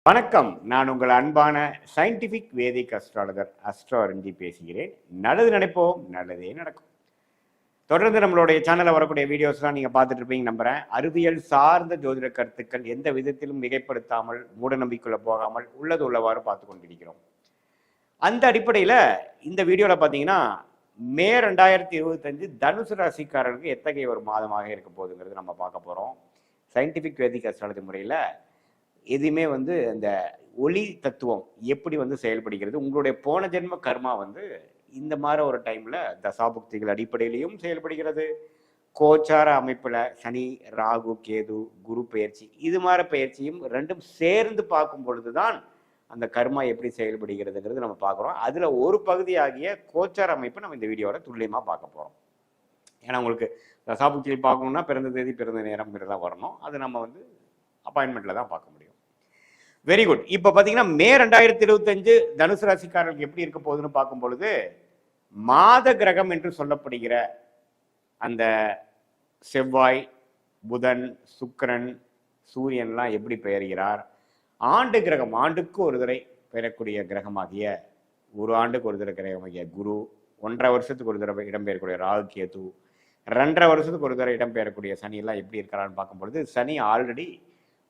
வணக்கம். நான் உங்கள் அன்பான சயின்டிஃபிக் வேதிக் அஸ்ட்ராலஜர் அஸ்ட்ரோரஞ்சி பேசுகிறேன். நல்லது நினைப்போம், நல்லதே நடக்கும். தொடர்ந்து நம்மளுடைய சேனலில் வரக்கூடிய வீடியோஸ்லாம் நீங்கள் பார்த்துட்டு இருப்பீங்க நம்புகிறேன். அறிவியல் சார்ந்த ஜோதிட கருத்துக்கள் எந்த விதத்திலும் மிகைப்படுத்தாமல், மூட நம்பிக்கைக்குள்ள போகாமல் உள்ளது உள்ளவாறு பார்த்து கொண்டிருக்கிறோம். அந்த அடிப்படையில் இந்த வீடியோவில் பார்த்தீங்கன்னா மே 2025 தனுசு ராசிக்காரர்களுக்கு எத்தகைய ஒரு மாதமாக இருக்க போகுதுங்கிறது நம்ம பார்க்க போகிறோம். சயின்டிஃபிக் வேதிக் அஸ்ட்ராலஜி முறையில் எதுவுமே அந்த ஒளி தத்துவம் எப்படி செயல்படுகிறது, உங்களுடைய போன ஜென்ம கர்மா இந்த மாதிரி ஒரு டைம்ல தசாபுக்திகள் அடிப்படையிலையும் செயல்படுகிறது. கோச்சார அமைப்புல சனி, ராகு, கேது, குரு பயிற்சி, இது மாதிரி பயிற்சியும் ரெண்டும் சேர்ந்து பார்க்கும் பொழுதுதான் அந்த கர்மா எப்படி செயல்படுகிறதுங்கிறது நம்ம பார்க்குறோம். அதுல ஒரு பகுதியாகிய கோச்சார அமைப்பு நம்ம இந்த வீடியோவில் துல்லியமா பார்க்க போறோம். ஏன்னா உங்களுக்கு தசாபுக்திகள் பார்க்கணும்னா பிறந்த தேதி பிறந்த நேரம்ங்கிறதா வரணும். அது நம்ம அப்பாயின்மெண்ட்ல தான் பார்க்க முடியும். Very good. இப்போ பார்த்தீங்கன்னா மே 2025 தனுசு ராசிக்காரர்களுக்கு எப்படி இருக்க போகுதுன்னு பார்க்கும் பொழுது, மாத கிரகம் என்று சொல்லப்படுகிற அந்த செவ்வாய், புதன், சுக்கிரன், சூரியன்லாம் எப்படி பெயர்கிறார், ஆண்டு கிரகம் ஆண்டுக்கு ஒரு தடவை பெயரக்கூடிய கிரகமாகிய ஒரு ஆண்டுக்கு ஒரு தடவை கிரகமாகிய குரு, 1.5 வருஷத்துக்கு ஒரு தடவை இடம்பெயரக்கூடிய ராகு, கேது, 2.5 வருஷத்துக்கு ஒரு தடவை இடம்பெயரக்கூடிய சனி எல்லாம் எப்படி இருக்கிறான்னு பார்க்கும்பொழுது, சனி ஆல்ரெடி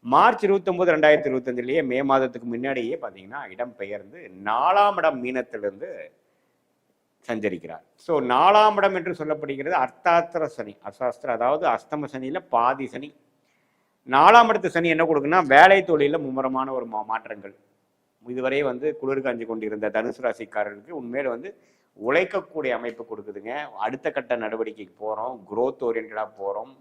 மார்ச் 29, 2025 மே மாதத்துக்கு முன்னாடியே பார்த்தீங்கன்னா இடம்பெயர்ந்து 4ஆம் இடம் மீனத்திலிருந்து சஞ்சரிக்கிறார். ஸோ 4ஆம் இடம் என்று சொல்லப்படுகிறது அர்த்தாஸ்திர சனி. அர்த்தாஸ்திர அதாவது அஸ்தம சனியில பாதி சனி. 4ஆம் இடத்து சனி என்ன கொடுக்குன்னா வேலை தொழில மும்முரமான ஒரு மாற்றங்கள். இதுவரை குளிர் காஞ்சி கொண்டிருந்த தனுசு ராசிக்காரர்களுக்கு உண்மையில உழைக்கக்கூடிய அமைப்பு கொடுக்குதுங்க. அடுத்த கட்ட நடவடிக்கைக்கு போகிறோம், குரோத் ஓரியன்டாக போகிறோம்.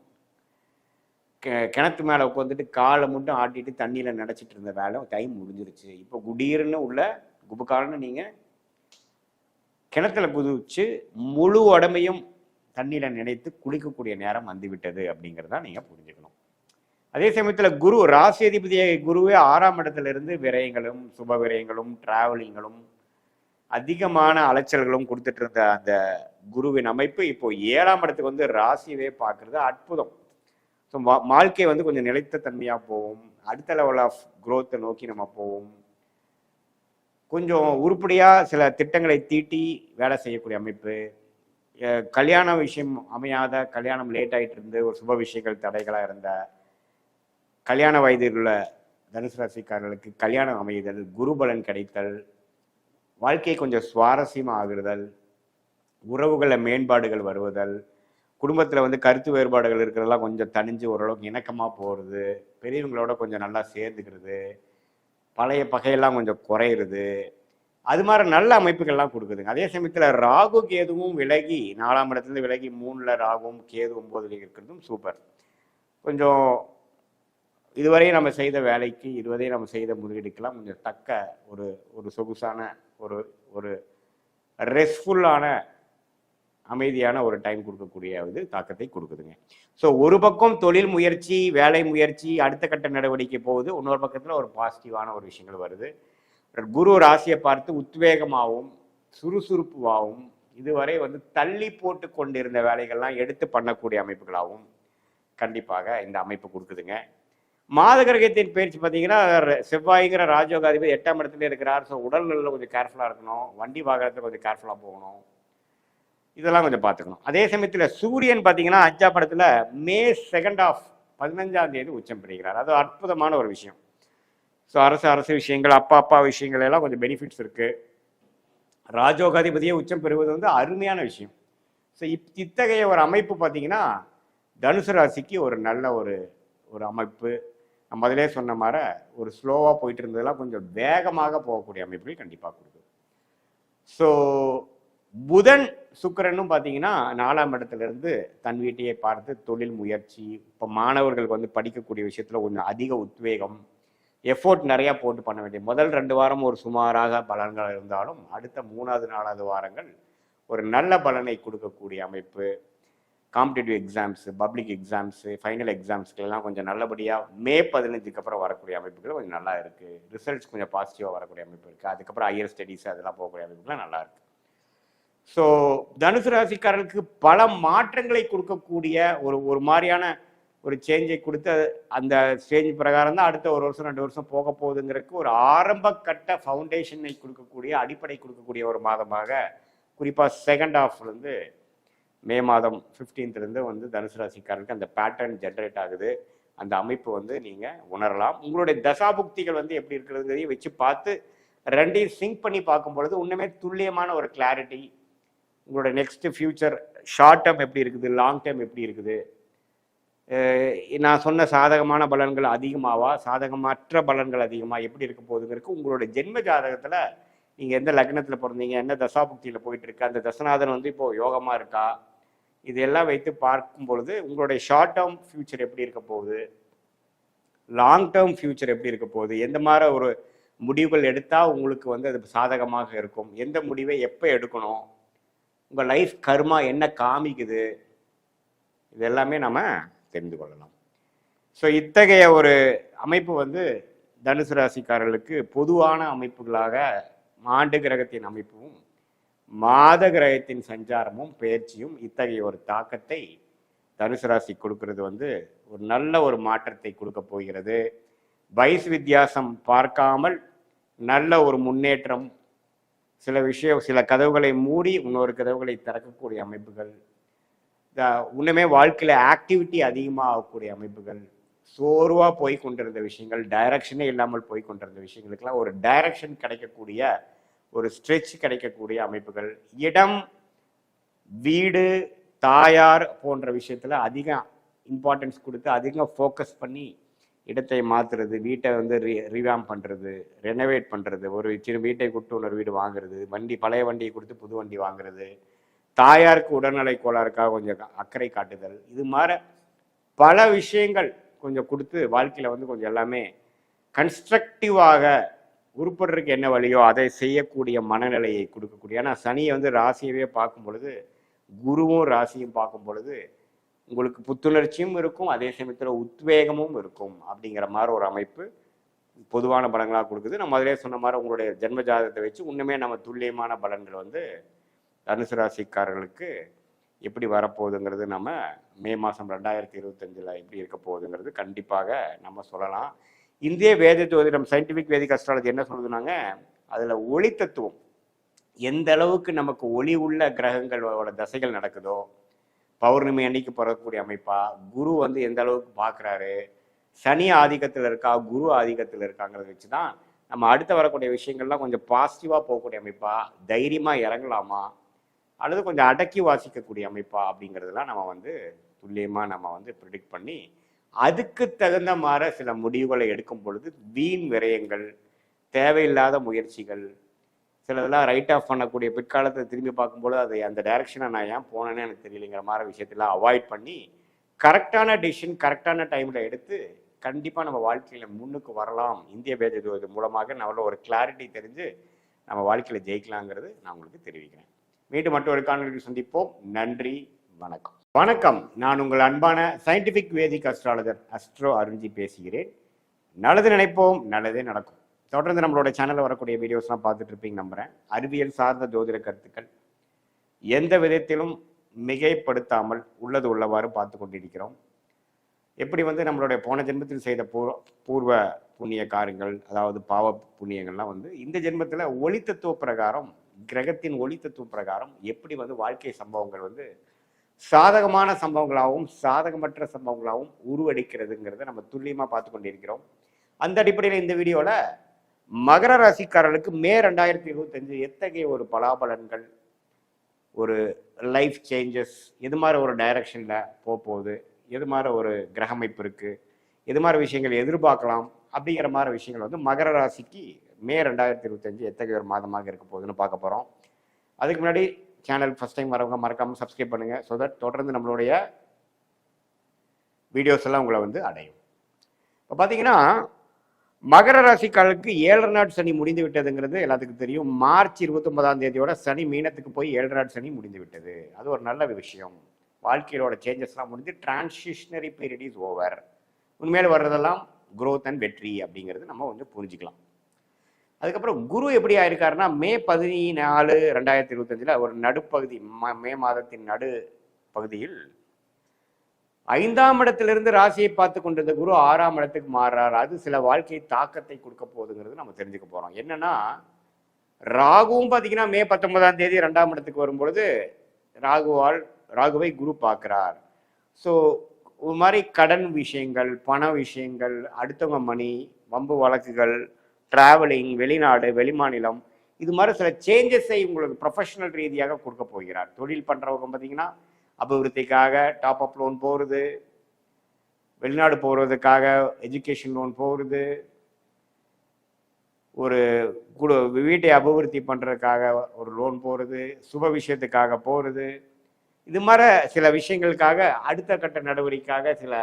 கிணத்து மேலே உட்காந்துட்டு காலை மட்டும் ஆட்டிட்டு தண்ணியில் நினச்சிட்டு இருந்த வேலை டைம் முடிஞ்சிருச்சு. இப்போ குடீர்னு உள்ள குபுக்காரன்னு நீங்கள் கிணத்துல குதிச்சு முழு உடம்பையும் தண்ணியில் நினைத்து குளிக்கக்கூடிய நேரம் வந்துவிட்டது அப்படிங்கிறத நீங்கள் புரிஞ்சுக்கணும். அதே சமயத்தில் குரு ராசி அதிபதியை குருவே 6ஆம் இடத்துல இருந்து விரயங்களும் சுப விரயங்களும் டிராவலிங்களும் அதிகமான அலைச்சல்களும் கொடுத்துட்டு இருந்த அந்த குருவின் அமைப்பு இப்போ 7ஆம் இடத்துக்கு ராசியவே பார்க்கறது அற்புதம். ஸோ வாழ்க்கை கொஞ்சம் நிலைத்த தன்மையாக போகும். அடுத்த லெவல் ஆஃப் குரோத்தை நோக்கி நம்ம போவோம். கொஞ்சம் உருப்படியாக சில திட்டங்களை தீட்டி வேலை செய்யக்கூடிய அமைப்பு. கல்யாண விஷயம் அமையாத, கல்யாணம் லேட் ஆகிட்டு இருந்து ஒரு சுப விஷயங்கள் தடைகளாக இருந்த கல்யாண வயதில் உள்ள தனுசு ராசிக்காரர்களுக்கு கல்யாணம் அமைதல், குருபலன் கிடைத்தல், வாழ்க்கை கொஞ்சம் சுவாரஸ்யமாக ஆகுதல், உறவுகளில் மேம்பாடுகள் வருவதல், குடும்பத்தில் கருத்து வேறுபாடுகள் இருக்கிறதெல்லாம் கொஞ்சம் தணிஞ்சு ஓரளவுக்கு இணக்கமாக போகிறது, பெரியவங்களோட கொஞ்சம் நல்லா சேர்ந்துக்கிறது, பழைய பகையெல்லாம் கொஞ்சம் குறையிறது, அது மாதிரி நல்ல அமைப்புகள்லாம் கொடுக்குதுங்க. அதே சமயத்தில் ராகு கேதுவும் விலகி 4ஆம் இடத்துலேருந்து விலகி 3ல் ராகுவும் கேது 9ல் இருக்கிறதும் சூப்பர். கொஞ்சம் இதுவரை நம்ம செய்த வேலைக்கு, இதுவரை நம்ம செய்த முதலீடுக்கெல்லாம் கொஞ்சம் தக்க ஒரு சொகுசான ஒரு ரெஸ்ட்ஃபுல்லான அமைதியான ஒரு டைம் கொடுக்கக்கூடிய தாக்கத்தை கொடுக்குதுங்க. ஸோ ஒரு பக்கம் தொழில் முயற்சி, வேலை முயற்சி, அடுத்த கட்ட நடவடிக்கை போகுது. இன்னொரு பக்கத்தில் ஒரு பாசிட்டிவான ஒரு விஷயங்கள் வருது. குரு ராசியை பார்த்து உத்வேகமாகவும் சுறுசுறுப்புவாகவும் இதுவரை தள்ளி போட்டு கொண்டிருந்த வேலைகள்லாம் எடுத்து பண்ணக்கூடிய அமைப்புகளாகவும் கண்டிப்பாக இந்த அமைப்பு கொடுக்குதுங்க. மாத கிரகத்தின் பயிற்சி பார்த்தீங்கன்னா செவ்வாய்ங்கிற ராஜயோகாதிபதி 8ஆம் இடத்துல இருக்கிறார். ஸோ உடல்நலில் கொஞ்சம் கேர்ஃபுல்லாக இருக்கணும், வண்டி வாகனத்தில் கொஞ்சம் கேர்ஃபுல்லாக போகணும், இதெல்லாம் கொஞ்சம் பார்த்துக்கணும். அதே சமயத்தில் சூரியன் பார்த்தீங்கன்னா 5ஆம் இடத்துல மே 2 15ஆம் தேதி உச்சம் பெறுகிறார். அது அற்புதமான ஒரு விஷயம். ஸோ அரசு விஷயங்கள், அப்பா விஷயங்கள் எல்லாம் கொஞ்சம் பெனிஃபிட்ஸ் இருக்கு. ராஜோகாதிபதியே உச்சம் பெறுவது அருமையான விஷயம். ஸோ இத்தகைய ஒரு அமைப்பு பார்த்தீங்கன்னா தனுசு ராசிக்கு ஒரு நல்ல ஒரு அமைப்பு. நம்ம அதிலே சொன்ன மாதிரி ஒரு ஸ்லோவாக போயிட்டு இருந்ததெல்லாம் கொஞ்சம் வேகமாக போகக்கூடிய அமைப்புகள் கண்டிப்பாக கொடுக்குது. ஸோ புதன் சுக்கிரனும் பார்த்தீங்கன்னா 4ஆம் இடத்துல இருந்து தன் வீட்டையை பார்த்து தொழில் முயற்சி, இப்போ மாணவர்களுக்கு படிக்கக்கூடிய விஷயத்துல கொஞ்சம் அதிக உத்வேகம், எஃபோர்ட் நிறையா போட்டு பண்ண வேண்டிய. முதல் 2 வாரம் ஒரு சுமாராக பலன்கள் இருந்தாலும் அடுத்த 3வது 4வது வாரங்கள் ஒரு நல்ல பலனை கொடுக்கக்கூடிய அமைப்பு. Competitive exams, public exams, final எக்ஸாம்ஸ்க்கெல்லாம் கொஞ்சம் நல்லபடியாக மே 15க்கு அப்புறம் வரக்கூடிய அமைப்புகள் கொஞ்சம் நல்லா இருக்குது. ரிசல்ட்ஸ் கொஞ்சம் பாசிட்டிவாக வரக்கூடிய அமைப்பு இருக்குது. அதுக்கப்புறம் ஹையர் ஸ்டடீஸ் அதெல்லாம் போகக்கூடிய அமைப்புகள்லாம் நல்லா இருக்குது. ஸோ தனுசு ராசிக்காரர்களுக்கு பல மாற்றங்களை கொடுக்கக்கூடிய ஒரு மாதிரியான ஒரு சேஞ்சை கொடுத்து அந்த ஸ்டேஜ் பிரகாரம் தான் அடுத்த 1 வருஷம் 2 வருஷம் போக போகுதுங்கிறதுக்கு ஒரு ஆரம்ப கட்ட ஃபவுண்டேஷனை கொடுக்கக்கூடிய, அடிப்படை கொடுக்கக்கூடிய ஒரு மாதமாக, குறிப்பாக செகண்ட் ஹாஃப்லேருந்து மே மாதம் 15லேருந்து வந்து தனுசு ராசிக்காரருக்கு அந்த பேட்டர்ன் ஜென்ரேட் ஆகுது. அந்த அமைப்பு வந்து நீங்கள் உணரலாம். உங்களுடைய தசாபுக்திகள் வந்து எப்படி இருக்கிறதுங்கிறதையும் வச்சு பார்த்து ரெண்டையும் சிங்க் பண்ணி பார்க்கும் பொழுது இன்னுமே துல்லியமான ஒரு கிளாரிட்டி, உங்களோட நெக்ஸ்ட் ஃபியூச்சர் ஷார்ட் டேர்ம் எப்படி இருக்குது, லாங் டேர்ம் எப்படி இருக்குது, நான் சொன்ன சாதகமான பலன்கள் அதிகமாவா, சாதகமற்ற பலன்கள் அதிகமாக எப்படி இருக்க போகுதுங்கிறதுக்கு உங்களுடைய ஜென்ம ஜாதகத்தில் நீங்கள் எந்த லக்னத்தில் பிறந்தீங்க, என்ன தசாபுக்தியில் போயிட்டு இருக்கு, அந்த தசநாதன் வந்து இப்போது யோகமாக இருக்கா, இதெல்லாம் வைத்து பார்க்கும் பொழுது உங்களுடைய ஷார்ட் டேர்ம் ஃபியூச்சர் எப்படி இருக்க போகுது, லாங் டேர்ம் ஃபியூச்சர் எப்படி இருக்க போகுது, எந்த மாதிரி ஒரு முடிவுகள் எடுத்தால் உங்களுக்கு வந்து அது சாதகமாக இருக்கும், எந்த முடிவை எப்போ எடுக்கணும், உங்கள் லைஃப் கர்மா என்ன காமிக்குது, இது எல்லாமே நம்ம தெரிந்து கொள்ளலாம். ஸோ இத்தகைய ஒரு அமைப்பு வந்து தனுசு ராசிக்காரர்களுக்கு பொதுவான அமைப்புகளாக ஆண்டு கிரகத்தின் அமைப்பும் மாத கிரகத்தின் சஞ்சாரமும் பயிற்சியும் இத்தகைய ஒரு தாக்கத்தை தனுசு ராசி கொடுக்கறது வந்து ஒரு நல்ல ஒரு மாற்றத்தை கொடுக்க போகிறது. வயசு வித்தியாசம் பார்க்காமல் நல்ல ஒரு முன்னேற்றம், சில கதவுகளை மூடி இன்னொரு கதவுகளை திறக்கக்கூடிய அமைப்புகள், இன்னுமே வாழ்க்கையில் ஆக்டிவிட்டி அதிகமாக ஆகக்கூடிய அமைப்புகள், சோர்வாக போய் கொண்டிருந்த விஷயங்கள், டைரக்ஷனே இல்லாமல் போய் கொண்டிருந்த விஷயங்களுக்கெல்லாம் ஒரு டைரக்ஷன் கிடைக்கக்கூடிய, ஒரு ஸ்ட்ரெச் கிடைக்கக்கூடிய அமைப்புகள், இடம் வீடு தாயார் போன்ற விஷயத்தில் அதிக இம்பார்ட்டன்ஸ் கொடுத்து அதிகம் ஃபோக்கஸ் பண்ணி இடத்தை மாற்றுறது, வீட்டை வந்து ரீவாம் பண்ணுறது, ரெனோவேட் பண்ணுறது, ஒரு சின்ன வீட்டை கொடுத்து இன்னொரு வீடு வாங்குறது, பழைய வண்டியை கொடுத்து புது வண்டி வாங்குறது, தாயாருக்கு உடல்நலை கோளாறுக்காக கொஞ்சம் அக்கறை காட்டுதல், இது மாதிரி பல விஷயங்கள் கொஞ்சம் கொடுத்து வாழ்க்கையில் வந்து கொஞ்சம் எல்லாமே கன்ஸ்ட்ரக்டிவாக உருப்படுறதுக்கு என்ன வழியோ அதை செய்யக்கூடிய மனநிலையை கொடுக்கக்கூடிய. ஏன்னா சனியை வந்து ராசியவே பார்க்கும் பொழுது, குருவும் ராசியும் பார்க்கும் பொழுது உங்களுக்கு புத்துணர்ச்சியும் இருக்கும், அதே சமயத்தில் உத்வேகமும் இருக்கும். அப்படிங்கிற மாதிரி ஒரு அமைப்பு பொதுவான பலன்களாக கொடுக்குது. நம்ம அதிலே சொன்ன மாதிரி உங்களுடைய ஜென்ம ஜாதகத்தை வச்சு இன்னுமே நம்ம துல்லியமான பலன்கள் வந்து தனுசு ராசிக்காரர்களுக்கு எப்படி வரப்போகுதுங்கிறது நம்ம மே மாதம் 2025 எப்படி இருக்க போகுதுங்கிறது கண்டிப்பாக நம்ம சொல்லலாம். இந்திய வேத ஜோதிடம் சயின்டிஃபிக் வேதிக் அஸ்ட்ராலஜி என்ன சொல்லுதுனாங்க, அதில் ஒளி தத்துவம் எந்த அளவுக்கு நமக்கு ஒளி உள்ள கிரகங்களோட தசைகள் நடக்குதோ, பௌர்ணமி அன்னைக்கு பிறக்கக்கூடிய அமைப்பா, குரு வந்து எந்த அளவுக்கு பார்க்குறாரு, சனி ஆதிக்கத்தில் இருக்கா குரு ஆதிக்கத்தில் இருக்காங்கிறத வச்சு தான் நம்ம அடுத்த வரக்கூடிய விஷயங்கள்லாம் கொஞ்சம் பாசிட்டிவாக போகக்கூடிய அமைப்பா, தைரியமாக இறங்கலாமா அல்லது கொஞ்சம் அடக்கி வாசிக்கக்கூடிய அமைப்பா அப்படிங்கிறதுலாம் நம்ம வந்து துல்லியமாக நம்ம வந்து ப்ரிடிக்ட் பண்ணி அதுக்கு தகுந்த மாதிரி சில முடிவுகளை எடுக்கும் பொழுது வீண் விரயங்கள், தேவையில்லாத முயற்சிகள், சிலதெல்லாம் ரைட் ஆஃப் பண்ணக்கூடிய பிற்காலத்தை திரும்பி பார்க்கும்போது அதை அந்த டைரக்ஷனை நான் ஏன் போனேன்னு எனக்கு தெரியலைங்கிற மாதிரி விஷயத்தெல்லாம் அவாய்ட் பண்ணி கரெக்டான டிசிஷன் கரெக்டான டைமில் எடுத்து கண்டிப்பாக நம்ம வாழ்க்கையில் முன்னுக்கு வரலாம். இந்திய வேத ஜோதிடம் மூலமாக நல்ல ஒரு கிளாரிட்டி தெரிஞ்சு நம்ம வாழ்க்கையில் ஜெயிக்கலாங்கிறது நான் உங்களுக்கு தெரிவிக்கிறேன். மீண்டும் மற்றொரு காணொலியில் சந்திப்போம். நன்றி, வணக்கம். வணக்கம், நான் உங்கள் அன்பான சயின்டிஃபிக் வேதிக் அஸ்ட்ராலஜர் அஸ்ட்ரோ அருண்ஜி பேசுகிறேன். நல்லது நினைப்போம், நல்லதே நடக்கும். தொடர்ந்து நம்மளோட சேனலில் வரக்கூடிய வீடியோஸ்லாம் பார்த்துட்டு இருப்பீங்க நம்புகிறேன். அறிவியல் சார்ந்த ஜோதிட கருத்துக்கள் எந்த விதத்திலும் மிகைப்படுத்தாமல் உள்ளது உள்ளவாறு பார்த்து கொண்டிருக்கிறோம். எப்படி வந்து நம்மளுடைய போன ஜென்மத்தில் செய்த பூர்வ புண்ணிய காரியங்கள், அதாவது பாவ புண்ணியங்கள்லாம் வந்து இந்த ஜென்மத்தில் ஒளி தத்துவ பிரகாரம், கிரகத்தின் ஒளி தத்துவ பிரகாரம் எப்படி வந்து வாழ்க்கை சம்பவங்கள் வந்து சாதகமான சம்பவங்களாகவும் சாதகமற்ற சம்பவங்களாகவும் உருவெடுக்கிறதுங்கிறத நம்ம துல்லியமாக பார்த்து கொண்டிருக்கிறோம். அந்த அடிப்படையில் இந்த வீடியோவில் மகர ராசிக்காரர்களுக்கு மே 2025 எத்தகைய ஒரு பலாபலன்கள், ஒரு லைஃப் சேஞ்சஸ், எது மாதிரி ஒரு டைரக்ஷனில் போகுது, எது மாதிரி ஒரு கிரக அமைப்பு இருக்குது, எது மாதிரி விஷயங்கள் எதிர்பார்க்கலாம் அப்படிங்கிற மாதிரி விஷயங்கள் வந்து மகர ராசிக்கு மே 2025 எத்தகைய ஒரு மாதமாக இருக்க போகுதுன்னு பார்க்க போகிறோம். அதுக்கு முன்னாடி சேனல் ஃபஸ்ட் டைம் வரவங்க மறக்காமல் சப்ஸ்கிரைப் பண்ணுங்கள். ஸோ தட் தொடர்ந்து நம்மளுடைய வீடியோஸ் எல்லாம் உங்களை வந்து அடையும். இப்போ பார்த்தீங்கன்னா மகர ராசிக்காரர்களுக்கு 7 நாட் சனி முடிந்து விட்டதுங்கிறது எல்லாத்துக்கும் தெரியும். மார்ச் 29ஆம் தேதியோட சனி மீனத்துக்கு போய் 7 நாட் சனி முடிந்து விட்டது. அது ஒரு நல்ல விஷயம். வாழ்க்கையோட சேஞ்சஸ்லாம் முடிஞ்சு டிரான்சிஷனரி பீரியட் இஸ் ஓவர். உண்மையில வர்றதெல்லாம் growth அண்ட் வெற்றி அப்படிங்கிறது நம்ம வந்து புரிஞ்சுக்கலாம். அதுக்கப்புறம் குரு எப்படி ஆயிருக்காருன்னா மே 14, 2025 ஒரு நடுப்பகுதி, மே மாதத்தின் நடு பகுதியில் 5ஆம் இடத்திலிருந்து ராசியை பார்த்து கொண்டிருந்த குரு 6ஆம் இடத்துக்கு மாறுறாரு. அது சில வாழ்க்கை தாக்கத்தை கொடுக்க போகுதுங்கிறது நம்ம தெரிஞ்சுக்க போறோம். என்னன்னா, ராகுவும் பார்த்தீங்கன்னா மே 19ஆம் தேதி 2ஆம் இடத்துக்கு வரும்பொழுது ராகுவை குரு பார்க்கிறார். ஸோ ஒரு மாதிரி கடன் விஷயங்கள், பண விஷயங்கள், அடுத்தவங்க மணி, வம்பு வழக்குகள், டிராவலிங், வெளிநாடு, வெளிமாநிலம், இது மாதிரி சில சேஞ்சஸை உங்களுக்கு ப்ரொஃபஷனல் ரீதியாக கொடுக்க போகிறார். தொழில் பண்ணுறவங்க பார்த்தீங்கன்னா அபிவிருத்திக்காக டாப் அப் லோன் போகிறது, வெளிநாடு போகிறதுக்காக எஜுகேஷன் லோன் போகிறது, ஒரு வீட்டை அபிவிருத்தி பண்ணுறதுக்காக ஒரு லோன் போகிறது, சுப விஷயத்துக்காக போகிறது, இது மாதிரி சில விஷயங்களுக்காக அடுத்த கட்ட நடவடிக்கைக்காக சில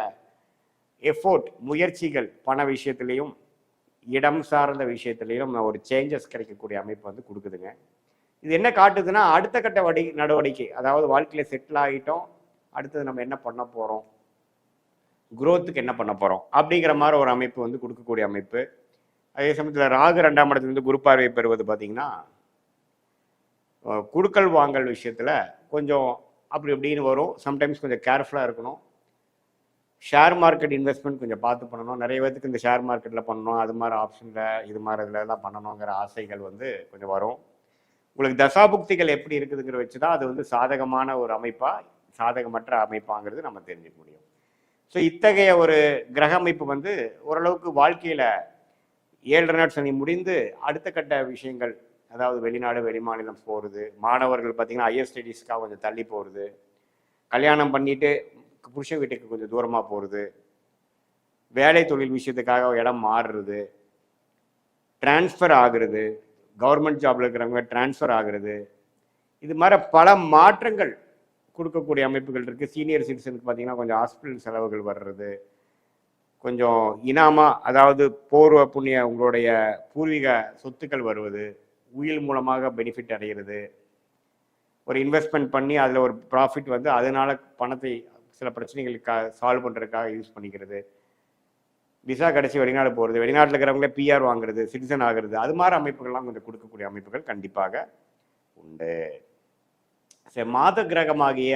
எஃபோர்ட் முயற்சிகள் பண விஷயத்துலேயும் இடம் சார்ந்த விஷயத்துலையும் ஒரு சேஞ்சஸ் கிடைக்கக்கூடிய அமைப்பு வந்து கொடுக்குதுங்க. இது என்ன காட்டுதுன்னா, அடுத்த கட்ட நடவடிக்கை, அதாவது வாழ்க்கையில் செட்டில் ஆகிட்டோம், அடுத்தது நம்ம என்ன பண்ண போகிறோம், குரோத்துக்கு என்ன பண்ண போகிறோம் அப்படிங்கிற மாதிரி ஒரு அமைப்பு வந்து கொடுக்கக்கூடிய அமைப்பு. அதே சமயத்தில் ராகு 2ஆம் இடத்துலேருந்து குரு பார்வை பெறுவது பார்த்தீங்கன்னா, குடுக்கல் வாங்கல் விஷயத்தில் கொஞ்சம் அப்படி இப்படின்னு வரும். சம்டைம்ஸ் கொஞ்சம் கேர்ஃபுல்லாக இருக்கணும். ஷேர் மார்க்கெட் இன்வெஸ்ட்மெண்ட் கொஞ்சம் பார்த்து பண்ணணும். நிறைய பேருக்கு இந்த ஷேர் மார்க்கெட்டில் பண்ணணும், அது மாதிரி ஆப்ஷனில் இது மாதிரி இதிலெல்லாம் பண்ணணுங்கிற ஆசைகள் வந்து கொஞ்சம் வரும். உங்களுக்கு தசாபுக்திகள் எப்படி இருக்குதுங்கிற வச்சு தான் அது வந்து சாதகமான ஒரு அமைப்பா சாதகமற்ற அமைப்பாங்கிறது நம்ம தெரிஞ்சுக்க முடியும். ஸோ இத்தகைய ஒரு கிரக அமைப்பு வந்து ஓரளவுக்கு வாழ்க்கையில் 7 நாள் சனி முடிந்து அடுத்த கட்ட விஷயங்கள், அதாவது வெளிநாடு வெளிமாநிலம் போகிறது, மாணவர்கள் பார்த்தீங்கன்னா ஹையர் ஸ்டடீஸ்க்காக கொஞ்சம் தள்ளி போகிறது, கல்யாணம் பண்ணிட்டு புருஷன் வீட்டுக்கு கொஞ்சம் தூரமாக போகிறது, வேலை தொழில் விஷயத்துக்காக இடம் மாறுறது, டிரான்ஸ்ஃபர் ஆகுறது, கவர்மெண்ட் ஜாப்ல இருக்கிறவங்க டிரான்ஸ்ஃபர் ஆகுறது, இது மாதிரி பல மாற்றங்கள் கொடுக்கக்கூடிய அமைப்புகள் இருக்குது. சீனியர் சிட்டிசனுக்கு பார்த்தீங்கன்னா கொஞ்சம் ஹாஸ்பிட்டல் செலவுகள் வர்றது, கொஞ்சம் இனாமா, அதாவது பூர்வ புண்ணிய உங்களுடைய பூர்வீக சொத்துக்கள் வருவது, உயில் மூலமாக பெனிஃபிட் அடைகிறது, ஒரு இன்வெஸ்ட்மெண்ட் பண்ணி அதில் ஒரு ப்ராஃபிட் வந்து அதனால பணத்தை சில பிரச்சனைகளுக்காக சால்வ் பண்ணுறதுக்காக யூஸ் பண்ணிக்கிறது, விசா கடைசி வெளிநாடு போகிறது, வெளிநாட்டில் இருக்கிறவங்களே பிஆர் வாங்குறது, சிட்டிசன் ஆகிறது, அது மாதிரி அமைப்புகள்லாம் கொஞ்சம் கொடுக்கக்கூடிய அமைப்புகள் கண்டிப்பாக உண்டு. மாத கிரகமாகிய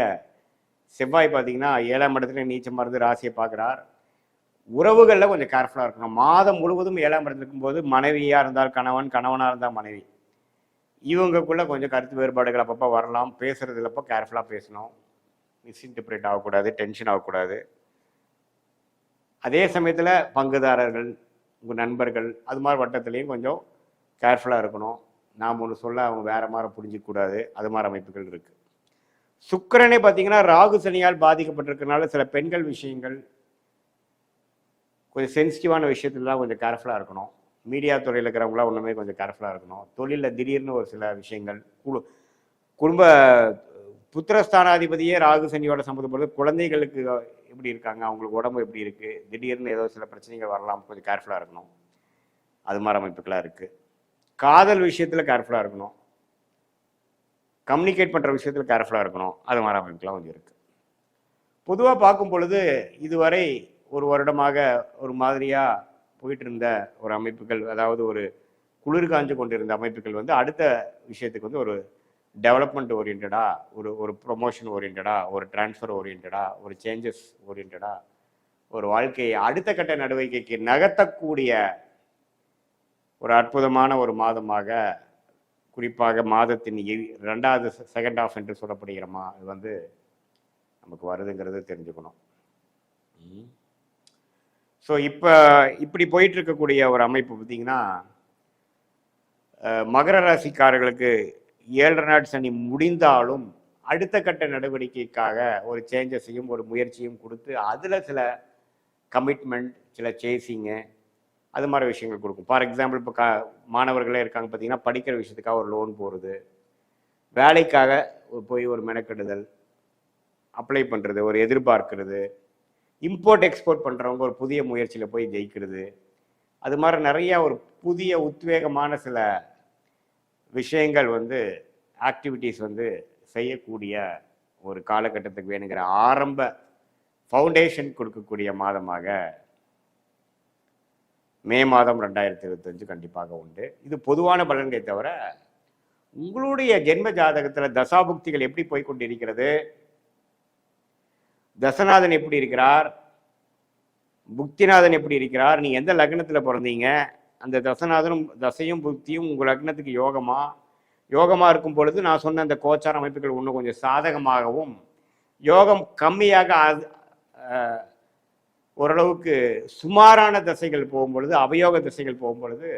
செவ்வாய் பார்த்தீங்கன்னா 7ஆம் இடத்துல நீச்சமாக இருந்து ராசியை பார்க்குறார். உறவுகளில் கொஞ்சம் கேர்ஃபுல்லாக இருக்கணும். மாதம் முழுவதும் 7ஆம் இடத்துல இருக்கும்போது மனைவியாக இருந்தால் கணவன், கணவனாக இருந்தால் மனைவி, இவங்களுக்குள்ள கொஞ்சம் கருத்து வேறுபாடுகள் அப்பப்போ வரலாம். பேசுறதுலப்போ கேர்ஃபுல்லாக பேசணும். மிஸ்இன்டர்பிரேட் ஆகக்கூடாது, டென்ஷன் ஆகக்கூடாது. அதே சமயத்தில் பங்குதாரர்கள், உங்கள் நண்பர்கள், அது மாதிரி வட்டத்துலேயும் கொஞ்சம் கேர்ஃபுல்லாக இருக்கணும். நாம் ஒன்று சொல்ல அவங்க வேற மாதிரி புரிஞ்சிக்கூடாது. அது மாதிரி அமைப்புகள் இருக்குது. சுக்கிரனே பார்த்தீங்கன்னா ராகு சனியால் பாதிக்கப்பட்டிருக்கிறதுனால சில பெண்கள் விஷயங்கள், கொஞ்சம் சென்சிட்டிவான விஷயத்துலலாம் கொஞ்சம் கேர்ஃபுல்லாக இருக்கணும். மீடியா துறையில் இருக்கிறவங்களாம் ஒன்றுமே கொஞ்சம் கேர்ஃபுல்லாக இருக்கணும். தொழிலில் திடீர்னு ஒரு சில விஷயங்கள், குடும்ப புத்திரஸ்தானாதிபதியே ராகு சனியோட சம்மந்தப்பட்டு குழந்தைகளுக்கு எப்படி இருக்காங்க, அவங்களுக்கு உடம்பு எப்படி இருக்குது, திடீர்னு ஏதோ சில பிரச்சனைகள் வரலாம், கொஞ்சம் கேர்ஃபுல்லாக இருக்கணும். அது மாதிரி அமைப்புகளாக இருக்குது. காதல் விஷயத்தில் கேர்ஃபுல்லாக இருக்கணும். கம்யூனிகேட் பண்ணுற விஷயத்தில் கேர்ஃபுல்லாக இருக்கணும். அது மாதிரி அமைப்புலாம் கொஞ்சம் இருக்குது. பொதுவாக பார்க்கும் பொழுது இதுவரை ஒரு வருடமாக ஒரு மாதிரியாக போயிட்டு இருந்த ஒரு அமைப்புகள், அதாவது ஒரு குளிர் காஞ்சு கொண்டிருந்த அமைப்புகள் வந்து அடுத்த விஷயத்துக்கு வந்து ஒரு டெவலப்மெண்ட் ஓரியன்டா, ஒரு ப்ரொமோஷன் ஓரியன்டா, ஒரு டிரான்ஸ்ஃபர் ஓரியன்டா, ஒரு சேஞ்சஸ் ஓரியன்டா, ஒரு வாழ்க்கையை அடுத்த கட்ட நடவடிக்கைக்கு நகர்த்தக்கூடிய ஒரு அற்புதமான ஒரு மாதமாக, குறிப்பாக மாதத்தின் 2வது செகண்ட் ஹாஃப் என்று சொல்லப்படுகிற இது வந்து நமக்கு வருதுங்கிறது தெரிஞ்சுக்கணும். ஸோ இப்போ இப்படி போயிட்டு இருக்கக்கூடிய ஒரு அமைப்பு பார்த்தீங்கன்னா, மகர ராசிக்காரர்களுக்கு 7 நாள் சனி முடிந்தாலும் அடுத்த கட்ட நடவடிக்கைக்காக ஒரு சேஞ்சஸையும் ஒரு முயற்சியும் கொடுத்து அதில் சில கமிட்மெண்ட், சில சேசிங்கு, அது மாதிரி விஷயங்கள் கொடுக்கும். ஃபார் எக்ஸாம்பிள் இப்போ மாணவர்களே இருக்காங்க பார்த்தீங்கன்னா, படிக்கிற விஷயத்துக்காக ஒரு லோன் போகிறது, வேலைக்காக போய் ஒரு மெனக்கெடுதல், அப்ளை பண்ணுறது, ஒரு எதிர்பார்க்கிறது, இம்போர்ட் எக்ஸ்போர்ட் பண்ணுறவங்க ஒரு புதிய முயற்சியில் போய் ஜெயிக்கிறது, அது மாதிரி நிறையா ஒரு புதிய உத்வேகமான சில விஷயங்கள் வந்து ஆக்டிவிட்டீஸ் வந்து செய்யக்கூடிய ஒரு காலகட்டத்துக்கு வேணுங்கிற ஆரம்ப ஃபவுண்டேஷன் கொடுக்கக்கூடிய மாதமாக மே மாதம் 2025 கண்டிப்பாக உண்டு. இது பொதுவான பலன்களை தவிர உங்களுடைய ஜென்ம ஜாதகத்தில் தசாபுக்திகள் எப்படி போய்கொண்டிருக்கிறது, தசநாதன் எப்படி இருக்கிறார், புக்திநாதன் எப்படி இருக்கிறார், நீ எந்த லக்னத்தில் பிறந்தீங்க, அந்த தசநாதனும் தசையும் புக்தியும் உங்கள் லக்னத்துக்கு யோகமாக இருக்கும் பொழுது நான் சொன்ன அந்த கோச்சார அமைப்புகள் இன்னும் கொஞ்சம் சாதகமாகவும், யோகம் கம்மியாக ஓரளவுக்கு சுமாரான தசைகள் போகும்பொழுது, அவயோக தசைகள் போகும்பொழுது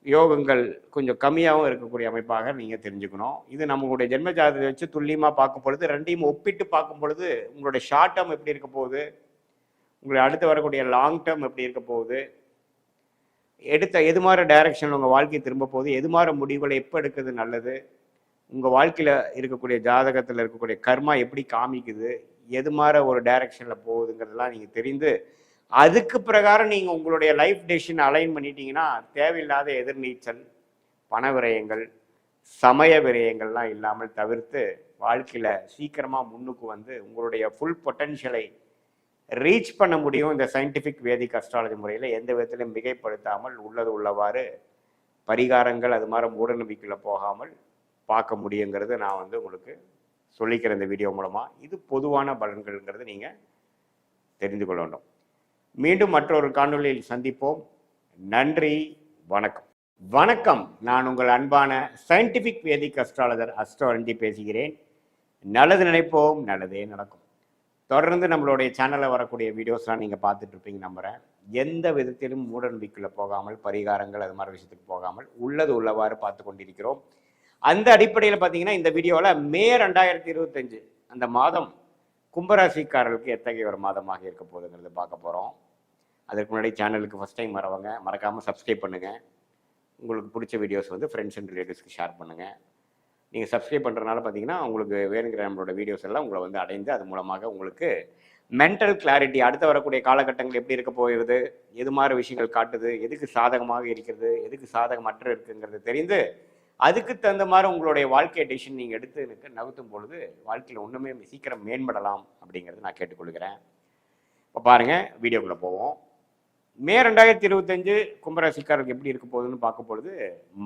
யோகங்கள் கொஞ்சம் கம்மியாகவும் இருக்கக்கூடிய அமைப்பாக நீங்கள் தெரிஞ்சுக்கணும். இது நம்மளுடைய ஜென்ம ஜாதகத்தை வச்சு துல்லியமாக பார்க்கும் பொழுது, ரெண்டையும் ஒப்பிட்டு பார்க்கும் பொழுது உங்களுடைய ஷார்ட் டேர்ம் எப்படி இருக்க போகுது, உங்களை அடுத்து வரக்கூடிய லாங் டேர்ம் எப்படி இருக்க போகுது, எது மாதிரி டைரக்ஷன் உங்கள் வாழ்க்கையை திரும்ப போகுது, எது மாதிரி முடிவுகளை எப்போ எடுக்கிறது நல்லது, உங்கள் வாழ்க்கையில் இருக்கக்கூடிய ஜாதகத்தில் இருக்கக்கூடிய கர்மா எப்படி காமிக்குது, எது மாதிரி ஒரு டைரக்ஷனில் போகுதுங்கிறதெல்லாம் நீங்கள் தெரிந்து அதுக்கு பிரகாரம் நீங்கள் உங்களுடைய லைஃப் டெசிஷன் அலைன் பண்ணிட்டீங்கன்னா தேவையில்லாத எதிர்நீச்சல், பண விரயங்கள், சமய விரயங்கள்லாம் இல்லாமல் தவிர்த்து வாழ்க்கையில் சீக்கிரமாக முன்னுக்கு வந்து உங்களுடைய ஃபுல் பொட்டன்ஷியலை ரீச் பண்ண முடியும். இந்த சயின்டிஃபிக் வேதிக் அஸ்ட்ராலஜி முறையில் எந்த விதத்திலும் மிகைப்படுத்தாமல் உள்ளது உள்ளவாறு பரிகாரங்கள் அது மாதிரி மூட நம்பிக்கையில் போகாமல் பார்க்க முடியுங்கிறது நான் வந்து உங்களுக்கு சொல்லிக்கிற இந்த வீடியோ மூலமாக. இது பொதுவான பலன்கள்ங்கிறது நீங்கள் தெரிந்து கொள்ள வேண்டும். மீண்டும் மற்றொரு காணொலியில் சந்திப்போம். நன்றி, வணக்கம். வணக்கம், நான் உங்கள் அன்பான சயின்டிஃபிக் வேதிக் அஸ்ட்ராலஜர் அஸ்ட்ரோரஞ்சி பேசுகிறேன். நல்லது நினைப்போம், நல்லதே நடக்கும். தொடர்ந்து நம்மளுடைய சேனலில் வரக்கூடிய வீடியோஸ்லாம் நீங்கள் பார்த்துட்டு இருப்பீங்க நம்புகிறேன். எந்த விதத்திலும் மூட நம்பிக்கையில் போகாமல், பரிகாரங்கள் அது மாதிரி விஷயத்துக்கு போகாமல் உள்ளது உள்ளவாறு பார்த்து கொண்டிருக்கிறோம். அந்த அடிப்படையில் பார்த்தீங்கன்னா இந்த வீடியோவில் மே 2025 அந்த மாதம் கும்பராசிக்காரர்களுக்கு எத்தகைய ஒரு மாதமாக இருக்க போகுதுங்கிறது பார்க்க போகிறோம். அதுக்கு முன்னாடி சேனலுக்கு ஃபஸ்ட் டைம் வரவங்க மறக்காமல் சப்ஸ்கிரைப் பண்ணுங்கள். உங்களுக்கு பிடிச்ச வீடியோஸ் வந்து ஃப்ரெண்ட்ஸ் அண்ட் ரிலேட்டிவ்ஸ்க்கு ஷேர் பண்ணுங்கள். நீங்கள் சப்ஸ்கிரைப் பண்ணுறதுனால பார்த்தீங்கன்னா உங்களுக்கு வேணுங்கிற நம்மளோட வீடியோஸ் எல்லாம் உங்களை வந்து அடைந்து அது மூலமாக உங்களுக்கு மென்டல் கிளாரிட்டி, அடுத்த வரக்கூடிய காலகட்டங்கள் எப்படி இருக்க போகிறது, எது மாதிரி விஷயங்கள் காட்டுது, எதுக்கு சாதகமாக இருக்கிறது, எதுக்கு சாதகமற்ற இருக்குங்கிறது தெரிந்து அதுக்கு தகுந்த மாதிரி உங்களுடைய வாழ்க்கை டெசிஷன் நீங்கள் எடுத்து நகர்த்தும் பொழுது வாழ்க்கையில் ஒன்றுமே சீக்கிரம் மேம்படலாம் அப்படிங்கிறது நான் கேட்டுக்கொள்கிறேன். இப்போ பாருங்கள், வீடியோக்குள்ளே போவோம். மே 2025 கும்பராசிக்காரருக்கு எப்படி இருக்க போகுதுன்னு பார்க்கும் பொழுது,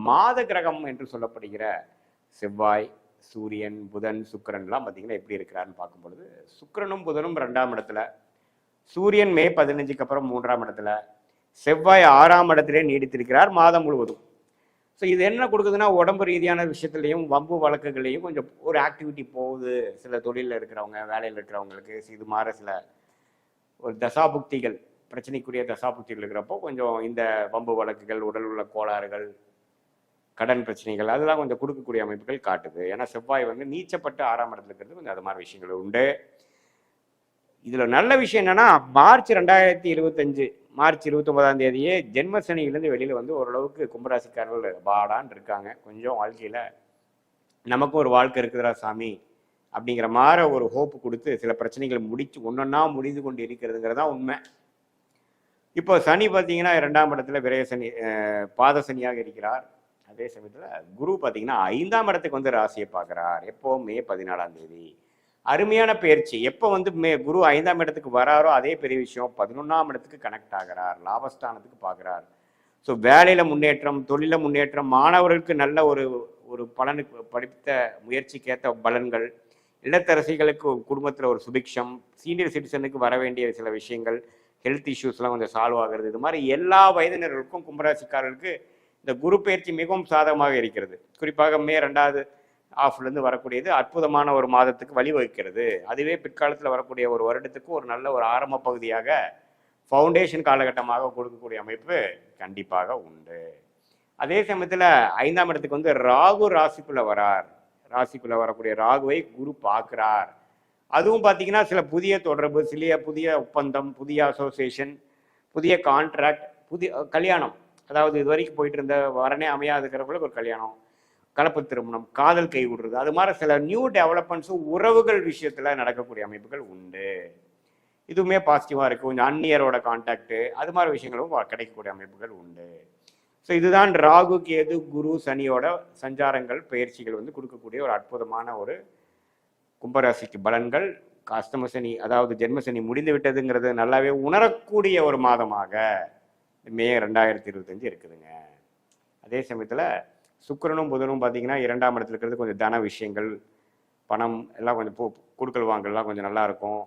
மாத கிரகம் என்று சொல்லப்படுகிற செவ்வாய், சூரியன், புதன், சுக்கிரன்லாம் பார்த்தீங்கன்னா எப்படி இருக்கிறாருன்னு பார்க்கும் பொழுது, சுக்கிரனும் புதனும் 2ஆம் இடத்துல, சூரியன் மே 15க்கு அப்புறம் 3ஆம் இடத்துல, செவ்வாய் 6ஆம் இடத்திலே நீடித்திருக்கிறார் மாதம் முழுவதும். ஸோ இது என்ன கொடுக்குதுன்னா, உடம்பு ரீதியான விஷயத்துலையும் வம்பு வழக்குகளையும் கொஞ்சம் ஒரு ஆக்டிவிட்டி போகுது. சில தொழிலில் இருக்கிறவங்க, வேலையில் இருக்கிறவங்களுக்கு இது மாதிரி சில ஒரு தசாபுக்திகள், பிரச்சனைக்குரிய தசாபுக்திகள் இருக்கிறப்போ கொஞ்சம் இந்த வம்பு வழக்குகள், உடல் உள்ள கோளாறுகள், கடன் பிரச்சனைகள் அதெல்லாம் கொஞ்சம் கொடுக்கக்கூடிய அமைப்புகள் காட்டுது. ஏன்னா செவ்வாய் வந்து நீச்சப்பட்டு 6ஆம் இடத்துல இருக்கிறது கொஞ்சம் அது மாதிரி விஷயங்கள் உண்டு. இதில் நல்ல விஷயம் என்னன்னா, மார்ச் 2025 மார்ச் 29ஆம் தேதியே ஜென்ம சனியிலேருந்து வெளியில் வந்து ஓரளவுக்கு கும்பராசிக்காரர்கள் பாடான்னு இருக்காங்க. கொஞ்சம் வாழ்க்கையில் நமக்கும் ஒரு வாழ்க்கை இருக்குதுரா சாமி அப்படிங்கிற மாதிரி ஒரு ஹோப்பு கொடுத்து சில பிரச்சனைகள் ஒன்றொன்னா முடிந்து கொண்டு இருக்கிறதுங்கிறதான் உண்மை. இப்போ சனி பார்த்தீங்கன்னா 2ஆம் இடத்துல விரய சனி, பாத சனியாக இருக்கிறார். அதே சமயத்தில் குரு பார்த்தீங்கன்னா 5ஆம் இடத்துக்கு வந்து ராசியை பார்க்குறார். எப்போ? மே 14ஆம் தேதி. அருமையான பயிற்சி. எப்போ வந்து குரு 5ஆம் இடத்துக்கு வராரோ அதே பெரிய விஷயம், 11ஆம் இடத்துக்கு கனெக்ட் ஆகிறார், லாபஸ்தானத்துக்கு பார்க்குறார். ஸோ வேலையில் முன்னேற்றம், தொழிலில் முன்னேற்றம், மாணவர்களுக்கு நல்ல ஒரு பலனுக்கு படித்த முயற்சிக்கேற்ற பலன்கள், இல்லத்தரசிகளுக்கு குடும்பத்தில் ஒரு சுபிக்ஷம், சீனியர் சிட்டிசனுக்கு வர வேண்டிய சில விஷயங்கள், ஹெல்த் இஷ்யூஸ்லாம் கொஞ்சம் சால்வ் ஆகிறது. இது மாதிரி எல்லா வயதினர்களுக்கும் கும்பராசிக்காரர்களுக்கு இந்த குரு பயிற்சி மிகவும் சாதகமாக இருக்கிறது. குறிப்பாக மே 2வது ஆஃப்லேருந்து வரக்கூடியது அற்புதமான ஒரு மாதத்துக்கு வழிவகுக்கிறது. அதுவே பிற்காலத்தில் வரக்கூடிய ஒரு வருடத்துக்கு ஒரு நல்ல ஒரு ஆரம்ப பகுதியாக, ஃபவுண்டேஷன் காலகட்டமாக கொடுக்கக்கூடிய அமைப்பு கண்டிப்பாக உண்டு. அதே சமயத்தில் 5ஆம் இடத்துக்கு வந்து ராகு ராசிக்குள்ளே வரார். ராசிக்குள்ளே வரக்கூடிய ராகுவை குரு பார்க்குறார். அதுவும் பார்த்தீங்கன்னா சில புதிய தொடர்பு, சில புதிய ஒப்பந்தம், புதிய அசோசியேஷன், புதிய கான்ட்ராக்ட், புதிய கல்யாணம், அதாவது இது வரைக்கும் போயிட்டு இருந்த வரனே அமையாதுக்கிறவங்களுக்கு ஒரு கல்யாணம், கலப்பு திருமணம், காதல் கை விடுறது, அது மாதிரி சில நியூ டெவலப்மெண்ட்ஸும் உறவுகள் விஷயத்தில் நடக்கக்கூடிய அமைப்புகள் உண்டு. இதுவுமே பாசிட்டிவாக இருக்குது. கொஞ்சம் அந்நியரோட கான்டாக்டு அது மாதிரி விஷயங்களும் கிடைக்கக்கூடிய அமைப்புகள் உண்டு. ஸோ இதுதான் ராகு, கேது, குரு, சனியோட சஞ்சாரங்கள், பயிற்சிகள் வந்து கொடுக்கக்கூடிய ஒரு அற்புதமான ஒரு கும்பராசிக்கு பலன்கள். அஷ்டம சனி, அதாவது ஜென்ம சனி முடிந்து விட்டதுங்கிறது நல்லாவே உணரக்கூடிய ஒரு மாதமாக மே 2025 இருக்குதுங்க. அதே சமயத்தில் சுக்கிரனும் புதனும் பார்த்தீங்கன்னா 2ஆம் இடத்துல இருக்கிறது கொஞ்சம் தன விஷயங்கள், பணம் எல்லாம் கொஞ்சம் கொடுக்கல் வாங்கலாம் கொஞ்சம் நல்லா இருக்கும்.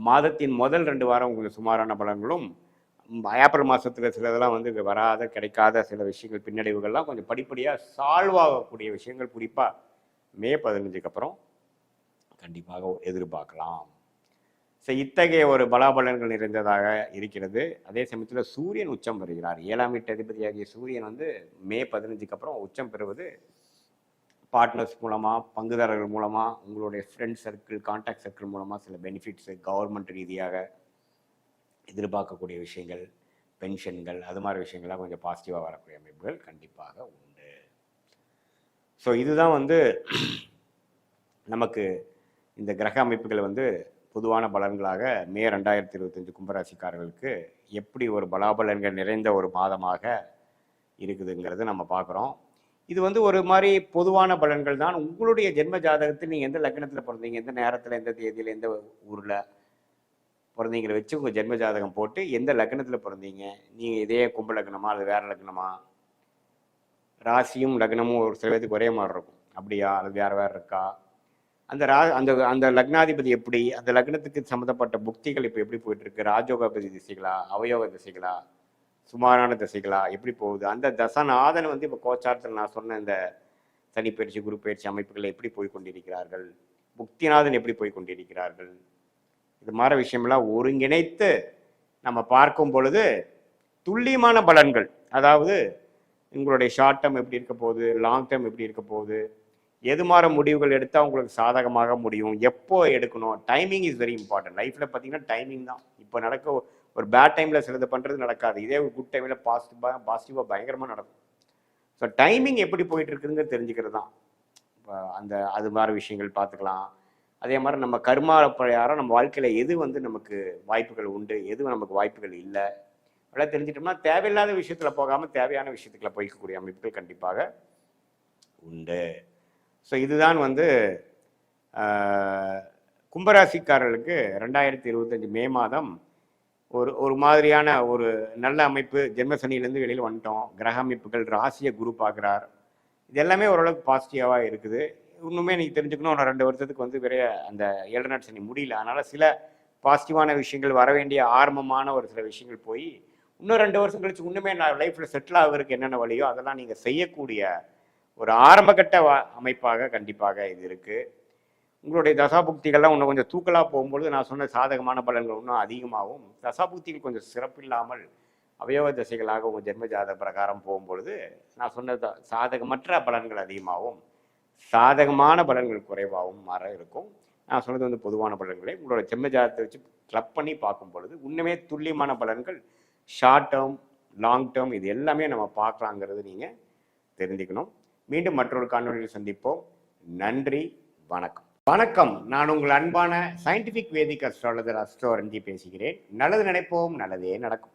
மாதத்தின் முதல் 2 வாரம் உங்களுக்கு சுமாரான பலன்களும், ஏப்ரல் மாதத்தில் சிலதெல்லாம் வந்து வராத கிடைக்காத சில விஷயங்கள் பின்னடைவுகள்லாம் கொஞ்சம் படிப்படியாக சால்வ் ஆகக்கூடிய விஷயங்கள் குறிப்பாக மே 15க்கு அப்புறம் கண்டிப்பாக எதிர்பார்க்கலாம். ஸோ இத்தகைய ஒரு பலாபலன்கள் நிறைந்ததாக இருக்கிறது. அதே சமயத்தில் சூரியன் உச்சம் வருகிறார். 7ஆம் வீட்டு அதிபதியாகிய சூரியன் வந்து மே 15க்கு அப்புறம் உச்சம் பெறுவது பார்ட்னர்ஸ் மூலமாக, பங்குதாரர்கள் மூலமாக, உங்களுடைய ஃப்ரெண்ட் சர்க்கிள், கான்டாக்ட் சர்க்கிள் மூலமாக சில பெனிஃபிட்ஸு, கவர்மெண்ட் ரீதியாக எதிர்பார்க்கக்கூடிய விஷயங்கள், பென்ஷன்கள், அது மாதிரி விஷயங்கள்லாம் கொஞ்சம் பாசிட்டிவாக வரக்கூடிய அமைப்புகள் கண்டிப்பாக உண்டு. ஸோ இதுதான் வந்து நமக்கு இந்த கிரக அமைப்புகள் வந்து பொதுவான பலன்களாக மே 2025 கும்பராசிக்காரர்களுக்கு எப்படி ஒரு பலாபலன்கள் நிறைந்த ஒரு மாதமாக இருக்குதுங்கிறது நம்ம பார்க்குறோம். இது வந்து ஒரு மாதிரி பொதுவான பலன்கள் தான். உங்களுடைய ஜென்ம ஜாதகத்தில் நீங்கள் எந்த லக்னத்தில் பிறந்தீங்க, எந்த நேரத்தில், எந்த தேதியில், எந்த ஊரில் பிறந்தீங்கிற வச்சு உங்கள் ஜென்ம ஜாதகம் போட்டு எந்த லக்னத்தில் பிறந்தீங்க, நீங்கள் இதே கும்ப லக்னமா அல்லது வேறு லக்னமா, ராசியும் லக்னமும் ஒரு சில பேருக்கு ஒரே மாதிரி இருக்கும், அப்படியா அல்லது வேறு வேறு இருக்கா, அந்த அந்த அந்த லக்னாதிபதி எப்படி, அந்த லக்னத்துக்கு சம்மந்தப்பட்ட புக்திகள் இப்போ எப்படி போயிட்டுருக்கு, ராஜோகாபதி திசைகளா, அவயோக திசைகளா, சுமாரான திசைகளா, எப்படி போகுது, அந்த தசநாதன் வந்து இப்போ கோச்சாரத்தில் நான் சொன்ன இந்த சனி பயிற்சி, குரு பயிற்சி அமைப்புகளை எப்படி போய் கொண்டிருக்கிறார்கள், புக்திநாதன் எப்படி போய் கொண்டிருக்கிறார்கள், இது மாதிரி விஷயமெல்லாம் ஒருங்கிணைத்து நம்ம பார்க்கும் பொழுது துல்லியமான பலன்கள், அதாவது உங்களுடைய ஷார்ட் டேர்ம் எப்படி இருக்க போகுது, லாங் டேர்ம் எப்படி இருக்க போகுது, எது மாதிரி முடிவுகள் எடுத்தால் உங்களுக்கு சாதகமாக முடியும், எப்போ எடுக்கணும், டைமிங் இஸ் வெரி இம்பார்ட்டன்ட். லைஃப்பில் பார்த்தீங்கன்னா டைமிங் தான். இப்போ நடக்க ஒரு பேட் டைமில் சிலது பண்ணுறது நடக்காது, இதே ஒரு குட் டைமில் பாசிட்டிவாக பயங்கரமாக நடக்கும். ஸோ டைமிங் எப்படி போயிட்டு இருக்குதுங்க தெரிஞ்சுக்கிறது தான். இப்போ அது மாதிரி விஷயங்கள் பார்த்துக்கலாம். அதே மாதிரி நம்ம கர்மா பிரகாரம் நம்ம வாழ்க்கையில் எது வந்து நமக்கு வாய்ப்புகள் உண்டு, எது நமக்கு வாய்ப்புகள் இல்லை, அதெல்லாம் தெரிஞ்சிட்டோம்னா தேவையில்லாத விஷயத்தில் போகாமல் தேவையான விஷயத்துக்குள்ள போய்க்கக்கூடிய அமைப்புகள் கண்டிப்பாக உண்டு. ஸோ இதுதான் வந்து கும்பராசிக்காரர்களுக்கு 2025 மே மாதம் ஒரு மாதிரியான ஒரு நல்ல அமைப்பு. ஜென்மசனியிலேருந்து வெளியில் வந்துட்டோம். கிரக அமைப்புகள், ராசியை குரு பார்க்குறார், இது எல்லாமே ஓரளவுக்கு பாசிட்டிவாக இருக்குது. இன்னுமே நீங்கள் தெரிஞ்சுக்கணும், ஒரு 2 வருஷத்துக்கு வந்து அந்த 7 நாட் சனி முடியல. அதனால் சில பாசிட்டிவான விஷயங்கள் வர வேண்டிய ஆரம்பமான ஒரு சில விஷயங்கள் போய் இன்னும் 2 வருஷம் கழிச்சு இன்னுமே நான் லைஃப்பில் செட்டில் ஆகிறதுக்கு என்னென்ன வழியோ அதெல்லாம் நீங்கள் செய்யக்கூடிய ஒரு ஆரம்பகட்ட அமைப்பாக கண்டிப்பாக இது இருக்குது. உங்களுடைய தசாபுக்திகள்லாம் இன்னும் கொஞ்சம் தூக்கலாக போகும்பொழுது நான் சொன்ன சாதகமான பலன்கள் இன்னும் அதிகமாகும். தசாபுக்திகள் கொஞ்சம் சிறப்பில்லாமல் அவயவ திசைகளாக உங்கள் ஜென்ம ஜாதக பிரகாரம் போகும்பொழுது நான் சொன்ன சாதகமற்ற பலன்கள் அதிகமாகவும் சாதகமான பலன்கள் குறைவாகவும் மாற இருக்கும். நான் சொன்னது வந்து பொதுவான பலன்களை உங்களோட ஜென்ம ஜாதகத்தை வச்சு கிளப் பண்ணி பார்க்கும் பொழுது உண்மையே துல்லியமான பலன்கள், ஷார்ட் டேர்ம், லாங் டேர்ம், இது எல்லாமே நம்ம பார்க்கலாங்கிறது நீங்கள் தெரிஞ்சுக்கணும். மீண்டும் மற்றொரு காணொலியில் சந்திப்போம். நன்றி, வணக்கம். வணக்கம், நான் உங்கள் அன்பான சயின்டிஃபிக் வேதிக் அஸ்ட்ராலஜர் அஸ்ட்ரோரஞ்சி பேசுகிறேன். நல்லது நினைப்போம், நல்லதே நடக்கும்.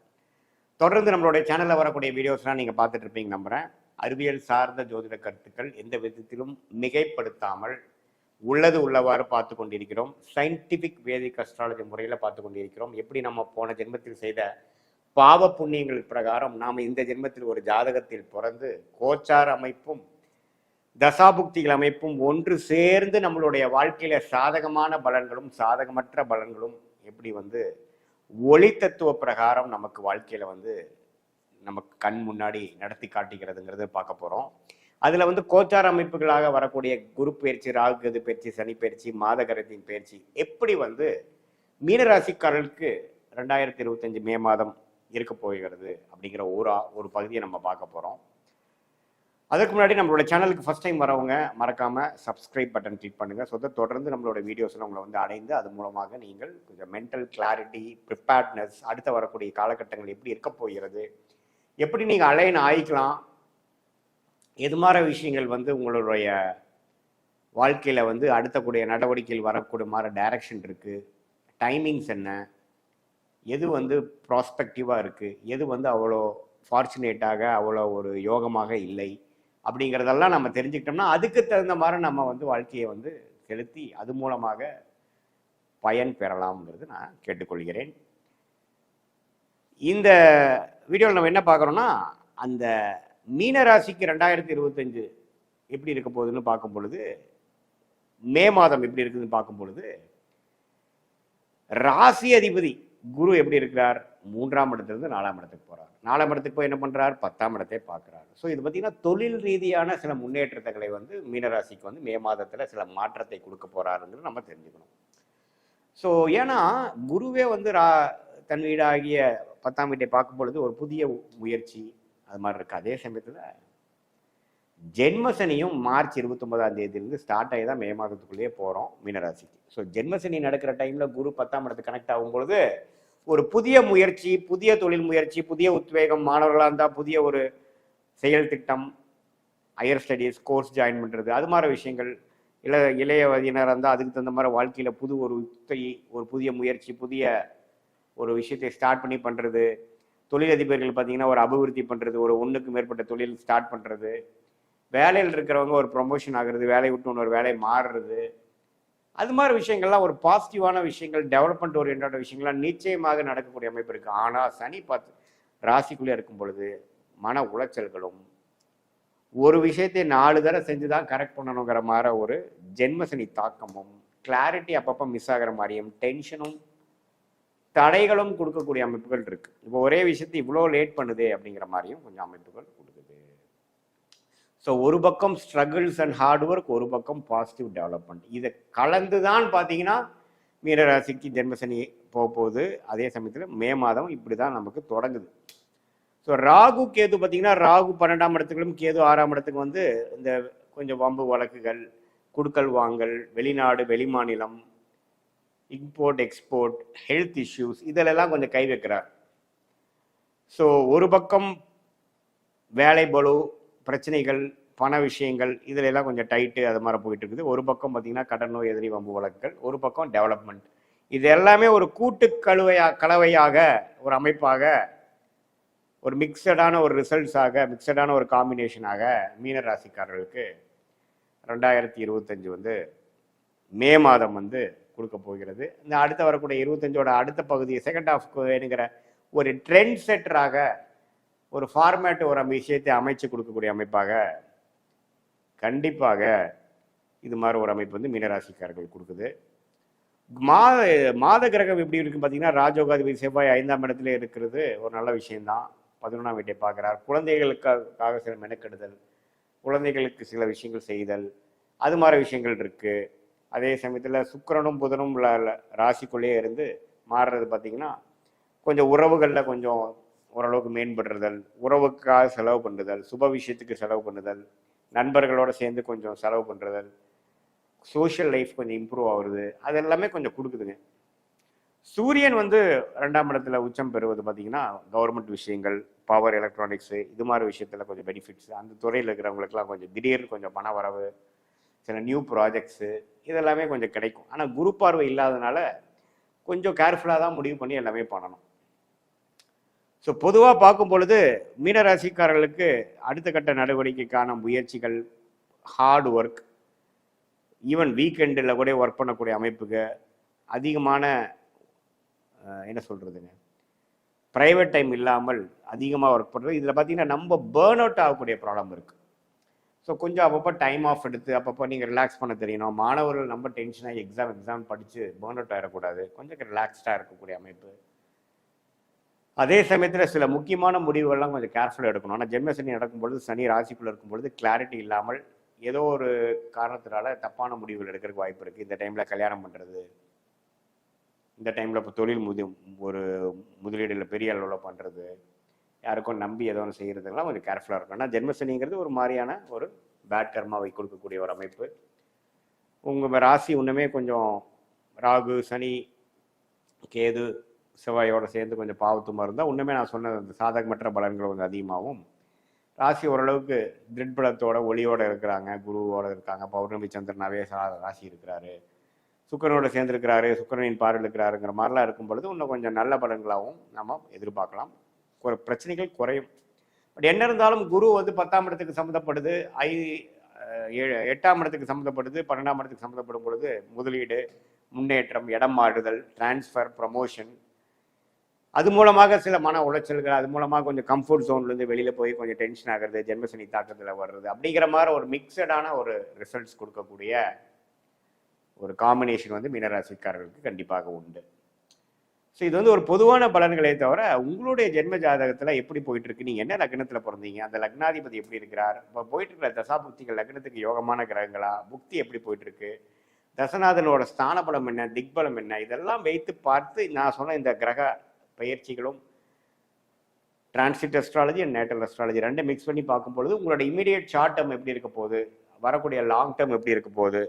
தொடர்ந்து நம்மளுடைய சேனலில் வரக்கூடிய வீடியோஸ்லாம் நீங்கள் பார்த்துட்டு இருப்பீங்க நம்புகிறேன். அறிவியல் சார்ந்த ஜோதிட கருத்துக்கள் எந்த விதத்திலும் மிகைப்படுத்தாமல் உள்ளது உள்ளவாறு பார்த்து கொண்டிருக்கிறோம். சயின்டிஃபிக் வேதிக் அஸ்ட்ராலஜி முறையில் பார்த்து கொண்டிருக்கிறோம். எப்படி நம்ம போன ஜென்மத்தில் செய்த பாவ புண்ணியங்கள் பிரகாரம் நாம் இந்த ஜென்மத்தில் ஒரு ஜாதகத்தில் பிறந்து கோச்சார அமைப்பும் தசாபுக்திகள் அமைப்பும் ஒன்று சேர்ந்து நம்மளுடைய வாழ்க்கையில சாதகமான பலன்களும் சாதகமற்ற பலன்களும் எப்படி வந்து ஒளி தத்துவ பிரகாரம் நமக்கு வாழ்க்கையில வந்து நமக்கு கண் முன்னாடி நடத்தி காட்டுகிறதுங்கிறத பார்க்க போறோம். அதுல வந்து கோச்சார அமைப்புகளாக வரக்கூடிய குரு பயிற்சி, ராகு கேது பயிற்சி, சனி பயிற்சி, மாதகரத்தின் பயிற்சி எப்படி வந்து மீனராசிக்காரர்களுக்கு 2025 மே மாதம் இருக்க போகிறது அப்படிங்கிற ஒரு பகுதியை நம்ம பார்க்க போறோம். அதுக்கு முன்னாடி நம்மளோட சேனலுக்கு ஃபர்ஸ்ட் டைம் வரவங்க மறக்காம சப்ஸ்கிரைப் பட்டன் கிளிக் பண்ணுங்க. ஸோ தொடர்ந்து நம்மளோட வீடியோஸ்லாம் உங்களை வந்து அடைந்து அது மூலமாக நீங்கள் கொஞ்சம் மென்டல் கிளாரிட்டி, ப்ரிப்பேர்ட்னஸ், அடுத்த வரக்கூடிய காலகட்டங்கள் எப்படி இருக்க போகிறது, எப்படி நீங்கள் அலைன் ஆயிக்கலாம், எது மாதிரி விஷயங்கள் வந்து உங்களுடைய வாழ்க்கையில் வந்து அடுத்தக்கூடிய நடவடிக்கைகள் வரக்கூடிய மாதிரி டைரக்ஷன் இருக்குது, டைமிங்ஸ் என்ன, எது வந்து ப்ராஸ்பெக்டிவாக இருக்குது, எது வந்து அவ்வளோ ஃபார்ச்சுனேட்டாக அவ்வளோ ஒரு யோகமாக இல்லை அப்படிங்கிறதெல்லாம் நம்ம தெரிஞ்சுக்கிட்டோம்னா அதுக்கு தகுந்த மாதிரி நம்ம வந்து வாழ்க்கையை வந்து செலுத்தி அது மூலமாக பயன் பெறலாம்ங்கிறது நான் கேட்டுக்கொள்கிறேன். இந்த வீடியோவில் நம்ம என்ன பார்க்குறோன்னா, அந்த மீனராசிக்கு 2025 எப்படி இருக்க போகுதுன்னு பார்க்கும் பொழுது மே மாதம் எப்படி இருக்குதுன்னு பார்க்கும் பொழுது ராசி அதிபதி குரு எப்படி இருக்கிறார்? 3ஆம் இடத்திலிருந்து 4ஆம் இடத்துக்கு போறார். 4ஆம் இடத்துக்கு போய் என்ன பண்றார்? 10ஆம் இடத்தை பார்க்கிறார். ஸோ இது பார்த்தீங்கன்னா தொழில் ரீதியான சில முன்னேற்றங்களை வந்து மீனராசிக்கு வந்து மே மாதத்துல சில மாற்றத்தை கொடுக்க போறாருங்கிறது நம்ம தெரிஞ்சுக்கணும். ஸோ ஏன்னா குருவே வந்து தன் வீடாகிய 10ஆம் வீட்டை பார்க்கும் பொழுது ஒரு புதிய முயற்சி அது மாதிரி இருக்கு. அதே சமயத்துல ஜென்மசனியும் மார்ச் 29ஆம் தேதியிலிருந்து ஸ்டார்ட் ஆகி தான் மே மாதத்துக்குள்ளேயே போகிறோம் மீனராசிக்கு. ஸோ ஜென்மசனி நடக்கிற டைமில் குரு 10ஆம் இடத்துக்கு கனெக்ட் ஆகும் பொழுது ஒரு புதிய முயற்சி, புதிய தொழில் முயற்சி, புதிய உத்வேகம், மாணவர்களாக இருந்தால் புதிய ஒரு செயல் திட்டம், ஹையர் ஸ்டடீஸ் கோர்ஸ் ஜாயின் பண்ணுறது, அது மாதிரி விஷயங்கள், இளைய வயதினராக இருந்தால் அதுக்கு தகுந்த மாதிரி வாழ்க்கையில் புது ஒரு ஒரு புதிய முயற்சி, புதிய ஒரு விஷயத்தை ஸ்டார்ட் பண்ணி பண்ணுறது, தொழிலதிபர்கள் பார்த்தீங்கன்னா ஒரு அபிவிருத்தி பண்ணுறது, ஒரு ஒன்றுக்கு மேற்பட்ட தொழில் ஸ்டார்ட் பண்ணுறது, வேலையில் இருக்கிறவங்க ஒரு ப்ரொமோஷன் ஆகுறது, வேலையை விட்டு இன்னொரு வேலையை மாறுறது, அது மாதிரி விஷயங்கள்லாம் ஒரு பாசிட்டிவான விஷயங்கள், டெவலப்மெண்ட் ஓரியன்டான விஷயங்கள்லாம் நிச்சயமாக நடக்கக்கூடிய அமைப்பு இருக்கு. ஆனால் சனி ராசிக்குள்ளே இருக்கும் பொழுது மன உளைச்சல்களும் ஒரு விஷயத்தை 4 தடவை செஞ்சுதான் கரெக்ட் பண்ணணுங்கிற மாதிரி ஒரு ஜென்மசனி தாக்கமும், கிளாரிட்டி அப்பப்போ மிஸ் ஆகிற மாதிரியும், டென்ஷனும் தடைகளும் கொடுக்கக்கூடிய அமைப்புகள் இருக்கு. இப்போ ஒரே விஷயத்தை இவ்வளோ லேட் பண்ணுது அப்படிங்கிற மாதிரியும் கொஞ்சம் அமைப்புகள் கொடுக்குது. ஸோ ஒரு பக்கம் ஸ்ட்ரகிள்ஸ் அண்ட் ஹார்ட் ஒர்க், ஒரு பக்கம் பாசிட்டிவ் டெவலப்மெண்ட், இதை கலந்து தான் பார்த்தீங்கன்னா மீனராசிக்கு ஜென்மசனி போகுது. அதே சமயத்தில் மே மாதம் இப்படி தான் நமக்கு தொடங்குது. ஸோ ராகு கேது பார்த்தீங்கன்னா ராகு 12ஆம் இடத்துக்கும் கேது 6ஆம் இடத்துக்கு வந்து இந்த கொஞ்சம் வம்பு வழக்குகள், குடுக்கல் வாங்கல், வெளிநாடு வெளிமாநிலம், இம்போர்ட் எக்ஸ்போர்ட், ஹெல்த் இஷ்யூஸ், இதிலெல்லாம் கொஞ்சம் கை வைக்கிறார். ஸோ ஒரு பக்கம் வேலை பளு, பிரச்சனைகள், பண விஷயங்கள், இதுல எல்லாம் கொஞ்சம் டைட்டு அது மாதிரி போயிட்டு இருக்குது. ஒரு பக்கம் பார்த்தீங்கன்னா கடன் நோய், எதிரி வம்பு வழக்குகள், ஒரு பக்கம் டெவலப்மெண்ட், இது எல்லாமே ஒரு கூட்டு கலவையாக ஒரு அமைப்பாக ஒரு மிக்சடான ஒரு ரிசல்ட்ஸாக, மிக்சடான ஒரு காம்பினேஷனாக மீனராசிக்காரர்களுக்கு 2025 வந்து மே மாதம் வந்து கொடுக்க போகிறது. இந்த அடுத்த வரக்கூடிய 25ஓட அடுத்த பகுதி செகண்ட் ஹாஃப் வேணுங்கிற ஒரு ட்ரெண்ட் செட்டராக, ஒரு ஃபார்மேட், ஒரு விஷயத்தை அமைச்சு கொடுக்கக்கூடிய அமைப்பாக கண்டிப்பாக இது மாதிரி ஒரு அமைப்பு வந்து மீனராசிக்காரர்கள் கொடுக்குது. மாத கிரகம் எப்படி இருக்குன்னு பார்த்தீங்கன்னா ராஜோகாதிபதி செவ்வாய் 5ஆம் இடத்துல இருக்கிறது ஒரு நல்ல விஷயம்தான். 11ஆம் வீட்டை பார்க்குறார். குழந்தைகளுக்காக சில மெனக்கெடுதல், குழந்தைகளுக்கு சில விஷயங்கள் செய்தல், அது மாதிரி விஷயங்கள் இருக்கு. அதே சமயத்தில் சுக்கிரனும் புதனும் ராசிக்குள்ளேயே இருந்து மாறுறது பார்த்தீங்கன்னா கொஞ்சம் உறவுகளில் கொஞ்சம் ஓரளவுக்கு மேம்படுறதல், உறவுக்காக செலவு பண்ணுதல், சுப விஷயத்துக்கு செலவு பண்ணுதல், நண்பர்களோட சேர்ந்து கொஞ்சம் செலவு பண்ணுறதல், சோஷியல் லைஃப் கொஞ்சம் இம்ப்ரூவ் ஆகுறது, அது எல்லாமே கொஞ்சம் கொடுக்குதுங்க. சூரியன் வந்து 2ஆம் இடத்துல உச்சம் பெறுவது பார்த்தீங்கன்னா கவர்மெண்ட் விஷயங்கள், பவர் எலக்ட்ரானிக்ஸு, இது மாதிரி விஷயத்தில் கொஞ்சம் பெனிஃபிட்ஸ், அந்த துறையில் இருக்கிறவங்களுக்குலாம் கொஞ்சம் திடீர்னு கொஞ்சம் பண வரவு, சில நியூ ப்ராஜெக்ட்ஸு, இதெல்லாமே கொஞ்சம் கிடைக்கும். ஆனால் குரு பார்வை இல்லாதனால கொஞ்சம் கேர்ஃபுல்லாக தான் முடிவு பண்ணி எல்லாமே பண்ணணும். ஸோ பொதுவாக பார்க்கும் பொழுது மீனராசிக்காரர்களுக்கு அடுத்த கட்ட நடவடிக்கைக்கான முயற்சிகள், ஹார்ட் ஒர்க், ஈவன் வீக்கெண்டில் கூட ஒர்க் பண்ணக்கூடிய அமைப்புக்கு அதிகமான என்ன சொல்கிறதுங்க, ப்ரைவேட் டைம் இல்லாமல் அதிகமாக ஒர்க் பண்ணுறது. இதில் பார்த்தீங்கன்னா நம்ம பேர்ன் அவுட் ஆகக்கூடிய ப்ராப்ளம் இருக்குது. ஸோ கொஞ்சம் அப்பப்போ டைம் ஆஃப் எடுத்து அப்பப்போ நீங்கள் ரிலாக்ஸ் பண்ண தெரியணும். மாணவர்கள் நம்ம டென்ஷனாக எக்ஸாம் படித்து பேர்ன் அவுட் ஆகிடக்கூடாது. கொஞ்சம் ரிலாக்ஸ்டாக இருக்கக்கூடிய அமைப்பு. அதே சமயத்தில் சில முக்கியமான முடிவுகள்லாம் கொஞ்சம் கேர்ஃபுல்லாக எடுக்கணும். ஆனால் ஜென்மசனி நடக்கும்பொழுது, சனி ராசிக்குள்ளே இருக்கும்பொழுது கிளாரிட்டி இல்லாமல் ஏதோ ஒரு காரணத்தினால தப்பான முடிவுகள் எடுக்கிறதுக்கு வாய்ப்பு இருக்குது. இந்த டைமில் கல்யாணம் பண்ணுறது, இந்த டைமில் இப்போ தொழில் ஒரு முதலீடுல பெரிய அளவில் பண்ணுறது, யாருக்கும் நம்பி ஏதோ ஒன்று செய்கிறதுக்கெல்லாம் கொஞ்சம் கேர்ஃபுல்லாக இருக்கும். ஆனால் ஜென்மசனிங்கிறது ஒரு மாதிரியான ஒரு பேட் கர்மாவை கொடுக்கக்கூடிய ஒரு அமைப்பு. உங்கள் ராசி இன்னுமே கொஞ்சம் ராகு, சனி, கேது, செவ்வாயோட சேர்ந்து கொஞ்சம் பாவத்துமா இருந்தால் இன்னுமே நான் சொன்ன அந்த சாதகமற்ற பலன்கள் கொஞ்சம் அதிகமாகவும், ராசி ஓரளவுக்கு திருட்பலத்தோட ஒளியோட இருக்கிறாங்க, குருவோட இருக்காங்க, பௌர்ணமி சந்திரனாவே ராசி இருக்கிறாரு, சுக்கரனோட சேர்ந்துருக்கிறாரு, சுக்கரனின் பார்வையில் இருக்கிறாருங்கிற மாதிரிலாம் இருக்கும் பொழுது இன்னும் கொஞ்சம் நல்ல பலன்களாகவும் நம்ம எதிர்பார்க்கலாம். ஒரு பிரச்சனைகள் குறையும். பட் என்ன இருந்தாலும் குரு வந்து 10ஆம் இடத்துக்கு சம்மந்தப்படுது, 8ஆம் இடத்துக்கு சம்மந்தப்படுது, 12ஆம் இடத்துக்கு சம்மந்தப்படும் பொழுது முதலீடு, முன்னேற்றம், இடம் மாறுதல், டிரான்ஸ்ஃபர், ப்ரமோஷன், அது மூலமாக சில மன உளைச்சல்கள், அது மூலமாக கொஞ்சம் கம்ஃபர்ட் ஜோன்லேருந்து வெளியில் போய் கொஞ்சம் டென்ஷன் ஆகிறது, ஜென்மசனி தாக்கத்தில் வர்றது, அப்படிங்கிற மாதிரி ஒரு மிக்சடான ஒரு ரிசல்ட்ஸ் கொடுக்கக்கூடிய ஒரு காம்பினேஷன் வந்து மீனராசிக்காரர்களுக்கு கண்டிப்பாக உண்டு. ஸோ இது வந்து ஒரு பொதுவான பலன்களே தவிர உங்களுடைய ஜென்ம ஜாதகத்தில் எப்படி போயிட்டு இருக்கு, நீங்கள் என்ன லக்னத்தில் பிறந்தீங்க, அந்த லக்னாதிபதி எப்படி இருக்கிறார், இப்போ போயிட்டு இருக்கிற தசா புக்திகள் லக்னத்துக்கு யோகமான கிரகங்களா, புக்தி எப்படி போயிட்டு இருக்கு, தசநாதனோட ஸ்தான பலம் என்ன, திக்பலம் என்ன, இதெல்லாம் வைத்து பார்த்து நான் சொன்ன இந்த கிரக பயிற்சிகளும் transit astrology and natal astrology ரெண்டும் மிக்ஸ் பண்ணி பார்க்கும்பொழுது உங்களோட இமீடியட் ஷார்ட் டேர்ம் எப்படி இருக்க போகுது, வரக்கூடிய லாங் டேர்ம் எப்படி இருக்க போகுது,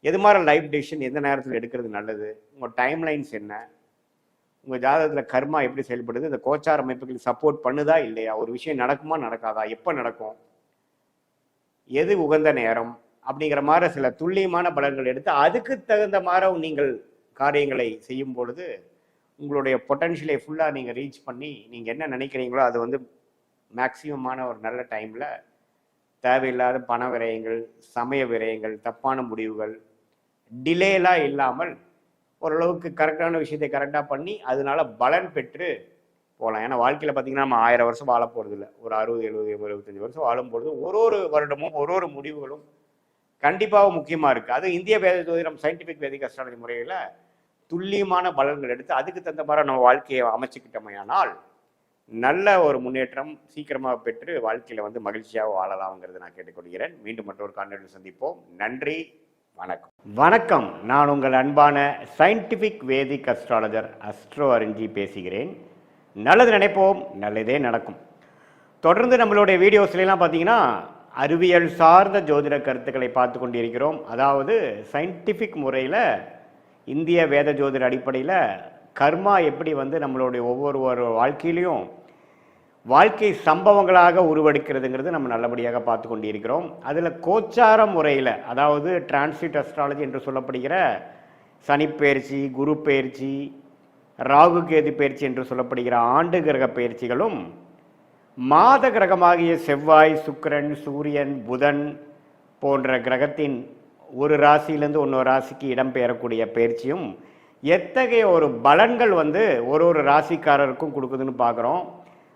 எது மாதிரி லைஃப் டெசிஷன் எந்த நேரத்தில் எடுக்கிறது நல்லது, உங்கள் டைம் லைன்ஸ் என்ன, உங்கள் ஜாதகத்தில் கர்மா எப்படி செயல்படுது, இந்த கோச்சார அமைப்புகளுக்கு சப்போர்ட் பண்ணுதா இல்லையா, ஒரு விஷயம் நடக்குமா நடக்காதா, எப்போ நடக்கும், எது உகந்த நேரம் அப்படிங்கிற மாதிரி சில துல்லியமான பலன்கள் எடுத்து அதுக்கு தகுந்த மாதிரி நீங்கள் காரியங்களை செய்யும் பொழுது உங்களுடைய பொட்டன்ஷியலை ஃபுல்லாக நீங்கள் ரீச் பண்ணி நீங்கள் என்ன நினைக்கிறீங்களோ அது வந்து மேக்சிமமான ஒரு நல்ல டைமில் தேவையில்லாத பண விரயங்கள், சமய விரயங்கள், தப்பான முடிவுகள், டிலேலாம் இல்லாமல் ஓரளவுக்கு கரெக்டான விஷயத்தை கரெக்டாக பண்ணி அதனால பலன் பெற்று போகலாம். ஏன்னா வாழ்க்கையில் பார்த்தீங்கன்னா நம்ம 1000 வருஷம் வாழ போகிறது இல்லை, ஒரு 60, 70, 75 வருஷம் வாழும் பொழுது ஒரு வருடமும் ஒரு முடிவுகளும் கண்டிப்பாக முக்கியமாக இருக்குது. அது இந்திய வேத ஜோதிடம் சயின்டிஃபிக் வேதிக் அஸ்ட்ராலஜி முறையில் துல்லியமான பலன்கள் எடுத்து அதுக்கு தகுந்த மாதிரி நம்ம வாழ்க்கையை அமைச்சுக்கிட்டோமையானால் நல்ல ஒரு முன்னேற்றம் சீக்கிரமாக பெற்று வாழ்க்கையில் வந்து மகிழ்ச்சியாக வாழலாம்ங்கிறது நான் கேட்டுக்கொள்கிறேன். மீண்டும் மற்றொரு காணொளியில் சந்திப்போம். நன்றி, வணக்கம். வணக்கம், நான் உங்கள் அன்பான சயின்டிஃபிக் வேதிக் அஸ்ட்ராலஜர் அஸ்ட்ரோ அருஞ்சி பேசுகிறேன். நல்லது நினைப்போம், நல்லதே நடக்கும். தொடர்ந்து நம்மளுடைய வீடியோஸ்லாம் பார்த்தீங்கன்னா அறிவியல் சார்ந்த ஜோதிட கருத்துக்களை பார்த்து கொண்டிருக்கிறோம். அதாவது சயின்டிஃபிக் முறையில் இந்திய வேத ஜோதிட அடிப்படையில் கர்மா எப்படி வந்து நம்மளுடைய ஒவ்வொரு வாழ்க்கையிலையும் வாழ்க்கை சம்பவங்களாக உருவெடுக்கிறதுங்கிறது நம்ம நல்லபடியாக பார்த்து கொண்டிருக்கிறோம். அதில் கோச்சார முறையில், அதாவது டிரான்சிட் அஸ்ட்ராலஜி என்று சொல்லப்படுகிற சனிப்பெயர்ச்சி, குரு பெயர்ச்சி, ராகு கேது பயிற்சி என்று சொல்லப்படுகிற ஆண்டு கிரக பயிற்சிகளும், மாத கிரகமாகிய செவ்வாய், சுக்கிரன், சூரியன், புதன் போன்ற கிரகத்தின் ஒரு ராசியிலேருந்து இன்னொரு ராசிக்கு இடம்பெயரக்கூடிய பயிற்சியும் எத்தகைய ஒரு பலன்கள் வந்து ஒரு ராசிக்காரருக்கும் கொடுக்குதுன்னு பார்க்குறோம்.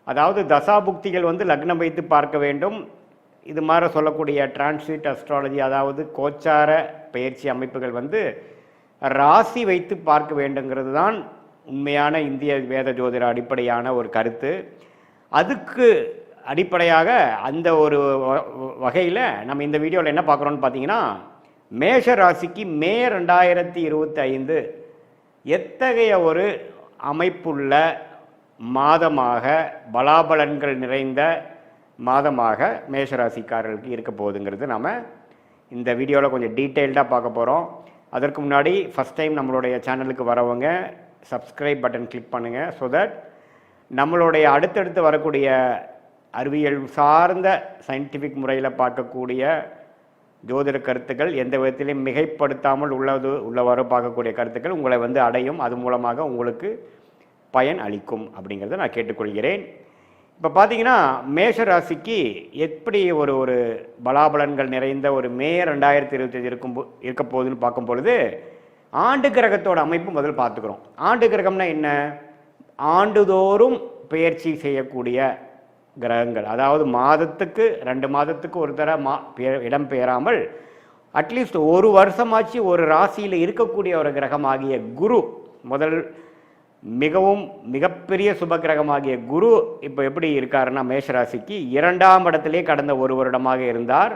அதாவது தசாபுக்திகள் வந்து லக்னம் வைத்து பார்க்க வேண்டும். இது மாதிரி சொல்லக்கூடிய டிரான்சிட் அஸ்ட்ராலஜி, அதாவது கோச்சார பயிற்சி அமைப்புகள் வந்து ராசி வைத்து பார்க்க வேண்டுங்கிறது தான் உண்மையான இந்திய வேத ஜோதிட அடிப்படையான ஒரு கருத்து. அதுக்கு அடிப்படையாக அந்த ஒரு வகையில் நம்ம இந்த வீடியோவில் என்ன பார்க்குறோன்னு பார்த்தீங்கன்னா, மேஷ ராசிக்கு மே 2025 எத்தகைய ஒரு அமைப்புள்ள மாதமாக, பலாபலன்கள் நிறைந்த மாதமாக மேஷராசிக்காரர்களுக்கு இருக்க போகுதுங்கிறது நம்ம இந்த வீடியோவில் கொஞ்சம் டீட்டெயில்டாக பார்க்க போகிறோம். அதற்கு முன்னாடி ஃபஸ்ட் டைம் நம்மளுடைய சேனலுக்கு வரவங்க சப்ஸ்கிரைப் பட்டன் கிளிக் பண்ணுங்கள். ஸோ தட் நம்மளுடைய அடுத்தடுத்து வரக்கூடிய அறிவியல் சார்ந்த சயின்டிஃபிக் முறையில் பார்க்கக்கூடிய ஜோதிட கருத்துக்கள் எந்த விதத்திலையும் மிகைப்படுத்தாமல் உள்ளவாறு பார்க்கக்கூடிய கருத்துக்கள் உங்களை வந்து அடையும். அது மூலமாக உங்களுக்கு பயன் அளிக்கும் அப்படிங்கிறத நான் கேட்டுக்கொள்கிறேன். இப்போ பார்த்தீங்கன்னா மேஷ ராசிக்கு எப்படி ஒரு பலாபலன்கள் நிறைந்த ஒரு மே 2025 இருக்க போகுதுன்னு பார்க்கும் பொழுது ஆண்டு கிரகத்தோட அமைப்பு முதல் பார்த்துக்கிறோம். ஆண்டு கிரகம்னா என்ன? ஆண்டுதோறும் பெயர்ச்சி செய்யக்கூடிய கிரகங்கள். அதாவது மாதத்துக்கு 2 மாதத்துக்கு ஒரு இடம் பெயராமல் அட்லீஸ்ட் ஒரு வருஷமாச்சு ஒரு ராசியில் இருக்கக்கூடிய ஒரு கிரகமாகிய குரு, முதல் மிகப்பெரிய சுப கிரகமாகிய குரு இப்போ எப்படி இருக்காருன்னா மேஷராசிக்கு 2ஆம் இடத்திலே கடந்த ஒரு வருடமாக இருந்தார்.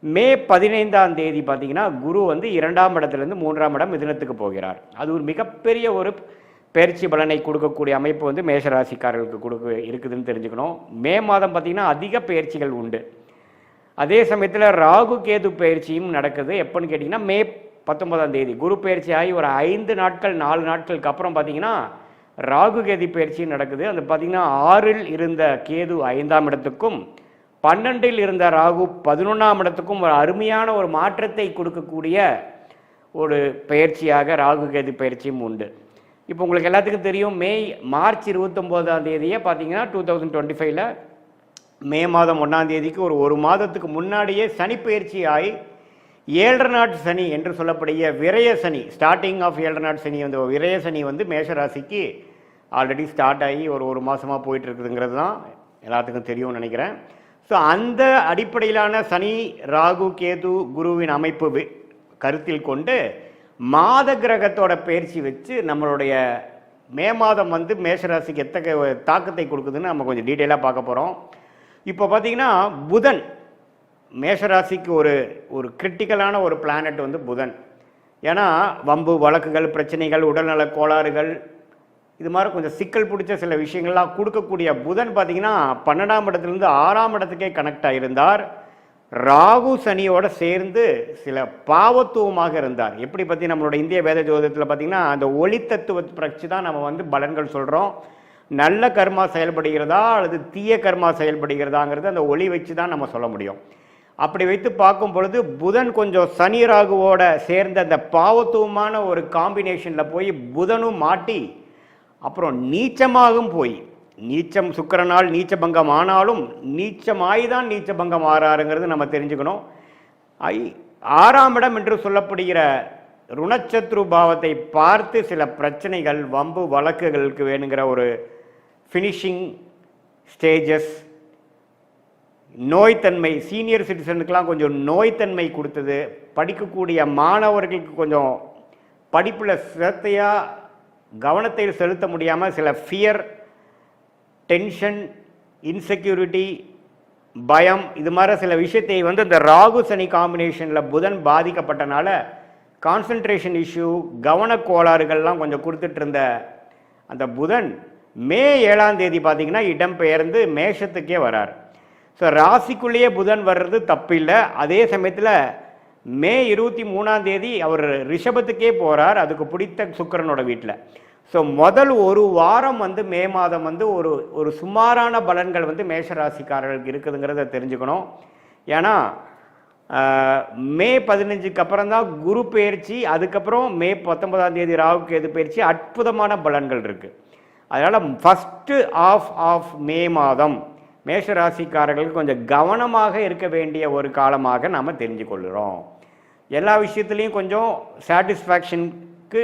மே 15ஆம் தேதி பார்த்தீங்கன்னா குரு வந்து 2ஆம் இடத்துலேருந்து 3ஆம் இடம் மிதுனத்துக்கு போகிறார். அது ஒரு மிகப்பெரிய ஒரு பயிற்சி பலனை கொடுக்கக்கூடிய அமைப்பு வந்து மேஷராசிக்காரர்களுக்கு இருக்குதுன்னு தெரிஞ்சுக்கணும். மே மாதம் பார்த்திங்கன்னா அதிக பயிற்சிகள் உண்டு. அதே சமயத்தில் ராகு கேது பயிற்சியும் நடக்குது. எப்போன்னு கேட்டிங்கன்னா மே 19ஆம் தேதி குரு பயிற்சி ஆகி ஒரு 5 நாட்கள் 4 நாட்களுக்கு அப்புறம் பார்த்திங்கன்னா ராகு கேது பயிற்சியும் நடக்குது. அது பார்த்திங்கன்னா 6இல் இருந்த கேது 5ஆம் இடத்துக்கும் 12இல் இருந்த ராகு 11ஆம் இடத்துக்கும் ஒரு அருமையான ஒரு மாற்றத்தை கொடுக்கக்கூடிய ஒரு பயிற்சியாக ராகு கேது பயிற்சியும் உண்டு. இப்போ உங்களுக்கு எல்லாத்துக்கும் தெரியும், மார்ச் 29ஆம் தேதியே பார்த்தீங்கன்னா 2025 மே மாதம் 1ஆம் தேதிக்கு ஒரு மாதத்துக்கு முன்னாடியே சனி பயிற்சி ஆகி 7 நாட்டு சனி என்று சொல்லக்கூடிய விரய சனி, ஸ்டார்டிங் ஆஃப் 7 நாட்டு சனி வந்து விரய சனி வந்து மேஷராசிக்கு ஆல்ரெடி ஸ்டார்ட் ஆகி ஒரு மாதமாக போயிட்டு இருக்குதுங்கிறது தான் எல்லாத்துக்கும் தெரியும்னு நினைக்கிறேன். ஸோ அந்த அடிப்படையிலான சனி, ராகு, கேது, குருவின் அமைப்பு கருத்தில் கொண்டு மாத கிரகத்தோட பயிற்சி வச்சு நம்மளுடைய மே மாதம் வந்து மேஷராசிக்கு எத்தகைய தாக்கத்தை கொடுக்குதுன்னு நம்ம கொஞ்சம் டீட்டெயிலாக பார்க்க போகிறோம். இப்போ பார்த்தீங்கன்னா புதன் மேஷராசிக்கு ஒரு ஒரு கிரிட்டிக்கலான ஒரு பிளானட் வந்து புதன். ஏன்னா வம்பு வழக்குகள், பிரச்சனைகள், உடல்நல கோளாறுகள், இது மாதிரி கொஞ்சம் சிக்கல் பிடிச்ச சில விஷயங்கள்லாம் கொடுக்கக்கூடிய புதன் பார்த்தீங்கன்னா 12ஆம் இடத்துலேருந்து 6ஆம் இடத்துக்கே கனெக்ட் ஆகியிருந்தார். ராகு சனியோட சேர்ந்து சில பாவத்துவமாக இருந்தார். எப்படி பற்றி நம்மளோட இந்திய வேத ஜோதிடத்தில் பார்த்தீங்கன்னா அந்த ஒளி தத்துவத்தை பற்றி தான் நம்ம வந்து பலன்கள் சொல்கிறோம். நல்ல கர்மா செயல்படுகிறதா அல்லது தீய கர்மா செயல்படுகிறதாங்கிறது அந்த ஒளி வச்சு தான் நம்ம சொல்ல முடியும். அப்படி வைத்து பார்க்கும் பொழுது புதன் கொஞ்சம் சனி ராகுவோட சேர்ந்த அந்த பாவத்துவமான ஒரு காம்பினேஷனில் போய் புதனும் மாட்டி அப்புறம் நீச்சமாகவும் போய் நீச்சம் சுக்கிரனால் நீச்சபங்கம் ஆனாலும் நீச்சமாய்தான் நீச்சபங்கம் ஆறாருங்கிறது நம்ம தெரிஞ்சுக்கணும். 6ஆம் இடம் என்று சொல்லப்படுகிற ருணச்சத்ரு பாவத்தை பார்த்து சில பிரச்சனைகள், வம்பு வழக்குகளுக்கு வேணுங்கிற ஒரு ஃபினிஷிங் ஸ்டேஜஸ், நோய்த்தன்மை, சீனியர் சிட்டிசனுக்கெலாம் கொஞ்சம் நோய்த்தன்மை கொடுத்தது. படிக்கக்கூடிய மாணவர்களுக்கு கொஞ்சம் படிப்பில் சிரத்தையாக கவனத்தை செலுத்த முடியாமல் சில ஃபியர், டென்ஷன், இன்செக்யூரிட்டி, பயம், இது மாதிரி சில விஷயத்தை வந்து இந்த ராகு சனி காம்பினேஷனில் புதன் பாதிக்கப்பட்டனால கான்சன்ட்ரேஷன் இஷ்யூ, கவன கோளாறுகள்லாம் கொஞ்சம் கொடுத்துட்டு இருந்த அந்த புதன் மே 7ஆம் தேதி பார்த்தீங்கன்னா இடம்பெயர்ந்து மேஷத்துக்கே வரார். ஸோ ராசிக்குள்ளேயே புதன் வர்றது தப்பு இல்லை. அதே சமயத்தில் மே 23ஆம் தேதி அவர் ரிஷபத்துக்கே போகிறார், அதுக்கு பிடித்த சுக்கிரனோட வீட்டில். ஸோ முதல் ஒரு வாரம் வந்து மே மாதம் வந்து ஒரு சுமாரான பலன்கள் வந்து மேஷராசிக்காரர்களுக்கு இருக்குதுங்கிறத தெரிஞ்சுக்கணும். ஏன்னா மே 15க்கு அப்புறம் தான் குரு பயிற்சி, அதுக்கப்புறம் மே 19ஆம் தேதி ராகு கேது பயிற்சி, அற்புதமான பலன்கள் இருக்குது. அதனால் ஃபஸ்ட்டு ஆஃப் மே மாதம் மேஷராசிக்காரர்களுக்கு கொஞ்சம் கவனமாக இருக்க வேண்டிய ஒரு காலமாக நாம் தெரிஞ்சு கொள்கிறோம். எல்லா விஷயத்துலேயும் கொஞ்சம் சாட்டிஸ்ஃபேக்ஷனுக்கு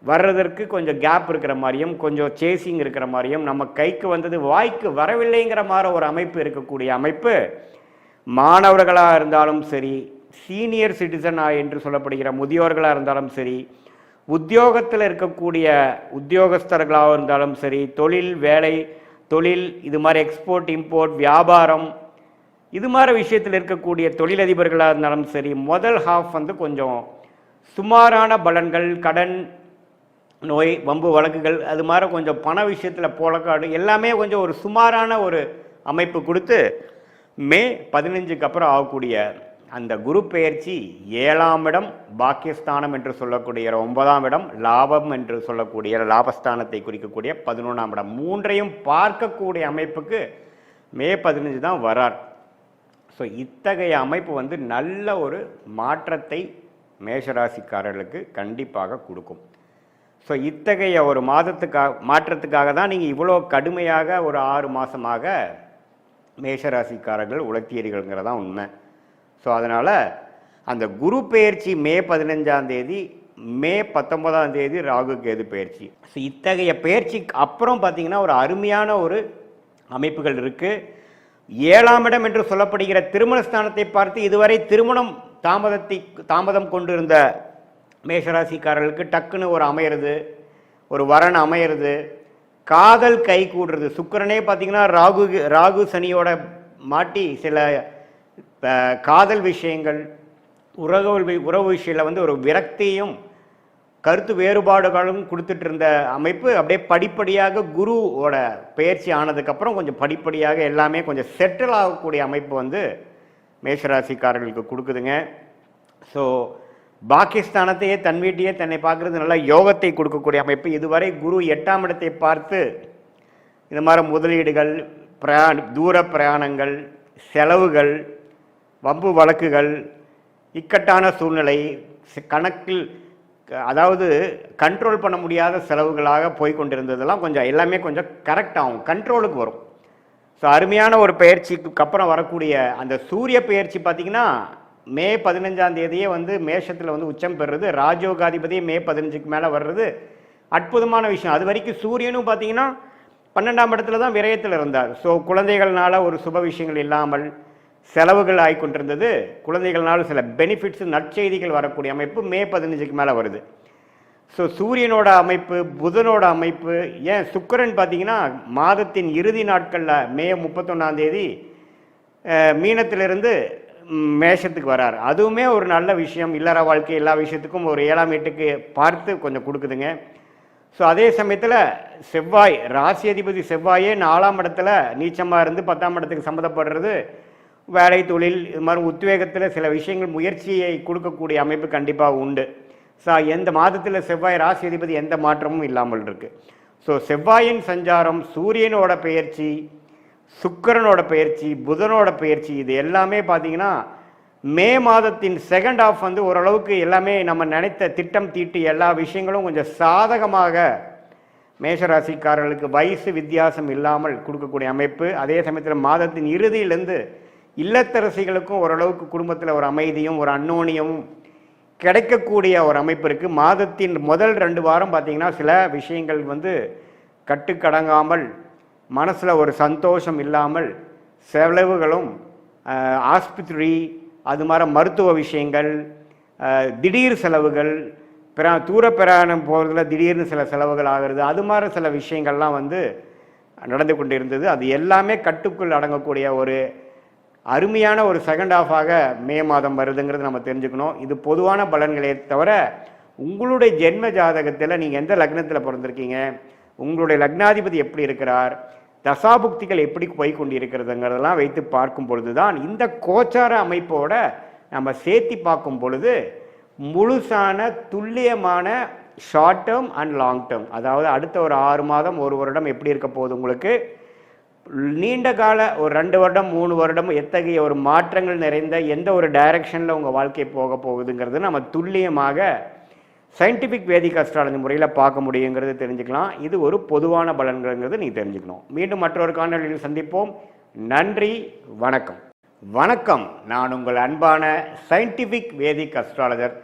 வர்றதற்கு கொஞ்சம் கேப் இருக்கிற மாதிரியும், கொஞ்சம் சேசிங் இருக்கிற மாதிரியும், நம்ம கைக்கு வந்தது வாய்க்கு வரவில்லைங்கிற மாதிரி ஒரு அமைப்பு இருக்கக்கூடிய அமைப்பு மாணவர்களாக இருந்தாலும் சரி, சீனியர் சிட்டிசனாக என்று சொல்லப்படுகிற முதியோர்களாக இருந்தாலும் சரி, உத்தியோகத்தில் இருக்கக்கூடிய உத்தியோகஸ்தர்களாக இருந்தாலும் சரி, தொழில் வேலை தொழில் இது மாதிரி எக்ஸ்போர்ட் இம்போர்ட் வியாபாரம் இது மாதிரி விஷயத்தில் இருக்கக்கூடிய தொழிலதிபர்களாக இருந்தாலும் சரி, முதல் ஹாஃப் வந்து கொஞ்சம் சுமாரான பலன்கள், கடன், நோய், வம்பு வழக்குகள், அது மாதிரி கொஞ்சம் பண விஷயத்தில் போலக்காடு எல்லாமே கொஞ்சம் ஒரு சுமாரான ஒரு அமைப்பு கொடுத்து மே 15க்கு அப்புறம் ஆகக்கூடிய அந்த குரு பெயர்ச்சி 7ஆம் இடம் பாக்கியஸ்தானம் என்று சொல்லக்கூடிய 9ஆம் இடம், லாபம் என்று சொல்லக்கூடிய லாபஸ்தானத்தை குறிக்கக்கூடிய 11ஆம் இடம், மூன்றையும் பார்க்கக்கூடிய அமைப்புக்கு மே 15 தான் வரார். ஸோ இத்தகைய அமைப்பு வந்து நல்ல ஒரு மாற்றத்தை மேஷராசிக்காரர்களுக்கு கண்டிப்பாக கொடுக்கும். ஸோ இத்தகைய ஒரு மாற்றத்துக்காக தான் நீங்கள் இவ்வளோ கடுமையாக ஒரு 6 மாதமாக மேஷராசிக்காரர்கள் உழைத்தீர்கள்ங்கிறதான் உண்மை. ஸோ அதனால் அந்த குரு பெயர்ச்சி மே 15ஆம் தேதி, மே 19ஆம் தேதி ராகு கேது பயிற்சி. ஸோ இத்தகைய பயிற்சிக்கு அப்புறம் பார்த்திங்கன்னா ஒரு அருமையான ஒரு அமைப்புகள் இருக்குது. 7ஆம் இடம் என்று சொல்லப்படுகிற திருமணஸ்தானத்தை பார்த்து இதுவரை திருமணம் தாமதம் கொண்டிருந்த மேஷராசிக்காரர்களுக்கு டக்குன்னு ஒரு அமையிறது, ஒரு வரன் அமையிறது, காதல் கை கூடுறது. சுக்கிரனே பார்த்திங்கன்னா ராகு சனியோட மாட்டி சில காதல் விஷயங்கள், உறவு விஷயத்தில் வந்து ஒரு விரக்தியும் கருத்து வேறுபாடுகளும் கொடுத்துட்டு இருந்த அமைப்பு அப்படியே படிப்படியாக குருவோட பயிற்சி ஆனதுக்கப்புறம் கொஞ்சம் படிப்படியாக எல்லாமே கொஞ்சம் செட்டில் ஆகக்கூடிய அமைப்பு வந்து மேஷராசிக்காரர்களுக்கு கொடுக்குதுங்க. ஸோ பாகிஸ்தானத்தையே தன் வீட்டையே தன்னை பார்க்குறது நல்ல யோகத்தை கொடுக்கக்கூடிய அமைப்பு. இதுவரை குரு 8ஆம் இடத்தை பார்த்து இந்த மாதிரி முதலீடுகள், தூர பிரயாணங்கள், செலவுகள், வம்பு வழக்குகள், இக்கட்டான சூழ்நிலை, கணக்கில் அதாவது கண்ட்ரோல் பண்ண முடியாத செலவுகளாக போய்கொண்டிருந்ததெல்லாம் கொஞ்சம் எல்லாமே கொஞ்சம் கரெக்ட் ஆகும், கண்ட்ரோலுக்கு வரும். ஸோ அருமையான ஒரு பயிற்சிக்கு அப்புறம் வரக்கூடிய அந்த சூரிய பயிற்சி பார்த்திங்கன்னா மே 15ஆம் தேதியே வந்து மேஷத்தில் வந்து உச்சம் பெறுறது, ராஜயோகாதிபதியே மே 15க்கு மேலே வர்றது அற்புதமான விஷயம். அது வரைக்கும் சூரியனும் பார்த்திங்கன்னா 12ஆம் இடத்துல தான் விரயத்தில் இருந்தார். ஸோ குழந்தைகள்னால ஒரு சுப விஷயங்கள் இல்லாமல், செலவுகள் ஆகிக்கொண்டிருந்தது. குழந்தைகள்னாலும் சில பெனிஃபிட்ஸ் நற்செய்திகள் வரக்கூடிய அமைப்பு மே 15க்கு மேலே வருது. ஸோ சூரியனோட அமைப்பு, புதனோட அமைப்பு, ஏன் சுக்கிரன் பார்த்தீங்கன்னா மாதத்தின் இறுதி நாட்களில் மே 31 மீனத்திலிருந்து மேஷத்துக்கு வரார். அதுவுமே ஒரு நல்ல விஷயம். இல்லற வாழ்க்கை எல்லா விஷயத்துக்கும் ஒரு 7ஆம் வீட்டுக்கு பார்த்து கொஞ்சம் கொடுக்குதுங்க. ஸோ அதே சமயத்தில் செவ்வாய், ராசி அதிபதி செவ்வாயே 4ஆம் இடத்துல நீச்சமாக இருந்து 10ஆம் இடத்துக்கு சம்மந்தப்படுறது வேலை, தொழில், இது மாதிரி உத்வேகத்தில் சில விஷயங்கள் முயற்சியை கொடுக்கக்கூடிய அமைப்பு கண்டிப்பாக உண்டு. ஸோ எந்த மாதத்தில் செவ்வாய் ராசி அதிபதி எந்த மாற்றமும் இல்லாமல் இருக்குது. ஸோ செவ்வாயின் சஞ்சாரம், சூரியனோட பெயர்ச்சி, சுக்கிரனோட பெயர்ச்சி, புதனோட பெயர்ச்சி, இது எல்லாமே பார்த்தீங்கன்னா மே மாதத்தின் செகண்ட் ஹாஃப் வந்து ஓரளவுக்கு எல்லாமே நம்ம நினைத்த திட்டம் தீட்டி எல்லா விஷயங்களும் கொஞ்சம் சாதகமாக மேஷராசிக்காரர்களுக்கு வயசு வித்தியாசம் இல்லாமல் கொடுக்கக்கூடிய அமைப்பு. அதே சமயத்தில் மாதத்தின் இறுதியிலேருந்து இல்லத்தரசிகளுக்கும் ஓரளவுக்கு குடும்பத்தில் ஒரு அமைதியும் ஒரு அன்னோனியமும் கிடைக்கக்கூடிய ஒரு அமைப்பு இருக்குது. மாதத்தின் முதல் 2 வாரம் பார்த்திங்கன்னா சில விஷயங்கள் வந்து கட்டுக்கடங்காமல், மனசில் ஒரு சந்தோஷம் இல்லாமல், செலவுகளும் ஆஸ்பத்திரி, அது மாதிரி மருத்துவ விஷயங்கள், திடீர் செலவுகள், தூர பிரயாணம் போகிறதுல திடீர்னு சில செலவுகள் ஆகிறது, அது மாதிரி சில விஷயங்கள்லாம் வந்து நடந்து கொண்டு இருந்தது. அது எல்லாமே கட்டுக்குள் அடங்கக்கூடிய ஒரு அருமையான ஒரு செகண்ட் ஹாஃபாக மே மாதம் வருதுங்கிறது நம்ம தெரிஞ்சுக்கணும். இது பொதுவான பலன்களே தவிர உங்களுடைய ஜென்ம ஜாதகத்தில் நீங்கள் எந்த லக்னத்தில் பிறந்திருக்கீங்க, உங்களுடைய லக்னாதிபதி எப்படி இருக்கிறார், தசாபுக்திகள் எப்படி போய் கொண்டு இருக்கிறதுங்கிறதெல்லாம் வைத்து பார்க்கும் பொழுது தான் இந்த கோச்சார அமைப்போட நம்ம சேர்த்தி பார்க்கும் பொழுது முழுசான துல்லியமான short term and long term, அதாவது அடுத்த ஒரு 6 மாதம் 1 வருடம் எப்படி இருக்க போகுது, உங்களுக்கு நீண்ட கால ஒரு 2 வருடம் 3 வருடம் எத்தகைய ஒரு மாற்றங்கள் நிறைந்த எந்த ஒரு டைரக்ஷனில் உங்கள் வாழ்க்கை போக போகுதுங்கிறது நம்ம துல்லியமாக சயின்டிஃபிக் வேதிக் அஸ்ட்ராலஜி முறையில் பார்க்க முடியுங்கிறது தெரிஞ்சுக்கலாம். இது ஒரு பொதுவான பலன்கள்ங்கிறது நீ தெரிஞ்சுக்கணும். மீண்டும் மற்றொரு காணொலியில் சந்திப்போம். நன்றி, வணக்கம். வணக்கம், நான் உங்கள் அன்பான சயின்டிஃபிக் வேதிக் அஸ்ட்ராலஜர்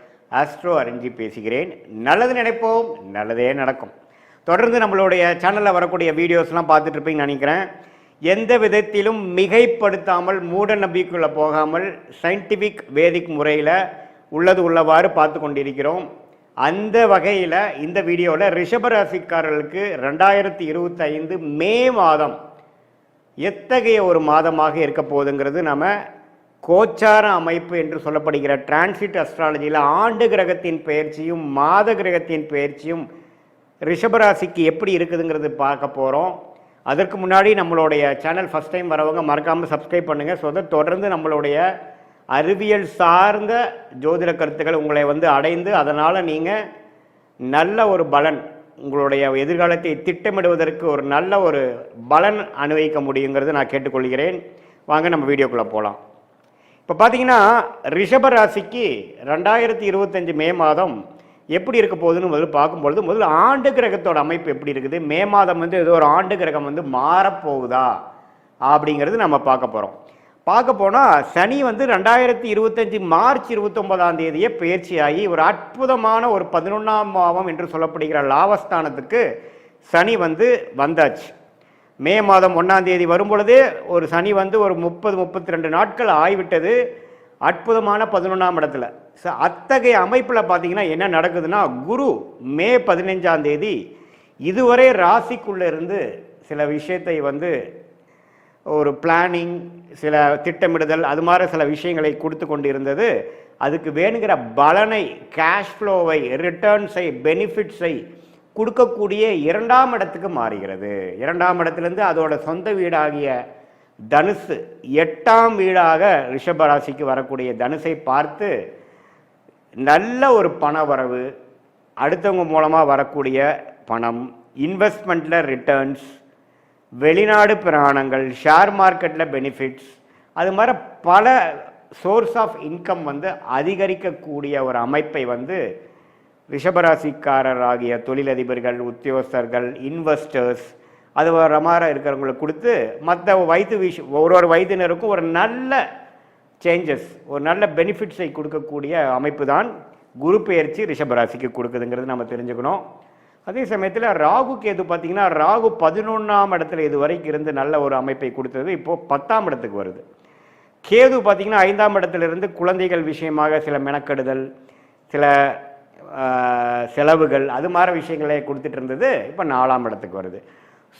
ஆஸ்ட்ரோ அரஞ்சி பேசுகிறேன். நல்லது நினைப்போம், நல்லதே நடக்கும். தொடர்ந்து நம்மளுடைய சேனலில் வரக்கூடிய வீடியோஸ்லாம் பார்த்துட்டு இருப்பீங்கன்னு நினைக்கிறேன். எந்த விதத்திலும் மிகைப்படுத்தாமல், மூட நம்பிக்கைக்குள்ளே போகாமல் சயின்டிஃபிக் வேதிக் முறையில் உள்ளது உள்ளவாறு பார்த்து கொண்டிருக்கிறோம். அந்த வகையில் இந்த வீடியோவில் ரிஷபராசிக்காரர்களுக்கு 2025 மே மாதம் எத்தகைய ஒரு மாதமாக இருக்க போகுதுங்கிறது நம்ம கோச்சார அமைப்பு என்று சொல்லப்படுகிற டிரான்சிட் அஸ்ட்ராலஜியில் ஆண்டு கிரகத்தின் பெயர்ச்சியும் மாத கிரகத்தின் பெயர்ச்சியும் ரிஷபராசிக்கு எப்படி இருக்குதுங்கிறது பார்க்க போகிறோம். அதற்கு முன்னாடி நம்மளுடைய சேனல் ஃபஸ்ட் டைம் வரவங்க மறக்காமல் சப்ஸ்கிரைப் பண்ணுங்கள். ஸோ தொடர்ந்து நம்மளுடைய அறிவியல் சார்ந்த ஜோதிட கருத்துக்கள் உங்களை வந்து அடைந்து அதனால் நீங்கள் நல்ல ஒரு பலன், உங்களுடைய எதிர்காலத்தை திட்டமிடுவதற்கு ஒரு நல்ல ஒரு பலன் அனுபவிக்க முடியுங்கிறது நான் கேட்டுக்கொள்கிறேன். வாங்க நம்ம வீடியோக்குள்ளே போகலாம். இப்போ பார்த்தீங்கன்னா ரிஷபராசிக்கு 2025 மே மாதம் எப்படி இருக்க போகுதுன்னு முதல்ல பார்க்கும்பொழுது முதல்ல ஆண்டு கிரகத்தோட அமைப்பு எப்படி இருக்குது, மே மாதம் வந்து ஏதோ ஒரு ஆண்டு கிரகம் வந்து மாறப்போகுதா அப்படிங்கிறது நம்ம பார்க்க போகிறோம். பார்க்க போனால் சனி வந்து 2025 மார்ச் 29 பயிற்சியாகி ஒரு அற்புதமான ஒரு 11ஆம் பாவம் என்று சொல்லப்படுகிற லாபஸ்தானத்துக்கு சனி வந்து வந்தாச்சு. மே மாதம் 1 வரும்பொழுதே ஒரு சனி வந்து ஒரு 30-32 நாட்கள் ஆகிவிட்டது. அற்புதமான 11ஆம் இடத்துல. அத்தகைய அமைப்பில் பார்த்தீங்கன்னா என்ன நடக்குதுன்னா, குரு மே 15 இதுவரை ராசிக்குள்ளே இருந்து சில விஷயத்தை வந்து ஒரு பிளானிங், சில திட்டமிடுதல், அது மாதிரி சில விஷயங்களை கொடுத்து கொண்டு இருந்தது. அதுக்கு வேணுங்கிற பலனை, கேஷ் ஃப்ளோவை, ரிட்டர்ன்ஸை, பெனிஃபிட்ஸை கொடுக்கக்கூடிய 2ஆம் இடத்துக்கு மாறுகிறது. 2ஆம் இடத்துலேருந்து அதோட சொந்த வீடாகிய தனுசு 8ஆம் வீடாக ரிஷபராசிக்கு வரக்கூடிய தனுசை பார்த்து நல்ல ஒரு பண வரவு, அடுத்தவங்க மூலமாக வரக்கூடிய பணம், இன்வெஸ்ட்மெண்ட்டில் ரிட்டர்ன்ஸ், வெளிநாடு பிரயாணங்கள், ஷேர் மார்க்கெட்டில் பெனிஃபிட்ஸ், அது மாதிரி பல சோர்ஸ் ஆஃப் இன்கம் வந்து அதிகரிக்கக்கூடிய ஒரு அமைப்பை வந்து ரிஷபராசிக்காரராகிய தொழிலதிபர்கள், உத்தியோகஸ்தர்கள், இன்வெஸ்டர்ஸ், அது வர மாதிரி இருக்கிறவங்களுக்கு கொடுத்து மற்ற ஒரு வயதினருக்கும் ஒரு நல்ல சேஞ்சஸ், ஒரு நல்ல பெனிஃபிட்ஸை கொடுக்கக்கூடிய அமைப்பு தான் குரு பெயர்ச்சி ரிஷபராசிக்கு கொடுக்குதுங்கிறது நம்ம தெரிஞ்சுக்கணும். அதே சமயத்தில் ராகு கேது பார்த்திங்கன்னா, ராகு 11ஆம் இடத்துல இது வரைக்கும் இருந்து நல்ல ஒரு அமைப்பை கொடுத்தது இப்போது 10ஆம் இடத்துக்கு வருது. கேது பார்த்தீங்கன்னா 5ஆம் இடத்திலிருந்து குழந்தைகள் விஷயமாக சில மெனக்கெடுதல், சில செலவுகள், அது மாதிரி விஷயங்களே கொடுத்துட்டு இருந்தது. இப்போ 4ஆம் இடத்துக்கு வருது.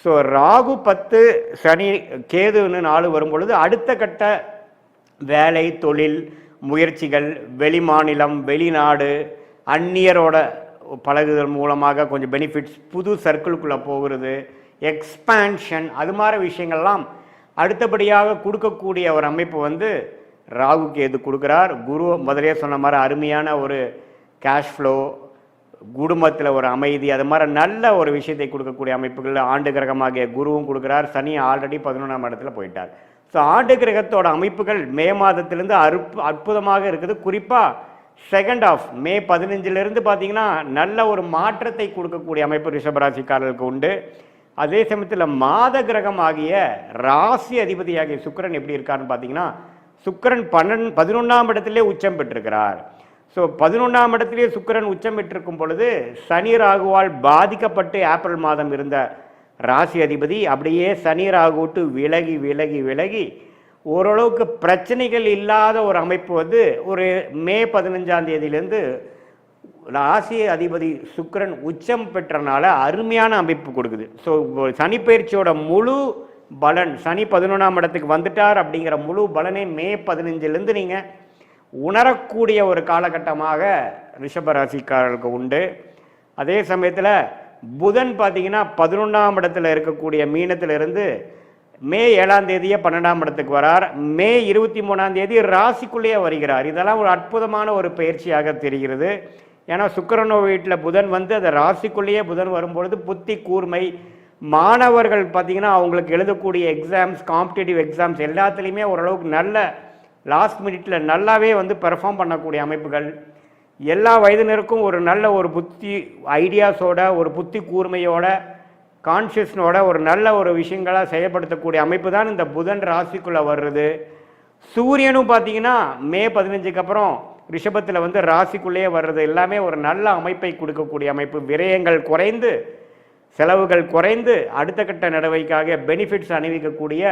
ஸோ ராகு 10, சனி கேதுன்னு 4 வரும்பொழுது அடுத்த கட்ட வேலை, தொழில் முயற்சிகள், வெளிமாநிலம், வெளிநாடு, அந்நியரோட பழகுதல் மூலமாக கொஞ்சம் பெனிஃபிட்ஸ், புது சர்க்கிளுக்குள்ளே போகிறது, எக்ஸ்பேன்ஷன், அது மாதிரி விஷயங்கள்லாம் அடுத்தபடியாக கொடுக்கக்கூடிய ஒரு அமைப்பு வந்து ராகு கேது கொடுக்குறார். குரு முதலே சொன்ன மாதிரி அருமையான ஒரு கேஷ் ஃப்ளோ, குடும்பத்தில் ஒரு அமைதி, அது மாதிரி நல்ல ஒரு விஷயத்தை கொடுக்கக்கூடிய அமைப்புகள் ஆண்டு கிரகமாகிய குருவும் கொடுக்குறார். சனி ஆல்ரெடி 11ஆம் இடத்துல போயிட்டார். ஸோ ஆண்டு கிரகத்தோட அமைப்புகள் மே மாதத்திலிருந்து அற்புதமாக இருக்குது. குறிப்பாக செகண்ட் ஆஃப் மே 15லிருந்து பார்த்தீங்கன்னா நல்ல ஒரு மாற்றத்தை கொடுக்கக்கூடிய அமைப்பு ரிஷபராசிக்காரர்களுக்கு உண்டு. அதே சமயத்தில் மாத கிரகம் ஆகிய ராசி அதிபதியாகிய சுக்கிரன் எப்படி இருக்காருன்னு பார்த்தீங்கன்னா, சுக்கிரன் 11ஆம் இடத்திலே உச்சம் பெற்றிருக்கிறார். ஸோ 11ஆம் இடத்திலே சுக்கிரன் உச்சம் பெற்றிருக்கும் பொழுது சனி ராகுவால் பாதிக்கப்பட்டு ஏப்ரல் மாதம் இருந்த ராசி அதிபதி அப்படியே சனி ராகு விட்டு விலகி விலகி விலகி ஓரளவுக்கு பிரச்சனைகள் இல்லாத ஒரு அமைப்பு வந்து ஒரு மே 15ஆம் தேதியிலேருந்து ராசி அதிபதி சுக்கிரன் உச்சம் பெற்றனால அருமையான அமைப்பு கொடுக்குது. ஸோ சனி பயிற்சியோட முழு பலன், சனி 11ஆம் இடத்துக்கு வந்துட்டார் அப்படிங்கிற முழு பலனை மே 15லேருந்து நீங்கள் உணரக்கூடிய ஒரு காலகட்டமாக ரிஷபராசிக்காரர்களுக்கு உண்டு. அதே சமயத்தில் புதன் பார்த்தீங்கன்னா 11ஆம் இடத்துல இருக்கக்கூடிய மீனத்திலிருந்து மே 7ஆம் தேதியே 12ஆம் இடத்துக்கு வரார். மே 23ஆம் தேதி ராசிக்குள்ளேயே வருகிறார். இதெல்லாம் ஒரு அற்புதமான ஒரு பயிற்சியாக தெரிகிறது. ஏன்னா சுக்கிரனோ வீட்டில் புதன் வந்து அந்த ராசிக்குள்ளேயே புதன் வரும்பொழுது புத்தி கூர்மை, மாணவர்கள் பார்த்தீங்கன்னா அவங்களுக்கு எழுதக்கூடிய எக்ஸாம்ஸ், காம்படிட்டிவ் எக்ஸாம்ஸ் எல்லாத்துலேயுமே ஓரளவுக்கு நல்ல லாஸ்ட் மினிட்ல நல்லாவே வந்து பெர்ஃபார்ம் பண்ணக்கூடிய அமைப்புகள், எல்லா வயதினருக்கும் ஒரு நல்ல ஒரு புத்தி ஐடியாஸோட, ஒரு புத்தி கூர்மையோட, கான்ஷியஸ்னோட ஒரு நல்ல ஒரு விஷயங்களாக செயல்படுத்தக்கூடிய அமைப்பு தான் இந்த புதன் ராசிக்குள்ளே வர்றது. சூரியனும் பார்த்தீங்கன்னா மே 15க்கு அப்புறம் ரிஷபத்தில் வந்து ராசிக்குள்ளேயே வர்றது எல்லாமே ஒரு நல்ல அமைப்பை கொடுக்கக்கூடிய அமைப்பு. விரயங்கள் குறைந்து, செலவுகள் குறைந்து, அடுத்த கட்ட நடவடிக்கையாக பெனிஃபிட்ஸ் அணிவிக்கக்கூடிய,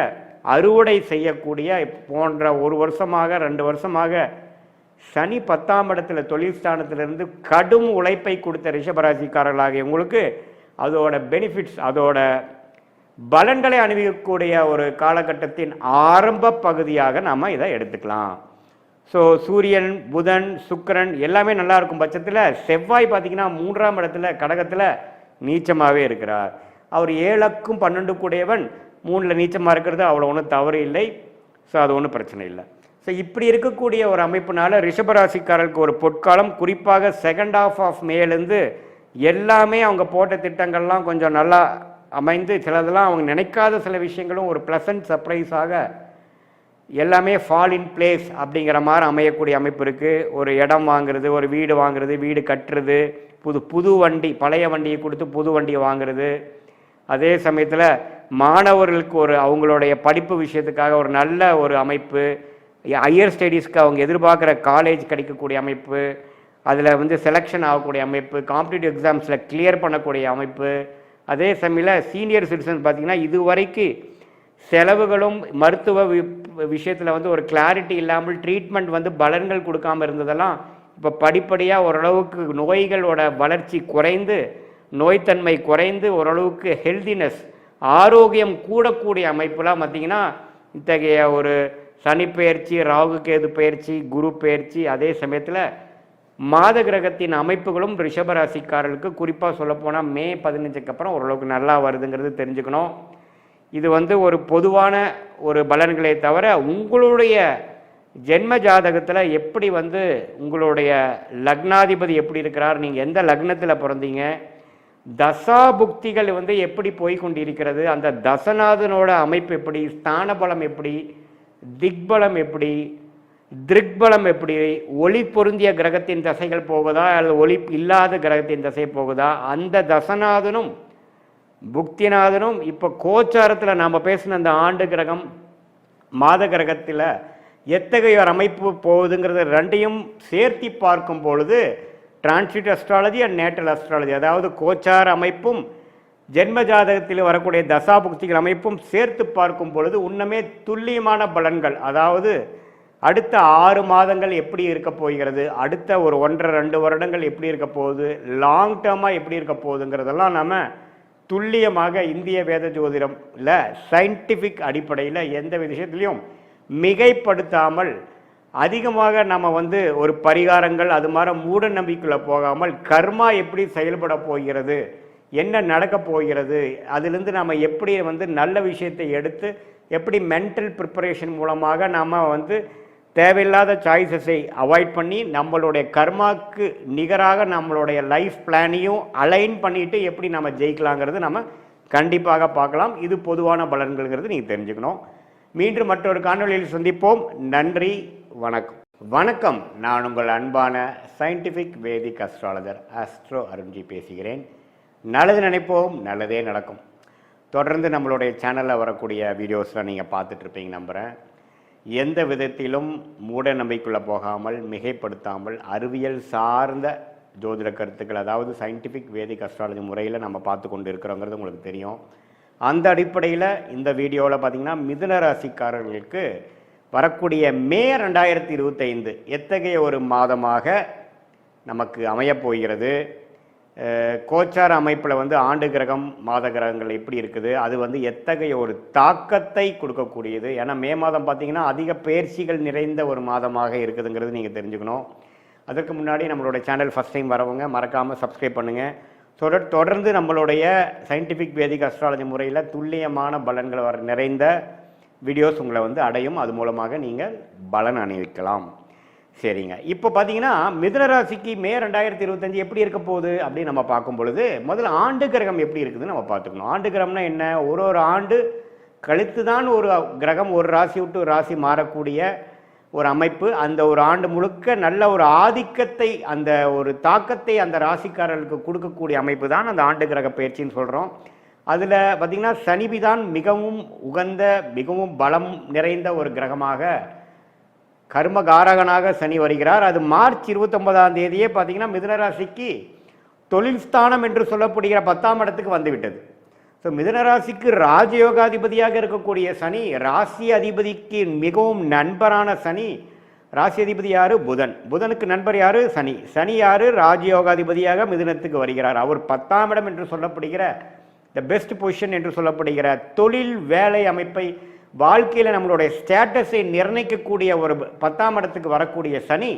அறுவடை செய்யக்கூடிய போன்ற 1 வருஷமாக 2 வருஷமாக சனி 10ஆம் இடத்துல தொழில் ஸ்தானத்திலிருந்து கடும் உழைப்பை கொடுத்த ரிஷபராசிக்காரர்களாகிய உங்களுக்கு அதோட பெனிஃபிட்ஸ், அதோட பலன்களை அணிவிக்கக்கூடிய ஒரு காலகட்டத்தின் ஆரம்ப பகுதியாக நாம் இதை எடுத்துக்கலாம். ஸோ சூரியன், புதன், சுக்கிரன் எல்லாமே நல்லா இருக்கும் பட்சத்தில் செவ்வாய் பார்த்தீங்கன்னா 3ஆம் இடத்துல கடகத்தில் நீச்சமாகவே இருக்கிறார். அவர் 7க்கும் 12 கூடையவன் 3ல் நீச்சமாக இருக்கிறது அவ்வளோ ஒன்றும் தவறு இல்லை. ஸோ அது ஒன்றும் பிரச்சனை இல்லை. ஸோ இப்படி இருக்கக்கூடிய ஒரு அமைப்புனால ரிஷபராசிக்காரர்களுக்கு ஒரு பொற்காலம். குறிப்பாக செகண்ட் ஆஃப் ஆஃப் மேலேருந்து எல்லாமே அவங்க போட்ட திட்டங்கள்லாம் கொஞ்சம் நல்லா அமைந்து, சிலதெல்லாம் அவங்க நினைக்காத சில விஷயங்களும் ஒரு ப்ளசன்ட் சர்ப்ரைஸாக எல்லாமே ஃபால் இன் பிளேஸ் அப்படிங்கிற மாதிரி அமையக்கூடிய அமைப்பு இருக்குது. ஒரு இடம் வாங்குறது, ஒரு வீடு வாங்குறது, வீடு கட்டுறது, புது வண்டி, பழைய வண்டியை கொடுத்து புது வண்டியை வாங்குறது. அதே சமயத்தில் மாணவர்களுக்கு ஒரு அவங்களுடைய படிப்பு விஷயத்துக்காக ஒரு நல்ல ஒரு அமைப்பு, ஹையர் ஸ்டடீஸ்க்கு அவங்க எதிர்பார்க்குற காலேஜ் கிடைக்கக்கூடிய அமைப்பு, அதில் வந்து செலெக்ஷன் ஆகக்கூடிய அமைப்பு, காம்படிட்டிவ் எக்ஸாம்ஸில் கிளியர் பண்ணக்கூடிய அமைப்பு. அதே சமயத்தில் சீனியர் சிட்டிசன்ஸ் பார்த்திங்கன்னா இதுவரைக்கும் செலவுகளும் மருத்துவ விஷயத்தில் வந்து ஒரு கிளாரிட்டி இல்லாமல் ட்ரீட்மெண்ட் வந்து பலன்கள் கொடுக்காமல் இருந்ததெல்லாம் இப்போ படிப்படியாக ஓரளவுக்கு நோய்களோட வளர்ச்சி குறைந்து, நோய்த்தன்மை குறைந்து, ஓரளவுக்கு ஹெல்தினஸ், ஆரோக்கியம் கூடக்கூடிய அமைப்புலாம் பார்த்திங்கன்னா இத்தகைய ஒரு சனி பயிற்சி, ராகு கேது பயிற்சி, குரு பயிற்சி, அதே சமயத்தில் மாத கிரகத்தின் அமைப்புகளும் ரிஷபராசிக்காரர்களுக்கு குறிப்பாக சொல்லப்போனால் மே 15க்கு அப்புறம் ஓரளவுக்கு நல்லா வருதுங்கிறது தெரிஞ்சுக்கணும். இது வந்து ஒரு பொதுவான ஒரு பலன்களே தவிர உங்களுடைய ஜென்ம ஜாதகத்தில் எப்படி வந்து உங்களுடைய லக்னாதிபதி எப்படி இருக்கிறார், நீங்கள் எந்த லக்னத்தில் பிறந்தீங்க, தசா புக்திகள் வந்து எப்படி போய்கொண்டிருக்கிறது, அந்த தசநாதனோட அமைப்பு எப்படி, ஸ்தான பலம் எப்படி, திக்பலம் எப்படி, திருக்பலம் எப்படி, ஒளி பொருந்திய கிரகத்தின் தசைகள் போகுதா அல்லது ஒளி இல்லாத கிரகத்தின் தசை போகுதா, அந்த தசநாதனும் புக்திநாதனும் இப்போ கோச்சாரத்தில் நாம் பேசின அந்த ஆண்டு கிரகம் மாத கிரகத்தில் எத்தகைய ஒரு அமைப்பு போகுதுங்கிறது ரெண்டையும் சேர்த்தி பார்க்கும் பொழுது transit astrology and natal astrology, அதாவது கோச்சார அமைப்பும் ஜென்ம ஜாதகத்தில் வரக்கூடிய தசாபுக்திகள் அமைப்பும் சேர்த்து பார்க்கும் பொழுது உன்னமே துல்லியமான பலன்கள், அதாவது அடுத்த 6 மாதங்கள் எப்படி இருக்க போகிறது, அடுத்த ஒரு 1.5-2 வருடங்கள் எப்படி இருக்க போகுது, லாங் டேர்மாக எப்படி இருக்க போகுதுங்கிறதெல்லாம் நம்ம துல்லியமாக இந்திய வேத ஜோதிடம்ல சயின்டிஃபிக் அடிப்படையில் எந்த விஷயத்துலையும் மிகைப்படுத்தாமல் அதிகமாக நம்ம ஒரு பரிகாரங்கள் அது மாதிரி மூட நம்பிக்கைக்குள்ளே போகாமல் கர்மா எப்படி செயல்பட போகிறது, என்ன நடக்க போகிறது, அதிலிருந்து நம்ம எப்படி நல்ல விஷயத்தை எடுத்து எப்படி மென்டல் ப்ரிப்பரேஷன் மூலமாக நம்ம தேவையில்லாத சாய்ஸஸை அவாய்ட் பண்ணி நம்மளுடைய கர்மாக்கு நிகராக நம்மளுடைய லைஃப் பிளானையும் அலைன் பண்ணிட்டு எப்படி நம்ம ஜெயிக்கலாங்கிறது நம்ம கண்டிப்பாக பார்க்கலாம். இது பொதுவான பலன்கள்ங்கிறது நீங்கள் தெரிஞ்சுக்கணும். மீண்டும் மற்றொரு காணொலியில் சந்திப்போம். நன்றி, வணக்கம். வணக்கம், நான் உங்கள் அன்பான சயின்டிஃபிக் வேதிக் அஸ்ட்ராலஜர் ஆஸ்ட்ரோ அருண்ஜி பேசுகிறேன். நல்லது நினைப்போம், நல்லதே நடக்கும். தொடர்ந்து நம்மளுடைய சேனலில் வரக்கூடிய வீடியோஸ்லாம் நீங்கள் பார்த்துட்ருப்பீங்க நம்புகிறேன். எந்த விதத்திலும் மூட நம்பிக்கைக்குள்ளே போகாமல் மிகைப்படுத்தாமல் அறிவியல் சார்ந்த ஜோதிட கருத்துக்கள், அதாவது சயின்டிஃபிக் வேதிக் அஸ்ட்ராலஜி முறையில் நம்ம பார்த்து கொண்டு இருக்கிறோங்கிறது உங்களுக்கு தெரியும். அந்த அடிப்படையில் இந்த வீடியோவில் பார்த்திங்கன்னா மிதுன ராசிக்காரர்களுக்கு வரக்கூடிய மே 2025 எத்தகைய ஒரு மாதமாக நமக்கு அமையப்போகிறது, கோச்சார அமைப்பில் ஆண்டு கிரகம் மாத கிரகங்கள் எப்படி இருக்குது, அது எத்தகைய ஒரு தாக்கத்தை கொடுக்கக்கூடியது. ஏன்னா மே மாதம் பார்த்திங்கன்னா அதிக பயிற்சிகள் நிறைந்த ஒரு மாதமாக இருக்குதுங்கிறது நீங்கள் தெரிஞ்சுக்கணும். அதற்கு முன்னாடி நம்மளுடைய சேனல் ஃபஸ்ட் டைம் வரவங்க மறக்காமல் சப்ஸ்கிரைப் பண்ணுங்கள். தொடர்ந்து நம்மளுடைய சயின்டிஃபிக் வேதிக் அஸ்ட்ராலஜி முறையில் துல்லியமான பலன்கள் நிறைந்த வீடியோஸ் உங்களை அடையும். அது மூலமாக நீங்கள் பலன் அணிவிக்கலாம். சரிங்க, இப்போ பார்த்தீங்கன்னா மிதுன ராசிக்கு மே 2025 எப்படி இருக்க போகுது அப்படின்னு நம்ம பார்க்கும் பொழுது முதல்ல ஆண்டு கிரகம் எப்படி இருக்குதுன்னு நம்ம பார்த்துக்கணும். ஆண்டு கிரகம்னா என்ன? ஒரு ஆண்டு கழித்து தான் ஒரு கிரகம் ஒரு ராசி விட்டு ஒரு ராசி மாறக்கூடிய ஒரு அமைப்பு. அந்த ஒரு ஆண்டு முழுக்க நல்ல ஒரு ஆதிக்கத்தை, அந்த ஒரு தாக்கத்தை அந்த ராசிக்காரர்களுக்கு கொடுக்கக்கூடிய அமைப்பு தான் அந்த ஆண்டு கிரக பயிற்சின்னு சொல்கிறோம். அதில் பார்த்திங்கன்னா சனிபிதான் மிகவும் உகந்த, மிகவும் பலம் நிறைந்த ஒரு கிரகமாக, கர்மகாரகனாக சனி வருகிறார். அது மார்ச் 29ஆம் தேதியே பார்த்தீங்கன்னா மிதுனராசிக்கு தொழில் ஸ்தானம் என்று சொல்லப்படுகிற 10ஆம் இடத்துக்கு வந்துவிட்டது. ஸோ மிதுனராசிக்கு ராஜயோகாதிபதியாக இருக்கக்கூடிய சனி, ராசி அதிபதிக்கு மிகவும் நண்பரான சனி. ராசி அதிபதி யாரு? புதன். புதனுக்கு நண்பர் யாரு? சனி. சனி யாரு? ராஜயோகாதிபதியாக மிதுனத்துக்கு வருகிறார். அவர் 10ஆம் இடம் என்று சொல்லப்படுகிற த பெஸ்ட் பொசிஷன் என்று சொல்லப்படுகிற தொழில் வேலை அமைப்பை, வாழ்க்கையில் நம்மளுடைய ஸ்டேட்டஸை நிர்ணயிக்கக்கூடிய ஒரு 10ஆம் இடத்துக்கு வரக்கூடிய சனி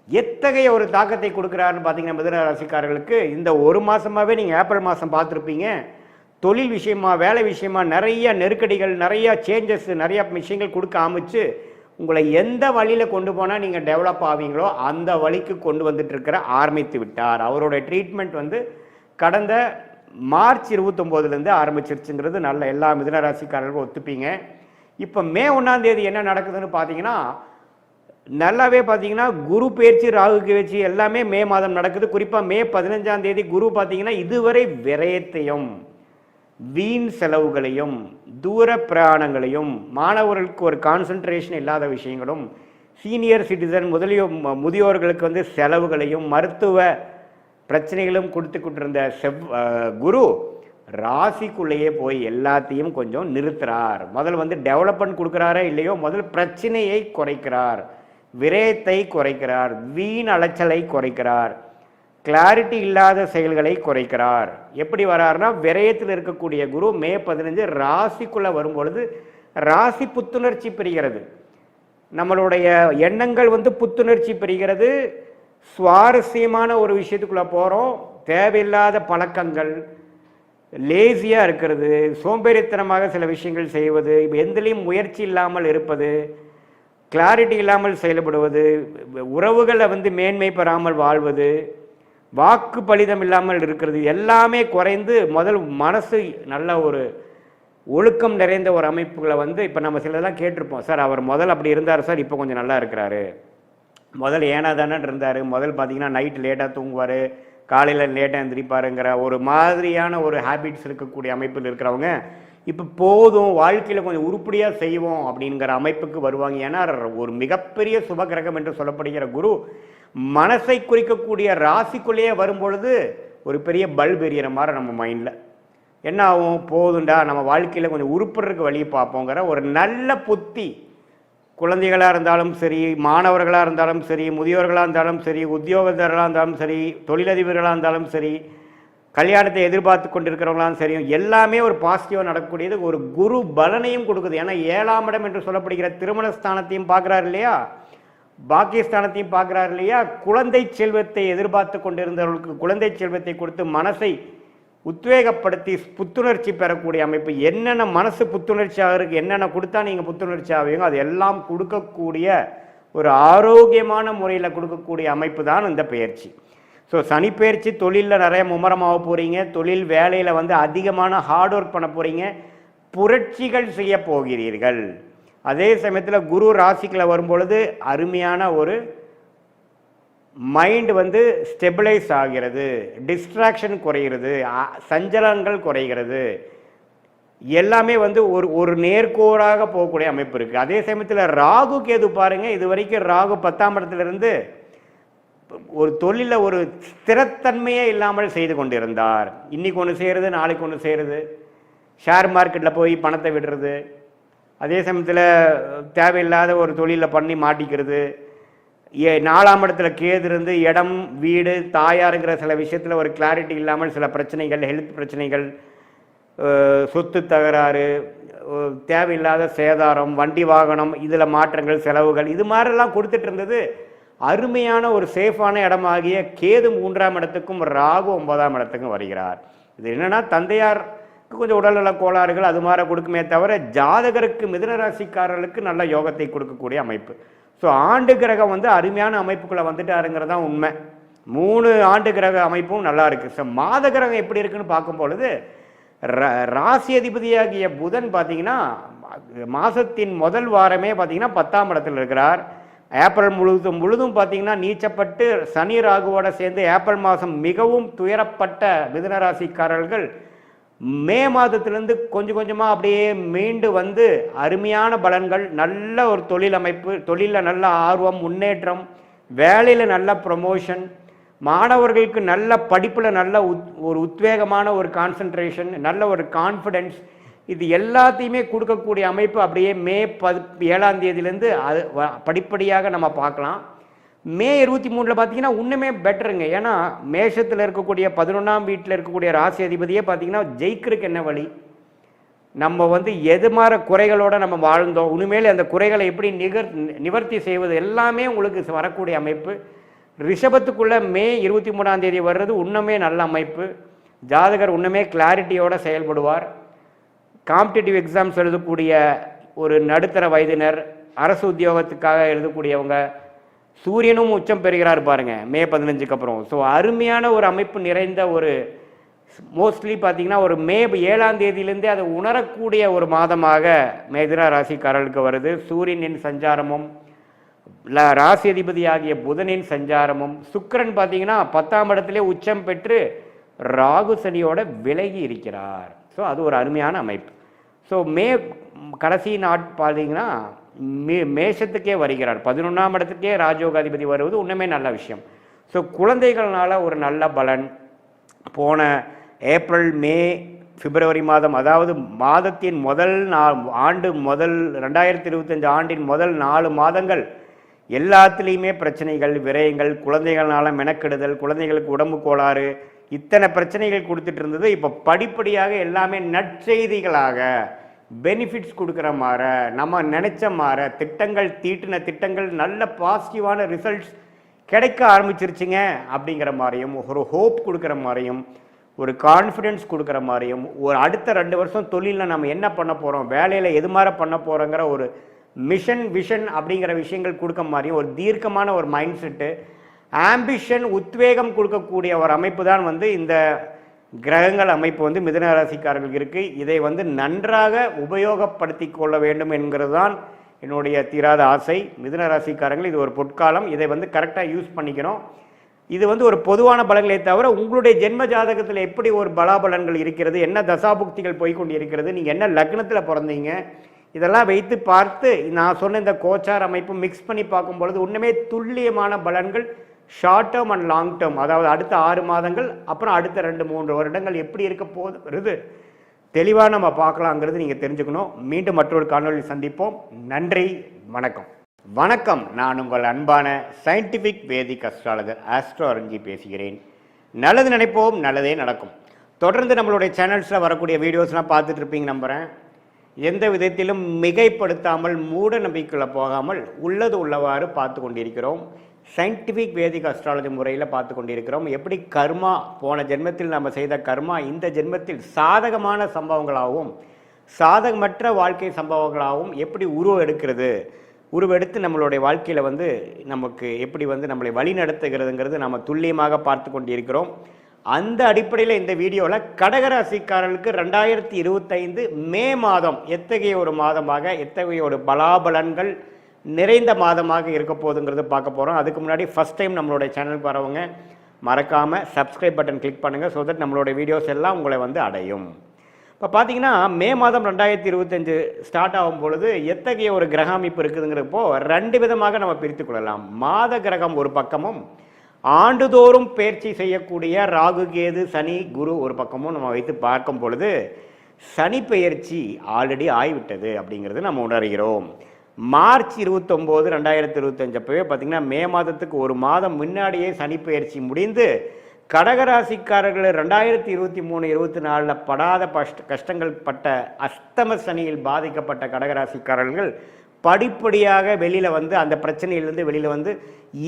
எத்தகைய ஒரு தாக்கத்தை கொடுக்குறாருன்னு பார்த்தீங்கன்னா மிதுன ராசிக்காரர்களுக்கு இந்த ஒரு மாதமாகவே நீங்கள் ஏப்ரல் மாதம் பார்த்துருப்பீங்க. தொழில் விஷயமா, வேலை விஷயமா நிறைய நெருக்கடிகள், நிறையா சேஞ்சஸ், நிறையா விஷயங்கள் கொடுக்க ஆரம்பிச்சு உங்களை எந்த வழியில் கொண்டு போனால் நீங்கள் டெவலப் ஆவீங்களோ அந்த வழிக்கு கொண்டு வந்துட்டு ஆரம்பித்து விட்டார். அவருடைய ட்ரீட்மெண்ட் கடந்த மார்ச் 29 ஆரம்பிச்சிருச்சுங்கிறது நல்ல எல்லா மிதுன ராசிக்காரர்களுக்கும் ஒத்துப்பீங்க. இப்போ மே 1ஆம் தேதி என்ன நடக்குதுன்னு பார்த்தீங்கன்னா நல்லாவே பார்த்தீங்கன்னா குரு பயிற்சி, ராகு பயிற்சி எல்லாமே மே மாதம் நடக்குது. குறிப்பாக மே 15ஆம் தேதி குரு பார்த்தீங்கன்னா இதுவரை விரயத்தையும் வீண் செலவுகளையும் தூர பிரயாணங்களையும் மாணவர்களுக்கு ஒரு கான்சன்ட்ரேஷன் இல்லாத விஷயங்களும் சீனியர் சிட்டிசன் முதியோர்களுக்கு செலவுகளையும் மருத்துவ பிரச்சனைகளும் கொடுத்து கொண்டிருந்த குரு ராசிக்குள்ளேயே போய் எல்லாத்தையும் கொஞ்சம் நிறுத்துறார். முதல் டெவலப்மெண்ட் கொடுக்குறாரே இல்லையோ, முதல் பிரச்சனையை குறைக்கிறார், விரயத்தை குறைக்கிறார், வீண் அலைச்சலை குறைக்கிறார், கிளாரிட்டி இல்லாத செயல்களை குறைக்கிறார். எப்படி வராருன்னா விரயத்தில் இருக்கக்கூடிய குரு மே 15 ராசிக்குள்ளே வரும்பொழுது ராசி புத்துணர்ச்சி பெறுகிறது. நம்மளுடைய எண்ணங்கள் புத்துணர்ச்சி பெறுகிறது. சுவாரஸ்யமான ஒரு விஷயத்துக்குள்ளே போகிறோம். தேவையில்லாத பழக்கங்கள், லேசியாக இருக்கிறது, சோம்பேறித்தனமாக சில விஷயங்கள் செய்வது, எந்திலையும் முயற்சி இல்லாமல் இருப்பது, கிளாரிட்டி இல்லாமல் செயல்படுவது, உறவுகளை மேன்மை பெறாமல் வாழ்வது, வாக்கு பலிதம் இல்லாமல் இருக்கிறது, எல்லாமே குறைந்து முதல் மனசு நல்ல ஒரு ஒழுக்கம் நிறைந்த ஒரு அமைப்புகளை இப்போ நம்ம சிலதெல்லாம் கேட்டிருப்போம். சார் அவர் முதல் அப்படி இருந்தார் சார், இப்போ கொஞ்சம் நல்லா இருக்கிறாரு. முதல் ஏனா தானே இருந்தார். முதல் பார்த்தீங்கன்னா நைட்டு லேட்டாக தூங்குவார், காலையில் லேட்டாக எந்திரிப்பாருங்கிற ஒரு மாதிரியான ஒரு ஹேபிட்ஸ் இருக்கக்கூடிய அமைப்பில் இருக்கிறவங்க இப்போ போதும், வாழ்க்கையில் கொஞ்சம் உருப்படியாக செய்வோம் அப்படிங்கிற அமைப்புக்கு வருவாங்க. ஏன்னா ஒரு மிகப்பெரிய சுபகிரகம் என்று சொல்லப்படுகிற குரு மனசை குறிக்கக்கூடிய ராசிக்குள்ளேயே வரும்பொழுது ஒரு பெரிய பல்ப் எறிகிற மாதிரி நம்ம மைண்டில் என்ன ஆகும், போதுண்டா நம்ம வாழ்க்கையில் கொஞ்சம் உருப்படுறதுக்கு வழி பார்ப்போங்கிற ஒரு நல்ல புத்தி குழந்தைகளாக இருந்தாலும் சரி, மாணவர்களாக இருந்தாலும் சரி, முதியோர்களாக இருந்தாலும் சரி, உத்தியோகத்தர்களாக இருந்தாலும் சரி, தொழிலதிபர்களாக இருந்தாலும் சரி, கல்யாணத்தை எதிர்பார்த்து கொண்டிருக்கிறவங்களாம் சரி, எல்லாமே ஒரு பாசிட்டிவாக நடக்கக்கூடியது. ஒரு குரு பலனையும் கொடுக்குது. ஏன்னா 7ஆம் இடம் என்று சொல்லப்படுகிற திருமணஸ்தானத்தையும் பார்க்குறாரு இல்லையா, பாக்கியஸ்தானத்தையும் பார்க்குறாரு இல்லையா. குழந்தை செல்வத்தை எதிர்பார்த்து கொண்டிருந்தவர்களுக்கு குழந்தை செல்வத்தை கொடுத்து மனசை உத்வேகப்படுத்தி புத்துணர்ச்சி பெறக்கூடிய அமைப்பு. என்னென்ன மனசு புத்துணர்ச்சி ஆகிறதுக்கு என்னென்ன கொடுத்தா நீங்கள் புத்துணர்ச்சி ஆவீங்க அது எல்லாம் கொடுக்கக்கூடிய ஒரு ஆரோக்கியமான முறையில் கொடுக்கக்கூடிய அமைப்பு தான் இந்த பயிற்சி. ஸோ சனி பயிற்சி தொழிலில் நிறைய மும்முரமாக போகிறீங்க, தொழில் வேலையில் வந்து அதிகமான ஹார்ட் ஒர்க் பண்ண போகிறீங்க, புரட்சிகள் செய்ய போகிறீர்கள். அதே சமயத்தில் குரு ராசிக்குள்ள வரும்பொழுது அருமையான ஒரு மைண்ட் வந்து ஸ்டெபிளைஸ் ஆகிறது, டிஸ்ட்ராக்ஷன் குறைகிறது, சஞ்சலங்கள் குறைகிறது, எல்லாமே வந்து ஒரு நேர்கோடாக போகக்கூடிய அமைப்பு இருக்குது. அதே சமயத்தில் ராகு கேது பாருங்கள், இது வரைக்கும் ராகு 10ஆம் இடத்துலேருந்து ஒரு தொழிலில் ஒரு ஸ்திரத்தன்மையே இல்லாமல் செய்து கொண்டிருந்தார். இன்றைக்கி ஒன்று செய்கிறது, நாளைக்கு ஒன்று செய்கிறது, ஷேர் மார்க்கெட்டில் போய் பணத்தை விடுறது, அதே சமயத்தில் தேவையில்லாத ஒரு தொழிலில் பண்ணி மாட்டிக்கிறது. 4ஆம் இடத்துல கேது இருந்து இடம், வீடு, தாயாருங்கிற சில விஷயத்தில் ஒரு கிளாரிட்டி இல்லாமல் சில பிரச்சனைகள், ஹெல்த் பிரச்சனைகள், சொத்து தகராறு, தேவையில்லாத சேதாரம், வண்டி வாகனம், இதில் மாற்றங்கள், செலவுகள், இது மாதிரிலாம் கொடுத்துட்டு இருந்தது. அருமையான ஒரு சேஃபான இடமாகிய கேது 3ஆம் இடத்துக்கும் ராகு 9ஆம் இடத்துக்கும் வருகிறார். இது என்னென்னா தந்தையாருக்கு கொஞ்சம் உடல்நல கோளாறுகள் அது மாதிரி கொடுக்குமே தவிர ஜாதகருக்கு மிதுன ராசிக்காரர்களுக்கு நல்ல யோகத்தை கொடுக்கக்கூடிய அமைப்பு. ஸோ ஆண்டு கிரகம் வந்து அருமையான அமைப்புக்குள்ளே வந்துட்டாருங்கிறது தான் உண்மை. 3 ஆண்டு கிரக அமைப்பும் நல்லா இருக்குது. ஸோ மாத கிரகம் எப்படி இருக்குன்னு பார்க்கும் பொழுது ராசி அதிபதியாகிய புதன் பார்த்தீங்கன்னா மாதத்தின் முதல் வாரமே பார்த்தீங்கன்னா 10ஆம் இடத்துல இருக்கிறார். ஏப்ரல் முழுதும் பார்த்தீங்கன்னா நீச்சப்பட்டு சனி ராகுவோட சேர்ந்து ஏப்ரல் மாதம் மிகவும் துயரப்பட்ட மிதுன ராசிக்காரர்கள் மே மாதத்திலேருந்து கொஞ்சம் கொஞ்சமாக அப்படியே மீண்டு வந்து அருமையான பலன்கள், நல்ல ஒரு தொழில் அமைப்பு, தொழிலில் நல்ல ஆர்வம், முன்னேற்றம், வேலையில் நல்ல ப்ரமோஷன், மாணவர்களுக்கு நல்ல படிப்பில் நல்ல ஒரு உத்வேகமான ஒரு கான்சன்ட்ரேஷன், நல்ல ஒரு கான்ஃபிடென்ஸ், இது எல்லாத்தையுமே கொடுக்கக்கூடிய அமைப்பு அப்படியே மே 7ஆம் தேதியிலேருந்து அது படிப்படியாக நம்ம பார்க்கலாம். மே 23 பார்த்தீங்கன்னா இன்னுமே பெட்டருங்க. ஏன்னா மேஷத்தில் இருக்கக்கூடிய 11ஆம் வீட்டில் இருக்கக்கூடிய ராசி அதிபதியே பார்த்தீங்கன்னா ஜெயிக்கிறதுக்கு என்ன வழி, நம்ம வந்து எது மாதிரி குறைகளோடு நம்ம வாழ்ந்தோம், உண்மையிலே அந்த குறைகளை எப்படி நிவர்த்தி செய்வது எல்லாமே உங்களுக்கு வரக்கூடிய அமைப்பு. ரிஷபத்துக்குள்ளே மே 23ஆம் தேதி வர்றது இன்னுமே நல்ல அமைப்பு. ஜாதகர் இன்னுமே கிளாரிட்டியோடு செயல்படுவார். காம்படிட்டிவ் எக்ஸாம்ஸ் எழுதக்கூடிய ஒரு நடுத்தர வயதினர், அரசு உத்தியோகத்துக்காக எழுதக்கூடியவங்க, சூரியனும் உச்சம் பெறுகிறார் பாருங்க மே 15க்கு அப்புறம். ஸோ அருமையான ஒரு அமைப்பு நிறைந்த ஒரு மோஸ்ட்லி பார்த்தீங்கன்னா ஒரு மே 7ஆம் தேதியிலேருந்தே அதை உணரக்கூடிய ஒரு மாதமாக மிதுன ராசிக்காரர்களுக்கு வருது. சூரியனின் சஞ்சாரமும் ராசி அதிபதி ஆகிய புதனின் சஞ்சாரமும், சுக்கிரன் பார்த்தீங்கன்னா 10ஆம் இடத்திலே உச்சம் பெற்று ராகு சனியோட விலகி இருக்கிறார். ஸோ அது ஒரு அருமையான அமைப்பு. ஸோ மே கடைசி பார்த்தீங்கன்னா மேஷத்துக்கே வருகிறார். 11ஆம் இடத்துக்கே ராஜயோகாதிபதி வருவது இன்னுமே நல்ல விஷயம். ஸோ குழந்தைகள்னால ஒரு நல்ல பலன். போன ஏப்ரல், மே, பிப்ரவரி மாதம், அதாவது மாதத்தின் முதல் ஆண்டு 2025 ஆண்டின் முதல் 4 மாதங்கள் எல்லாத்துலேயுமே பிரச்சனைகள், விரயங்கள், குழந்தைகள்னால மெனக்கெடுதல், குழந்தைகளுக்கு உடம்பு கோளாறு, இத்தனை பிரச்சனைகள் கொடுத்துட்டு இருந்தது. இப்போ படிப்படியாக எல்லாமே நற்செய்திகளாக பெனிஃபிட்ஸ் கொடுக்குற மாதிரி, நம்ம நினச்ச மாதிரி திட்டங்கள், தீட்டின திட்டங்கள் நல்ல பாசிட்டிவான ரிசல்ட்ஸ் கிடைக்க ஆரம்பிச்சிருச்சுங்க அப்படிங்கிற மாதிரியும், ஒரு ஹோப் கொடுக்குற மாதிரியும், ஒரு கான்ஃபிடென்ஸ் கொடுக்குற மாதிரியும், ஒரு அடுத்த 2 வருஷம் தொழிலில் நம்ம என்ன பண்ண போகிறோம், வேலையில் எது மாதிரி பண்ண போகிறோங்கிற ஒரு விஷன் அப்படிங்கிற விஷயங்கள் கொடுக்க மாதிரியும், ஒரு தீர்க்கமான ஒரு மைண்ட் செட்டு, ஆம்பிஷன், உத்வேகம் கொடுக்கக்கூடிய ஒரு அமைப்பு தான் வந்து இந்த கிரகங்கள் அமைப்பு வந்து மிதுன ராசிக்காரர்களுக்கு இருக்குது. இதை வந்து நன்றாக உபயோகப்படுத்தி கொள்ள வேண்டும் என்கிறது தான் என்னுடைய தீராத ஆசை. மிதுன ராசிக்காரங்கள் இது ஒரு பொற்காலம், இதை வந்து கரெக்டாக யூஸ் பண்ணிக்கணும். இது வந்து ஒரு பொதுவான பலன்களை தவிர உங்களுடைய ஜென்ம ஜாதகத்தில் எப்படி ஒரு பலாபலன்கள் இருக்கிறது, என்ன தசாபுக்திகள் போய்கொண்டு இருக்கிறது, நீங்கள் என்ன லக்னத்தில் பிறந்தீங்க, இதெல்லாம் வைத்து பார்த்து நான் சொன்ன இந்த கோச்சார் அமைப்பு மிக்ஸ் பண்ணி பார்க்கும் பொழுது இன்னுமே துல்லியமான பலன்கள் short term and long term, அதாவது அடுத்த 6 மாதங்கள், அப்புறம் அடுத்த 2-3 வருடங்கள் எப்படி இருக்க போகுது தெளிவாக நம்ம பார்க்கலாங்கிறது நீங்கள் தெரிஞ்சுக்கணும். மீண்டும் மற்றொரு காணொலியில் சந்திப்போம். நன்றி, வணக்கம். வணக்கம், நான் உங்கள் அன்பான சயின்டிஃபிக் வேதிக் அஸ்ட்ராலஜர் ஆஸ்ட்ரோ அரஞ்சி பேசுகிறேன். நல்லது நினைப்போம், நல்லதே நடக்கும். தொடர்ந்து நம்மளுடைய சேனல்ஸில் வரக்கூடிய வீடியோஸ்லாம் பார்த்துட்டு இருப்பீங்க நம்புகிறேன். எந்த விதத்திலும் மிகைப்படுத்தாமல் மூட நம்பிக்கையில் போகாமல் உள்ளது உள்ளவாறு பார்த்து கொண்டிருக்கிறோம். சயின்டிஃபிக் வேதிக் அஸ்ட்ராலஜி முறையில் பார்த்து கொண்டிருக்கிறோம். எப்படி கர்மா, போன ஜென்மத்தில் நம்ம செய்த கர்மா இந்த ஜென்மத்தில் சாதகமான சம்பவங்களாகவும் சாதகமற்ற வாழ்க்கை சம்பவங்களாகவும் எப்படி உருவெடுக்கிறது, உருவெடுத்து நம்மளுடைய வாழ்க்கையில் நமக்கு எப்படி நம்மளை வழி நடத்துகிறதுங்கிறது நம்ம துல்லியமாக பார்த்து கொண்டிருக்கிறோம். அந்த அடிப்படையில் இந்த வீடியோவில் கடகராசிக்காரர்களுக்கு 2025 மே மாதம் எத்தகைய ஒரு மாதமாக, எத்தகைய ஒரு பலாபலன்கள் நிறைந்த மாதமாக இருக்க போகுதுங்கிறது பார்க்க போகிறோம். அதுக்கு முன்னாடி ஃபஸ்ட் டைம் நம்மளுடைய சேனலுக்கு வரவங்க மறக்காமல் சப்ஸ்கிரைப் பட்டன் கிளிக் பண்ணுங்கள். ஸோ தட் நம்மளுடைய வீடியோஸ் எல்லாம் உங்களை அடையும். இப்போ பார்த்தீங்கன்னா மே மாதம் 2025 ஸ்டார்ட் ஆகும் பொழுது எத்தகைய ஒரு கிரக அமைப்பு இருக்குதுங்கிறப்போ 2 விதமாக நம்ம பிரித்து கொள்ளலாம். மாத கிரகம் ஒரு பக்கமும், ஆண்டுதோறும் பயிற்சி செய்யக்கூடிய ராகு, கேது, சனி, குரு ஒரு பக்கமும் நம்ம வைத்து பார்க்கும் பொழுது சனி பெயர்ச்சி ஆல்ரெடி ஆகிவிட்டது அப்படிங்கிறது நம்ம உணர்கிறோம். மார்ச் 29, 2025 அப்பவே பார்த்தீங்கன்னா மே மாதத்துக்கு ஒரு மாதம் முன்னாடியே சனி பெயர்ச்சி முடிந்து கடகராசிக்காரர்கள் 2023, 24 படாத கஷ்டங்கள் பட்ட அஸ்தம சனியில் பாதிக்கப்பட்ட கடகராசிக்காரர்கள் படிப்படியாக வெளியில் அந்த பிரச்சனையிலேருந்து வெளியில்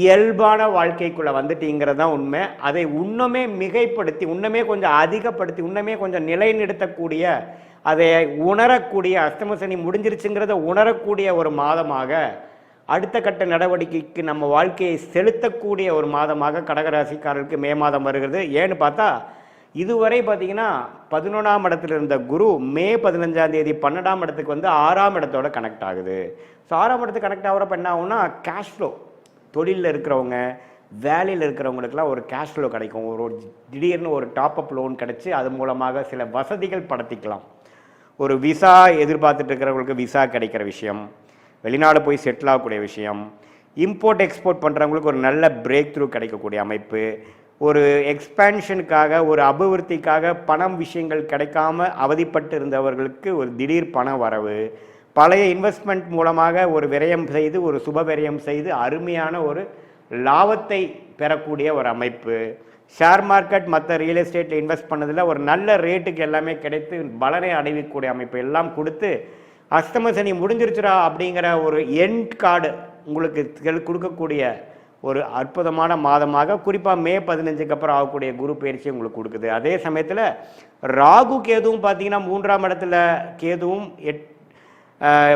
இயல்பான வாழ்க்கைக்குள்ளே வந்துட்டீங்கிறது தான் உண்மை. அதை இன்னுமே மிகைப்படுத்தி, இன்னுமே கொஞ்சம் அதிகப்படுத்தி, இன்னுமே கொஞ்சம் நிலைநிறுத்தக்கூடிய, அதை உணரக்கூடிய, அஸ்தம சனி முடிஞ்சிருச்சுங்கிறத உணரக்கூடிய ஒரு மாதமாக, அடுத்த கட்ட நடவடிக்கைக்கு நம்ம வாழ்க்கையை செலுத்தக்கூடிய ஒரு மாதமாக கடகராசிக்காரர்களுக்கு மே மாதம் வருகிறது. ஏன்னு பார்த்தா இதுவரை பார்த்தீங்கன்னா 11ஆம் இடத்துல இருந்த குரு மே 15ஆம் தேதி 12ஆம் இடத்துக்கு 6ஆம் இடத்தோட கனெக்ட் ஆகுது. ஸோ 6ஆம் இடத்துக்கு கனெக்ட் ஆகிறப்ப என்ன ஆகும்னா கேஷ் ஃப்ளோ, தொழிலில் இருக்கிறவங்க, வேலையில் இருக்கிறவங்களுக்குலாம் ஒரு கேஷ் ஃப்ளோ கிடைக்கும். ஒரு திடீர்னு ஒரு டாப்அப் லோன் கிடச்சி அது மூலமாக சில வசதிகள் படுத்திக்கலாம். ஒரு விசா எதிர்பார்த்துட்டு இருக்கிறவங்களுக்கு விசா கிடைக்கிற விஷயம், வெளிநாடு போய் செட்டில் ஆகக்கூடிய விஷயம், இம்போர்ட் எக்ஸ்போர்ட் பண்ணுறவங்களுக்கு ஒரு நல்ல பிரேக் த்ரூ கிடைக்கக்கூடிய அமைப்பு, ஒரு எக்ஸ்பேன்ஷனுக்காக, ஒரு அபிவிருத்திக்காக பணம் விஷயங்கள் கிடைக்காம அவதிப்பட்டு இருந்தவர்களுக்கு ஒரு திடீர் பண வரவு, பழைய இன்வெஸ்ட்மெண்ட் மூலமாக ஒரு விரயம் செய்து, ஒரு சுப விரயம் செய்து அருமையான ஒரு லாபத்தை பெறக்கூடிய ஒரு அமைப்பு, ஷேர் மார்க்கெட் மற்ற ரியல் எஸ்டேட்டில் இன்வெஸ்ட் பண்ணதில் ஒரு நல்ல ரேட்டுக்கு எல்லாமே கிடைத்து பலனை அடைவிக்கக்கூடிய அமைப்பு எல்லாம் கொடுத்து அஸ்தம சனி முடிஞ்சிருச்சுரா அப்படிங்கிற ஒரு எண்ட் கார்டு உங்களுக்கு கொடுக்கக்கூடிய ஒரு அற்புதமான மாதமாக, குறிப்பாக மே 15க்கு அப்புறம் ஆகக்கூடிய குரு பயிற்சி உங்களுக்கு கொடுக்குது. அதே சமயத்தில் ராகு கேதுவும் பார்த்தீங்கன்னா 3ஆம் இடத்துல கேதுவும்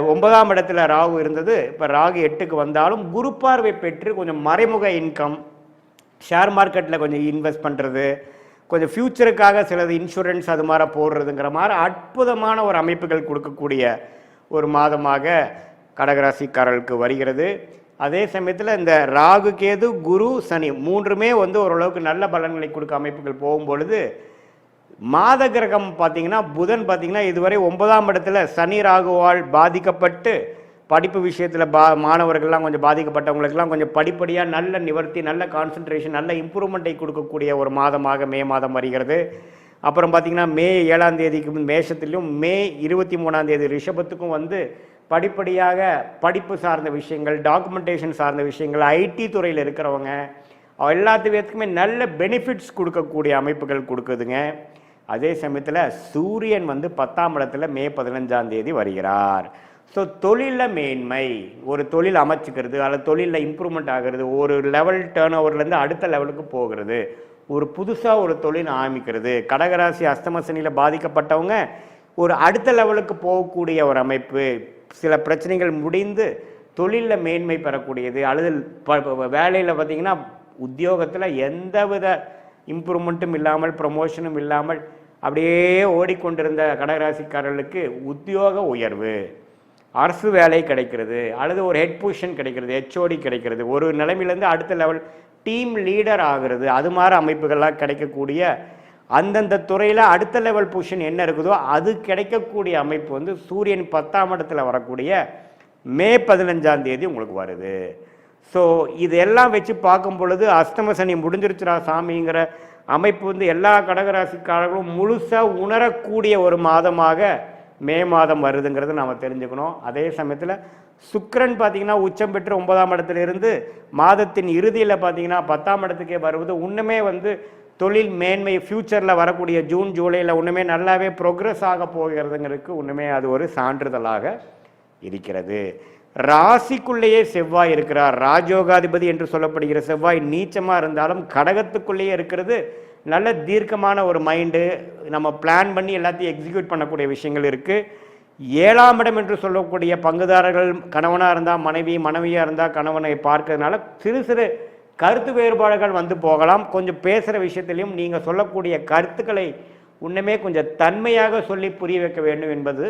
9ஆம் இடத்துல ராகு இருந்தது. இப்போ ராகு 8க்கு வந்தாலும் குரு பார்வை பெற்று கொஞ்சம் மறைமுக இன்கம், ஷேர் மார்க்கெட்டில் கொஞ்சம் இன்வெஸ்ட் பண்ணுறது, கொஞ்சம் ஃப்யூச்சருக்காக சிலது இன்சூரன்ஸ் அது மாதிரி போடுறதுங்கிற மாதிரி அற்புதமான ஒரு அமைப்புகள் கொடுக்கக்கூடிய ஒரு மாதமாக கடகராசிக்காரர்களுக்கு வருகிறது. அதே சமயத்தில் இந்த ராகு, கேது, குரு, சனி மூன்றுமே ஓரளவுக்கு நல்ல பலன்களை கொடுக்க அமைப்புகள் போகும்பொழுது மாத கிரகம் பார்த்தீங்கன்னா புதன் பார்த்தீங்கன்னா இதுவரை 9ஆம் இடத்துல சனி ராகுவால் பாதிக்கப்பட்டு படிப்பு விஷயத்தில் மாணவர்கள்லாம் கொஞ்சம் பாதிக்கப்பட்டவங்களுக்கெல்லாம் கொஞ்சம் படிப்படியாக நல்ல நிவர்த்தி, நல்ல கான்சன்ட்ரேஷன், நல்ல இம்ப்ரூவ்மெண்ட்டை கொடுக்கக்கூடிய ஒரு மாதமாக மே மாதம் வருகிறது. அப்புறம் பார்த்திங்கன்னா மே 7ஆம் தேதிக்கு மேஷத்திலும், மே 23ஆம் தேதி ரிஷபத்துக்கும் படிப்படியாக படிப்பு சார்ந்த விஷயங்கள், டாக்குமெண்டேஷன் சார்ந்த விஷயங்கள், ஐடி துறையில் இருக்கிறவங்க எல்லாத்துக்குமே நல்ல பெனிஃபிட்ஸ் கொடுக்கக்கூடிய அமைப்புகள் கொடுக்குதுங்க. அதே சமயத்தில் சூரியன் 10ஆம் இடத்துல மே 15ஆம் தேதி வருகிறார். ஸோ தொழிலில் மேன்மை, ஒரு தொழில் அமைச்சிக்கிறது, அல்லது தொழிலில் இம்ப்ரூவ்மெண்ட் ஆகிறது, ஒரு லெவல் டேர்ன் ஓவர்லேருந்து அடுத்த லெவலுக்கு போகிறது, ஒரு புதுசாக ஒரு தொழில் ஆரம்பிக்கிறது. கடகராசி அஸ்தம சனியில் பாதிக்கப்பட்டவங்க ஒரு அடுத்த லெவலுக்கு போகக்கூடிய ஒரு அமைப்பு, சில பிரச்சனைகள் முடிந்து தொழிலில் மேன்மை பெறக்கூடியது, அல்லது வேலையில் பார்த்திங்கன்னா உத்தியோகத்தில் எந்தவித இம்ப்ரூவ்மெண்ட்டும் இல்லாமல், ப்ரமோஷனும் இல்லாமல் அப்படியே ஓடிக்கொண்டிருந்த கடகராசிக்காரர்களுக்கு உத்தியோக உயர்வு, அரசு வேலை கிடைக்கிறது, அல்லது ஒரு ஹெட் பொசிஷன் கிடைக்கிறது, ஹெச்ஓடி கிடைக்கிறது, ஒரு நிலைமையிலேருந்து அடுத்த லெவல் டீம் லீடர் ஆகிறது, அது மாதிரி அமைப்புகள்லாம் கிடைக்கக்கூடிய, அந்தந்த துறையில் அடுத்த லெவல் பொசிஷன் என்ன இருக்குதோ அது கிடைக்கக்கூடிய அமைப்பு சூரியன் 10ஆம் இடத்துல வரக்கூடிய மே 15ஆம் தேதி உங்களுக்கு வருது. ஸோ இதெல்லாம் வச்சு பார்க்கும் பொழுது அஸ்தம சனி முடிஞ்சிருச்சுரா சாமிங்கிற அமைப்பு வந்து எல்லா கடகராசிக்காரர்களும் முழுசாக உணரக்கூடிய ஒரு மாதமாக மே மாதம் வருதுங்கிறத நாம் தெரிஞ்சுக்கணும். அதே சமயத்தில் சுக்கிரன் பார்த்தீங்கன்னா உச்சம் பெற்று 9ஆம் இடத்துல இருந்து மாதத்தின் இறுதியில் பார்த்தீங்கன்னா 10ஆம் இடத்துக்கே வருவது இன்னுமே வந்து தொழில் மேன்மை ஃப்யூச்சரில் வரக்கூடிய ஜூன் ஜூலையில் இன்னுமே நல்லாவே ப்ரோக்ரஸ் ஆக போகிறதுங்கிறதுக்கு இன்னுமே அது ஒரு சான்றிதழாக இருக்கிறது. ராசிக்குள்ளேயே செவ்வாய் இருக்கிறார். ராஜயோகாதிபதி என்று சொல்லப்படுகிற செவ்வாய் நீச்சமாக இருந்தாலும் கடகத்துக்குள்ளேயே இருக்கிறது நல்ல தீர்க்கமான ஒரு மைண்டு. நம்ம பிளான் பண்ணி எல்லாத்தையும் எக்ஸிக்யூட் பண்ணக்கூடிய விஷயங்கள் இருக்குது. 7ஆம் இடம் என்று சொல்லக்கூடிய பங்குதாரர்கள் கணவனாக இருந்தால் மனைவி, மனைவியாக இருந்தால் கணவனை பார்க்கறதுனால சிறு சிறு கருத்து வேறுபாடுகள் வந்து போகலாம். கொஞ்சம் பேசுகிற விஷயத்திலையும் நீங்கள் சொல்லக்கூடிய கருத்துக்களை இன்னுமே கொஞ்சம் தன்மையாக சொல்லி புரிய வைக்க வேண்டும் என்பது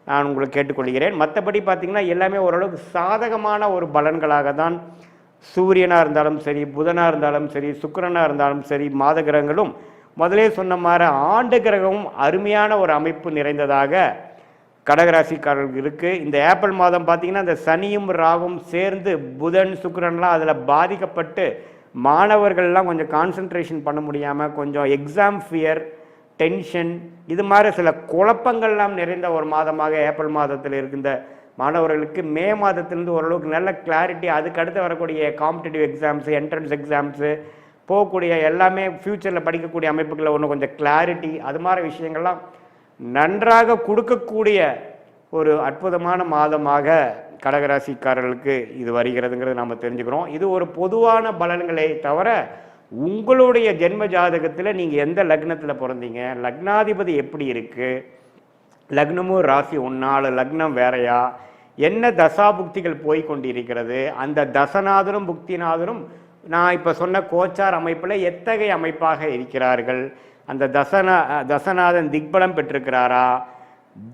நான் உங்களுக்கு கேட்டுக்கொள்கிறேன். மற்றபடி பார்த்திங்கன்னா எல்லாமே ஓரளவுக்கு சாதகமான ஒரு பலன்களாக தான் சூரியனாக இருந்தாலும் சரி, புதனாக இருந்தாலும் சரி, சுக்கிரனாக இருந்தாலும் சரி, மாத கிரகங்களும் முதலே சொன்ன மாதிரி ஆண்டு கிரகமும் அருமையான ஒரு அமைப்பு நிறைந்ததாக கடகராசிக்காரர்களுக்கு இருக்குது. இந்த ஏப்ரல் மாதம் பார்த்திங்கன்னா இந்த சனியும் ராகும் சேர்ந்து புதன் சுக்கிரன்லாம் அதில் பாதிக்கப்பட்டு மாணவர்கள்லாம் கொஞ்சம் கான்சன்ட்ரேஷன் பண்ண முடியாமல் கொஞ்சம் எக்ஸாம் ஃபியர், டென்ஷன், இது மாதிரி சில குழப்பங்கள்லாம் நிறைந்த ஒரு மாதமாக ஏப்ரல் மாதத்தில் இருக்கின்ற மாணவர்களுக்கு மே மாதத்திலிருந்து ஓரளவுக்கு நல்ல கிளாரிட்டி, அதுக்கு அடுத்து வரக்கூடிய காம்படிட்டிவ் எக்ஸாம்ஸு, என்ட்ரன்ஸ் எக்ஸாம்ஸு, போகக்கூடிய எல்லாமே ஃப்யூச்சரில் படிக்கக்கூடிய அமைப்புகளில் ஒன்று கொஞ்சம் கிளாரிட்டி, அது மாதிரி விஷயங்கள்லாம் நன்றாக கொடுக்கக்கூடிய ஒரு அற்புதமான மாதமாக கடகராசிக்காரர்களுக்கு இது வருகிறதுங்கிறது நாம் தெரிஞ்சுக்கிறோம். இது ஒரு பொதுவான பலன்களை தவிர உங்களுடைய ஜென்ம ஜாதகத்தில் நீங்கள் எந்த லக்னத்தில் பிறந்தீங்க, லக்னாதிபதி எப்படி இருக்குது, லக்னமும் ராசி ஒன்றால் லக்னம் வேறையா, என்ன தசாபுக்திகள் போய்கொண்டிருக்கிறது, அந்த தசநாதரும் புக்திநாதரும் நான் இப்போ சொன்ன கோச்சார் அமைப்பில் எத்தகைய அமைப்பாக இருக்கிறார்கள், அந்த தசநாதன் திக்பலம் பெற்றிருக்கிறாரா,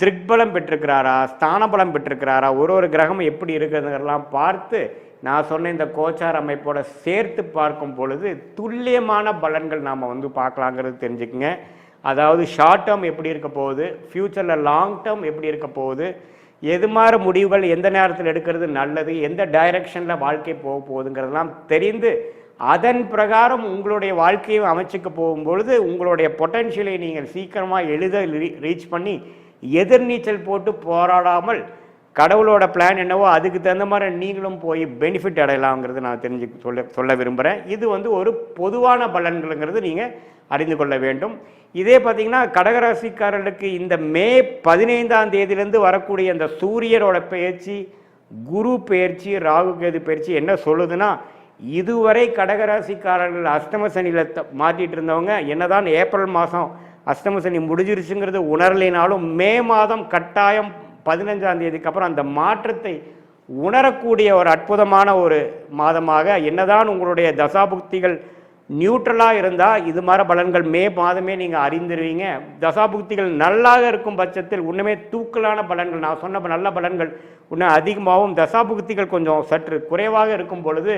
திருக்பலம் பெற்றிருக்கிறாரா, ஸ்தானபலம் பெற்றிருக்கிறாரா, ஒரு கிரகம் எப்படி இருக்கிறதுலாம் பார்த்து நான் சொன்ன இந்த கோச்சார் அமைப்போட சேர்த்து பார்க்கும் பொழுது துல்லியமான பலன்கள் நாம் வந்து பார்க்கலாங்கிறது தெரிஞ்சுக்குங்க. அதாவது ஷார்ட் டேர்ம் எப்படி இருக்க போகுது, ஃப்யூச்சரில் லாங் டேர்ம் எப்படி இருக்க போகுது, எது மாதிரி முடிவுகள் எந்த நேரத்தில் எடுக்கிறது நல்லது, எந்த டைரக்ஷனில் வாழ்க்கை போக போகுதுங்கிறதெல்லாம் தெரிந்து அதன் பிரகாரம் உங்களுடைய வாழ்க்கையை அமைச்சிக்க போகும்பொழுது உங்களுடைய பொட்டன்ஷியலை நீங்கள் சீக்கிரமாக எளிதாக ரீச் பண்ணி எதிர்நீச்சல் போட்டு போராடாமல் கடவுளோட பிளான் என்னவோ அதுக்கு தகுந்த மாதிரி நீங்களும் போய் பெனிஃபிட் அடையலாங்கிறது நான் சொல்ல விரும்புகிறேன். இது வந்து ஒரு பொதுவான பலன்கள்ங்கிறது நீங்கள் அறிந்து கொள்ள வேண்டும். இதே பார்த்திங்கன்னா கடகராசிக்காரர்களுக்கு இந்த மே 15ஆம் தேதியிலேருந்து வரக்கூடிய அந்த சூரியனோட பயிற்சி, குரு பயிற்சி, ராகு கேது பயிற்சி என்ன சொல்லுதுன்னா, இதுவரை கடகராசிக்காரர்கள் அஷ்டம சனியில் மாட்டிகிட்டு இருந்தவங்க என்னதான் ஏப்ரல் மாதம் அஷ்டம சனி முடிஞ்சிருச்சுங்கிறது உணரலைனாலும் மே மாதம் கட்டாயம் 15ஆம் தேதிக்கு அப்புறம் அந்த மாற்றத்தை உணரக்கூடிய ஒரு அற்புதமான ஒரு மாதமாக, என்னதான் உங்களுடைய தசாபுக்திகள் நியூட்ரலாக இருந்தால் இது மாதிரி பலன்கள் மே மாதமே நீங்கள் அறிந்துருவீங்க. தசாபுக்திகள் நல்லாக இருக்கும் பட்சத்தில் இன்னுமே தூக்கலான பலன்கள், நான் சொன்ன நல்ல பலன்கள் இன்னும் அதிகமாகவும், தசாபுக்திகள் கொஞ்சம் சற்று குறைவாக இருக்கும் பொழுது,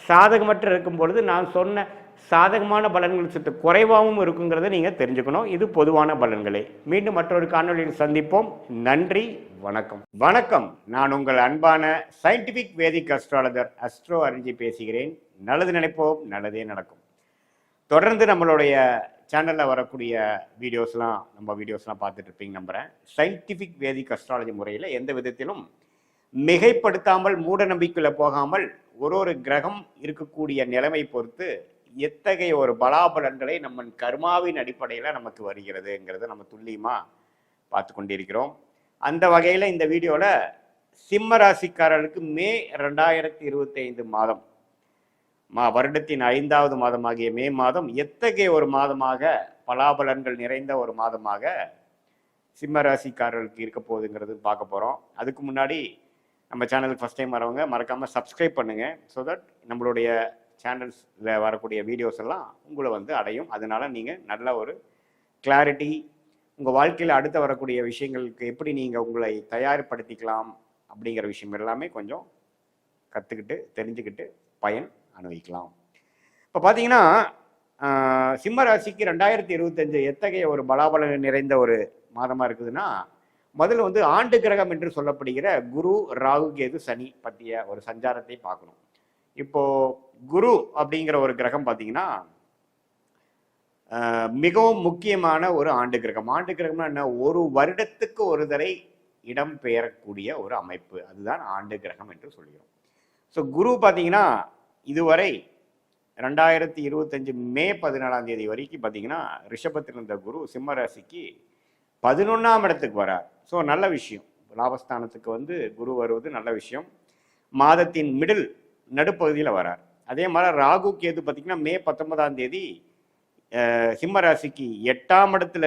சாதகமற்ற இருக்கும் பொழுது நான் சொன்ன சாதகமான பலன்கள் சற்று குறைவாகவும் இருக்குங்கிறத நீங்கள் தெரிஞ்சுக்கணும். இது பொதுவான பலன்களே. மீண்டும் மற்றொரு காணொலியில் சந்திப்போம். நன்றி, வணக்கம். வணக்கம். நான் உங்கள் அன்பான சயின்டிஃபிக் வேதிக் அஸ்ட்ராலஜர் அஸ்ட்ரோ அரிஞ்சி பேசுகிறேன். நல்லது நினைப்போம், நல்லதே நடக்கும். தொடர்ந்து நம்மளுடைய சேனலில் வரக்கூடிய வீடியோஸ்லாம் பார்த்துட்டு இருப்பீங்க நம்புகிறேன். சயின்டிஃபிக் வேதிக் அஸ்ட்ராலஜி முறையில் எந்த விதத்திலும் மிகைப்படுத்தாமல் மூட நம்பிக்கையில் போகாமல் ஒரு கிரகம் இருக்கக்கூடிய நிலைமை பொறுத்து எத்தகைய ஒரு பலாபலன்களை நம்ம கர்மாவின் அடிப்படையில் நமக்கு வருகிறதுங்கிறத நம்ம துல்லியமாக பார்த்து கொண்டிருக்கிறோம். அந்த வகையில் இந்த வீடியோவில் சிம்ம ராசிக்காரர்களுக்கு மே 2025 மாதம் வருடத்தின் 5வது மாதமாகிய மே மாதம் எத்தகைய ஒரு மாதமாக பலாபலன்கள் நிறைந்த ஒரு மாதமாக சிம்ம ராசிக்காரர்களுக்கு இருக்க போகுதுங்கிறது பார்க்க போகிறோம். அதுக்கு முன்னாடி நம்ம சேனலுக்கு ஃபஸ்ட் டைம் வரவங்க மறக்காமல் சப்ஸ்கிரைப் பண்ணுங்கள். ஸோ தட் நம்மளுடைய சேனல்ஸில் வரக்கூடிய வீடியோஸ் எல்லாம் உங்களை வந்து அடையும். அதனால் நீங்கள் நல்ல ஒரு கிளாரிட்டி, உங்கள் வாழ்க்கையில் அடுத்து வரக்கூடிய விஷயங்களுக்கு எப்படி நீங்கள் உங்களை தயார்படுத்திக்கலாம் அப்படிங்கிற விஷயம் எல்லாமே கொஞ்சம் கற்றுக்கிட்டு தெரிஞ்சுக்கிட்டு பயன் அனுபவிக்கலாம். இப்போ பார்த்தீங்கன்னா சிம்ம ராசிக்கு 2025 எத்தகைய ஒரு பலாபலன் நிறைந்த ஒரு மாதமாக இருக்குதுன்னா, முதல்ல வந்து ஆண்டு கிரகம் என்று சொல்லப்படுகிற குரு, ராகு, கேது, சனி பற்றிய ஒரு சஞ்சாரத்தை பார்க்கணும். இப்போ குரு அப்படிங்கிற ஒரு கிரகம் பார்த்தீங்கன்னா மிகவும் முக்கியமான ஒரு ஆண்டு கிரகம். ஆண்டு கிரகம்னா என்ன? ஒரு வருடத்துக்கு ஒரு தடவை இடம் பெயரக்கூடிய ஒரு அமைப்பு, அதுதான் ஆண்டு கிரகம் என்று சொல்கிறோம். ஸோ குரு பார்த்தீங்கன்னா இதுவரை 2025 மே 14ஆம் தேதி வரைக்கும் பார்த்தீங்கன்னா ரிஷபத்தில் இருந்த குரு சிம்ம ராசிக்கு 11ஆம் இடத்துக்கு வரார். ஸோ நல்ல விஷயம், லாபஸ்தானத்துக்கு வந்து குரு வருவது நல்ல விஷயம். மாதத்தின் நடுப்பகுதியில் வரார். அதே மாதிரி ராகு கேது பார்த்தீங்கன்னா மே 19ஆம் தேதி சிம்ம ராசிக்கு 8ஆம் இடத்துல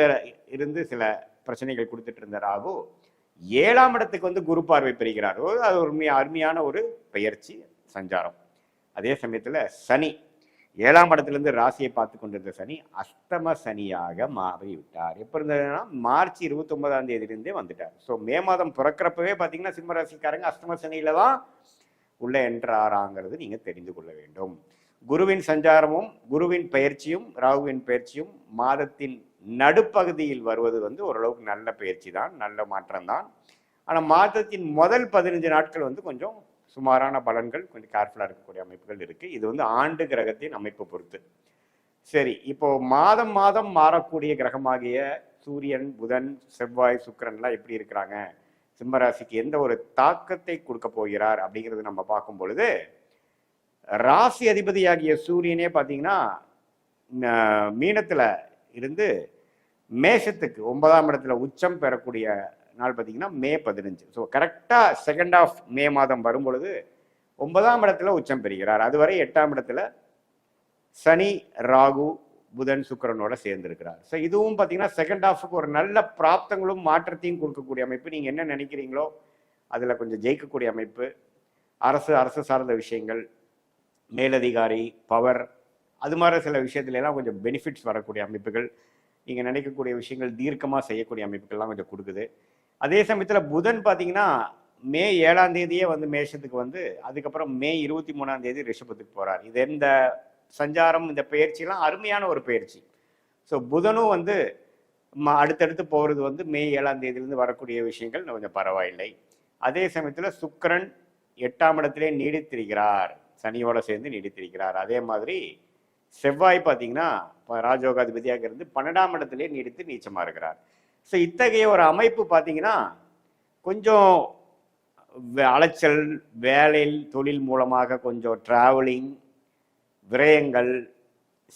இருந்து சில பிரச்சனைகள் கொடுத்துட்டு இருந்த ராகு 7ஆம் இடத்துக்கு வந்து குரு பார்வை பெறுகிறார். அது ஒரு அருமையான ஒரு பெயர்ச்சி சஞ்சாரம். அதே சமயத்தில் சனி 7ஆம் இடத்துலேருந்து ராசியை பார்த்து கொண்டிருந்த சனி அஸ்தம சனியாக மாறிவிட்டார். எப்போ இருந்ததுன்னா மார்ச் 29ஆம் தேதியிலிருந்தே வந்துட்டார். ஸோ மே மாதம் பிறக்கிறப்பவே பார்த்தீங்கன்னா சிம்ம ராசிக்காரங்க அஸ்தம சனியில தான் உள்ள என்றாராங்கிறது நீங்கள் தெரிந்து கொள்ள வேண்டும். குருவின் சஞ்சாரமும் குருவின் பயிற்சியும் ராகுவின் பயிற்சியும் மாதத்தின் நடுப்பகுதியில் வருவது வந்து ஓரளவுக்கு நல்ல பயிற்சி தான், நல்ல மாற்றம் தான். ஆனால் மாதத்தின் முதல் 15 நாட்கள் வந்து கொஞ்சம் சுமாரான பலன்கள், கொஞ்சம் கேர்ஃபுல்லாக இருக்கக்கூடிய அமைப்புகள் இருக்குது. இது வந்து ஆண்டு கிரகத்தின் அமைப்பு பொறுத்து. சரி, இப்போ மாதம் மாதம் மாறக்கூடிய கிரகமாகிய சூரியன், புதன், செவ்வாய், சுக்கிரன்லாம் எப்படி இருக்கிறாங்க, சிம்மராசிக்கு எந்த ஒரு தாக்கத்தை கொடுக்க போகிறார் அப்படிங்கிறது நம்ம பார்க்கும் பொழுது, ராசி அதிபதியாகிய சூரியனே பார்த்தீங்கன்னா மீனத்தில் இருந்து மேஷத்துக்கு 9ஆம் இடத்துல உச்சம் பெறக்கூடிய நாள் பார்த்தீங்கன்னா மே 15. ஸோ கரெக்டாக செகண்ட் ஆஃப் மே மாதம் வரும் பொழுது 9ஆம் இடத்துல உச்சம் பெறுகிறார். அதுவரை 8ஆம் இடத்துல சனி, ராகு, புதன், சுக்கிரனோட சேர்ந்திருக்கிறார். ஸோ இதுவும் பார்த்தீங்கன்னா செகண்ட் ஹாஃபுக்கு ஒரு நல்ல பிராப்தங்களும் மாற்றத்தையும் கொடுக்கக்கூடிய அமைப்பு. நீங்கள் என்ன நினைக்கிறீங்களோ அதில் கொஞ்சம் ஜெயிக்கக்கூடிய அமைப்பு. அரசு சார்ந்த விஷயங்கள், மேலதிகாரி, பவர், அது மாதிரி சில விஷயத்துலலாம் கொஞ்சம் பெனிஃபிட்ஸ் வரக்கூடிய அமைப்புகள், நீங்கள் நினைக்கக்கூடிய விஷயங்கள் தீர்க்கமாக செய்யக்கூடிய அமைப்புகள்லாம் கொஞ்சம் கொடுக்குது. அதே சமயத்தில் புதன் பார்த்தீங்கன்னா மே 7ஆம் தேதியே வந்து மேஷத்துக்கு வந்து அதுக்கப்புறம் மே 23ஆம் தேதி ரிஷபத்துக்கு போகிறார். இது இந்த சஞ்சாரம், இந்த பயிற்சியெல்லாம் அருமையான ஒரு பயிற்சி. ஸோ புதனும் வந்து அடுத்தடுத்து போகிறது வந்து மே 7ஆம் தேதியிலேருந்து வரக்கூடிய விஷயங்கள் கொஞ்சம் பரவாயில்லை. அதே சமயத்தில் சுக்கிரன் 8ஆம் இடத்திலே நீடித்திருக்கிறார், சனியோட சேர்ந்து நீடித்திருக்கிறார். அதே மாதிரி செவ்வாய் பார்த்தீங்கன்னா ராஜயோகாதிபதியாக இருந்து 12ஆம் இடத்திலே நீடித்து நீச்சமாக இருக்கிறார். ஸோ இத்தகைய ஒரு அமைப்பு பார்த்தீங்கன்னா கொஞ்சம் அலைச்சல், வேலையில் தொழில் மூலமாக கொஞ்சம் டிராவலிங், விரயங்கள்,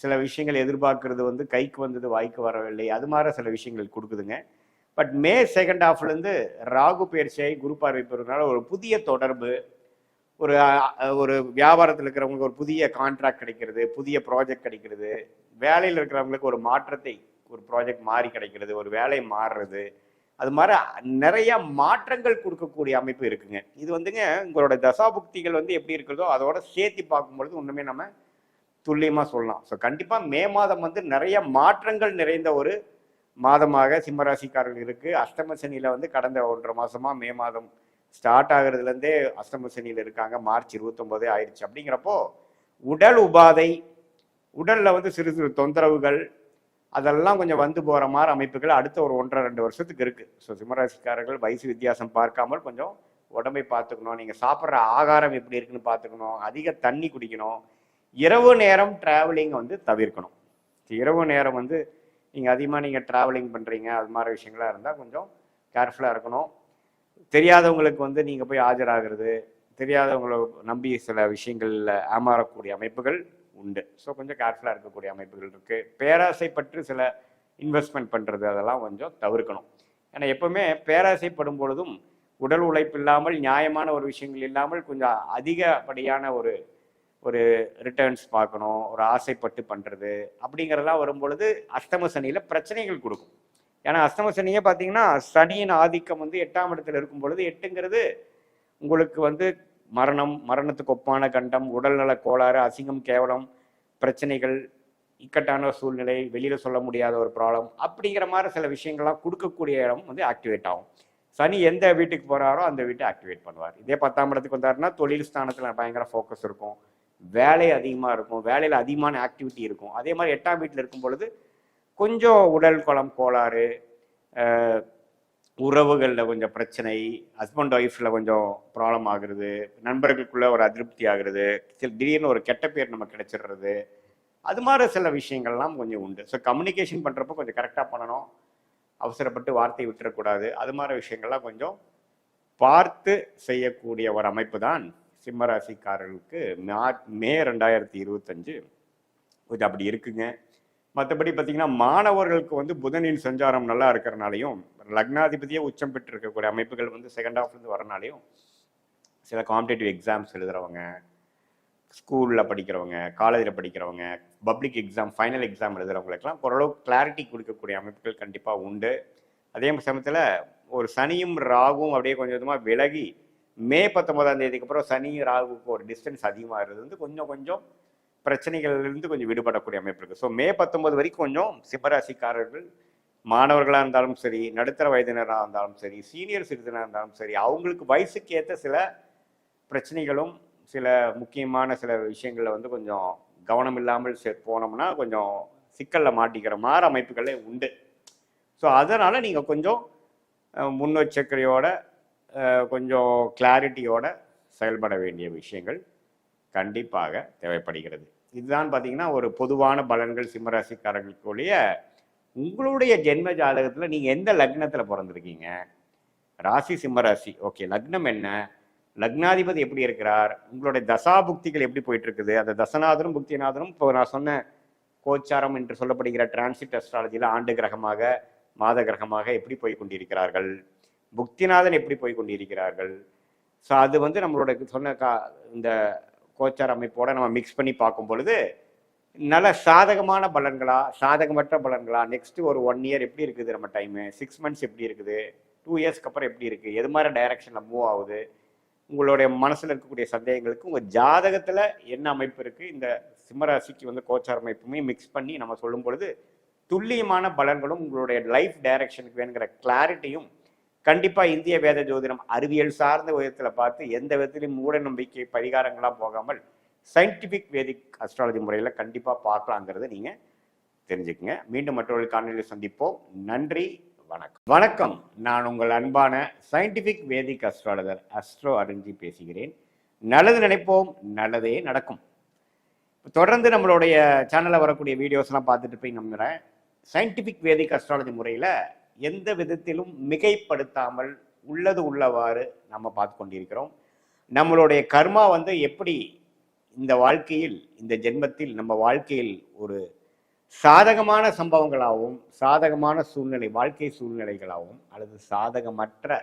சில விஷயங்கள் எதிர்பார்க்கறது வந்து கைக்கு வந்தது வாய்க்கு வரவில்லை, அது மாதிரி சில விஷயங்கள் கொடுக்குதுங்க. பட் மே செகண்ட் ஹாஃப்லேருந்து ராகு பயிற்சியை குரு பார்வை பெறுறதுனால ஒரு புதிய தொடர்பு, ஒரு ஒரு வியாபாரத்தில் இருக்கிறவங்களுக்கு ஒரு புதிய கான்ட்ராக்ட் கிடைக்கிறது, புதிய ப்ராஜெக்ட் கிடைக்கிறது, வேலையில் இருக்கிறவங்களுக்கு ஒரு மாற்றத்தை, ஒரு ப்ராஜெக்ட் மாறி கிடைக்கிறது, ஒரு வேலை மாறுறது, அது மாதிரி நிறைய மாற்றங்கள் கொடுக்கக்கூடிய அமைப்பு இருக்குங்க. இது வந்துங்க உங்களோட தசாபுக்திகள் வந்து எப்படி இருக்கிறதோ அதோட சேர்த்து பார்க்கும்பொழுது ஒன்றுமே நம்ம துல்லியமாக சொல்லலாம். ஸோ கண்டிப்பாக மே மாதம் வந்து நிறைய மாற்றங்கள் நிறைந்த ஒரு மாதமாக சிம்மராசிக்காரர்கள் இருக்குது. அஷ்டம சனியில் வந்து கடந்த 1.5 மாதமாக மே மாதம் ஸ்டார்ட் ஆகுறதுலேருந்தே அஷ்டம சனியில் இருக்காங்க. மார்ச் 29 ஆயிடுச்சு. அப்படிங்கிறப்போ உடல் உபாதை, உடலில் வந்து சிறு சிறு தொந்தரவுகள், அதெல்லாம் கொஞ்சம் வந்து போகிற மாதிரி அமைப்புகள் அடுத்த ஒரு 1.5-2 வருஷத்துக்கு இருக்குது. ஸோ சிம்மராசிக்காரர்கள் வயசு வித்தியாசம் பார்க்காமல் கொஞ்சம் உடம்பை பார்த்துக்கணும். நீங்கள் சாப்பிட்ற ஆகாரம் எப்படி இருக்குன்னு பார்த்துக்கணும். அதிக தண்ணி குடிக்கணும். இரவு நேரம் டிராவலிங் வந்து தவிர்க்கணும். இரவு நேரம் வந்து நீங்கள் அதிகமாக ட்ராவலிங் பண்ணுறீங்க, அது மாதிரி விஷயங்களாக இருந்தால் கொஞ்சம் கேர்ஃபுல்லாக இருக்கணும். தெரியாதவங்களுக்கு வந்து நீங்கள் போய் ஆஜராகிறது, தெரியாதவங்களை நம்பி சில விஷயங்களில் ஏமாறக்கூடிய அமைப்புகள் உண்டு. ஸோ கொஞ்சம் கேர்ஃபுல்லாக இருக்கக்கூடிய அமைப்புகள் இருக்குது. பேராசைப்பட்டு சில இன்வெஸ்ட்மெண்ட் பண்ணுறது அதெல்லாம் கொஞ்சம் தவிர்க்கணும். ஏன்னா எப்பவுமே பேராசைப்படும் பொழுதும் உடல் உழைப்பு இல்லாமல், நியாயமான ஒரு விஷயங்கள் இல்லாமல் கொஞ்சம் அதிகப்படியான ஒரு ரிட்டர்ன்ஸ் பார்க்கணும், ஒரு ஆசைப்பட்டு பண்ணுறது அப்படிங்கிறதெல்லாம் வரும்பொழுது அஷ்டம சனியில் பிரச்சனைகள் கொடுக்கும். ஏன்னா அஷ்டம சனியே பார்த்தீங்கன்னா சனியின் ஆதிக்கம் வந்து 8ஆம் இடத்துல இருக்கும் பொழுது, 8ங்கிறது உங்களுக்கு வந்து மரணத்துக்கு ஒப்பான கண்டம், உடல்நல கோளாறு, அசிங்கம், கேவலம், பிரச்சனைகள், இக்கட்டான சூழ்நிலை, வெளியில் சொல்ல முடியாத ஒரு ப்ராப்ளம் அப்படிங்கிற மாதிரி சில விஷயங்கள்லாம் கொடுக்கக்கூடிய இடம் வந்து ஆக்டிவேட் ஆகும். சனி எந்த வீட்டுக்கு போகிறாரோ அந்த வீட்டை ஆக்டிவேட் பண்ணுவார். இதே 10ஆம் இடத்துக்கு வந்தாருன்னா தொழில் ஸ்தானத்தில் பயங்கர ஃபோக்கஸ் இருக்கும், வேலை அதிகமாக இருக்கும், வேலையில் அதிகமான ஆக்டிவிட்டி இருக்கும். அதே மாதிரி 8ஆம் வீட்டில் இருக்கும் பொழுது கொஞ்சம் உடல் குலம் கோளாறு, உறவுகளில் கொஞ்சம் பிரச்சனை, ஹஸ்பண்ட் ஒய்ஃபில் கொஞ்சம் ப்ராப்ளம் ஆகுறது, நண்பர்களுக்குள்ள ஒரு அதிருப்தி ஆகுறது, திடீர்னு ஒரு கெட்ட பேர் நம்ம கிடைச்சிடுறது, அது மாதிரி சில விஷயங்கள்லாம் கொஞ்சம் உண்டு. ஸோ கம்யூனிகேஷன் பண்ணுறப்போ கொஞ்சம் கரெக்டாக பண்ணணும், அவசரப்பட்டு வார்த்தை விட்டுறக்கூடாது. அது மாதிரி விஷயங்கள்லாம் கொஞ்சம் பார்த்து செய்யக்கூடிய ஒரு அமைப்பு தான் சிம்மராசிக்காரர்களுக்கு மே 2025 கொஞ்சம் அப்படி இருக்குங்க. மற்றபடி பார்த்தீங்கன்னா மாணவர்களுக்கு வந்து புதனின் சஞ்சாரம் நல்லா இருக்கிறனாலையும் லக்னாதிபதியே உச்சம் பெற்று இருக்கக்கூடிய அமைப்புகள் வந்து செகண்ட் ஹாஃப்லேருந்து வரனாலையும் சில காம்படேட்டிவ் எக்ஸாம்ஸ் எழுதுறவங்க, ஸ்கூலில் படிக்கிறவங்க, காலேஜில் படிக்கிறவங்க, பப்ளிக் எக்ஸாம் ஃபைனல் எக்ஸாம் எழுதுறவங்களுக்கெல்லாம் ஓரளவு கிளாரிட்டி கொடுக்கக்கூடிய அமைப்புகள் கண்டிப்பாக உண்டு. அதே சமயத்தில் ஒரு சனியும் ராகுவும் அப்படியே கொஞ்சம் கொஞ்சமாக விலகி மே 19 அப்புறம் சனியும் ராகுக்கு ஒரு டிஸ்டன்ஸ் அதிகமாக இருக்கிறது வந்து கொஞ்சம் கொஞ்சம் பிரச்சனைகள்லேருந்து கொஞ்சம் விடுபடக்கூடிய அமைப்பு இருக்குது. ஸோ மே 19 வரைக்கும் கொஞ்சம் சிம்மராசிக்காரர்கள் மாணவர்களாக இருந்தாலும் சரி, நடுத்தர வயதினராக இருந்தாலும் சரி, சீனியர் சிட்டிசனாக இருந்தாலும் சரி, அவங்களுக்கு வயசுக்கு ஏற்ற சில பிரச்சனைகளும் சில முக்கியமான சில விஷயங்களில் வந்து கொஞ்சம் கவனம் இல்லாமல் போனோம்னா கொஞ்சம் சிக்கலில் மாட்டிக்கிற மாதிரி அமைப்புகளே உண்டு. ஸோ அதனால் நீங்கள் கொஞ்சம் முன்னெச்சரிக்கையோட கொஞ்சம் கிளாரிட்டியோட செயல்பட வேண்டிய விஷயங்கள் கண்டிப்பாக தேவைப்படுகிறது. இதுதான் பார்த்தீங்கன்னா ஒரு பொதுவான பலன்கள் சிம்மராசிக்காரர்களுக்குரிய. உங்களுடைய ஜென்ம ஜாதகத்தில் நீங்கள் எந்த லக்னத்தில் பிறந்திருக்கீங்க, ராசி சிம்மராசி, ஓகே, லக்னம் என்ன, லக்னாதிபதி எப்படி இருக்கிறார், உங்களுடைய தசா புக்திகள் எப்படி போயிட்டு இருக்குது, அந்த தசநாதனும் புக்திநாதனும் இப்போ நான் சொன்ன கோச்சாரம் என்று சொல்லப்படுகிற டிரான்சிட் அஸ்ட்ராலஜியில் ஆண்டு கிரகமாக மாத கிரகமாக எப்படி போய் கொண்டிருக்கிறார்கள், புக்திநாதன் எப்படி போய் கொண்டிருக்கிறார்கள். ஸோ அது வந்து நம்மளோட சொன்ன இந்த கோச்சார அமைப்போட நம்ம மிக்ஸ் பண்ணி பார்க்கும் பொழுது நல்ல சாதகமான பலன்களா சாதகமற்ற பலன்களா, நெக்ஸ்ட் ஒரு 1 இயர் எப்படி இருக்குது, நம்ம டைமு 6 மந்த்ஸ் எப்படி இருக்குது, 2 இயர்ஸ்க்கு அப்புறம் எப்படி இருக்குது, எது மாதிரி டைரக்ஷனில் மூவ் ஆகுது, உங்களுடைய மனசில் இருக்கக்கூடிய சந்தேகங்களுக்கு உங்கள் ஜாதகத்தில் என்ன அமைப்பு இருக்குது, இந்த சிம்மராசிக்கு வந்து கோச்சார அமைப்புமே மிக்ஸ் பண்ணி நம்ம சொல்லும் பொழுது துல்லியமான பலன்களும் உங்களுடைய லைஃப் டைரக்ஷனுக்கு வேணுங்கிற கிளாரிட்டியும் கண்டிப்பாக இந்திய வேத ஜோதிடம் அறிவியல் சார்ந்த விதத்தில் பார்த்து எந்த விதத்திலையும் மூட நம்பிக்கை பரிகாரங்களாக போகாமல் சயின்டிஃபிக் வேதிக் அஸ்ட்ராலஜி முறையில் கண்டிப்பாக பார்க்கலாங்கிறத நீங்கள் தெரிஞ்சுக்குங்க. மீண்டும் மற்றொரு காணொலியில் சந்திப்போம். நன்றி, வணக்கம். வணக்கம், நான் உங்கள் அன்பான சயின்டிஃபிக் வேதிக் அஸ்ட்ராலஜர் அஸ்ட்ரோ அருஞ்சி பேசுகிறேன். நல்லது நினைப்போம், நல்லதே நடக்கும். தொடர்ந்து நம்மளுடைய சேனலில் வரக்கூடிய வீடியோஸ்லாம் பார்த்துட்டு போய் நம்புகிறேன். சயின்டிஃபிக் வேதிக் அஸ்ட்ராலஜி முறையில் எந்த விதத்திலும் மிகைப்படுத்தாமல் உள்ளது உள்ளவாறு நம்ம பார்த்து கொண்டிருக்கிறோம். நம்மளுடைய கர்மா வந்து எப்படி இந்த வாழ்க்கையில் இந்த ஜென்மத்தில் நம்ம வாழ்க்கையில் ஒரு சாதகமான சம்பவங்களாகவும் சாதகமான சூழ்நிலை வாழ்க்கை சூழ்நிலைகளாகவும் அல்லது சாதகமற்ற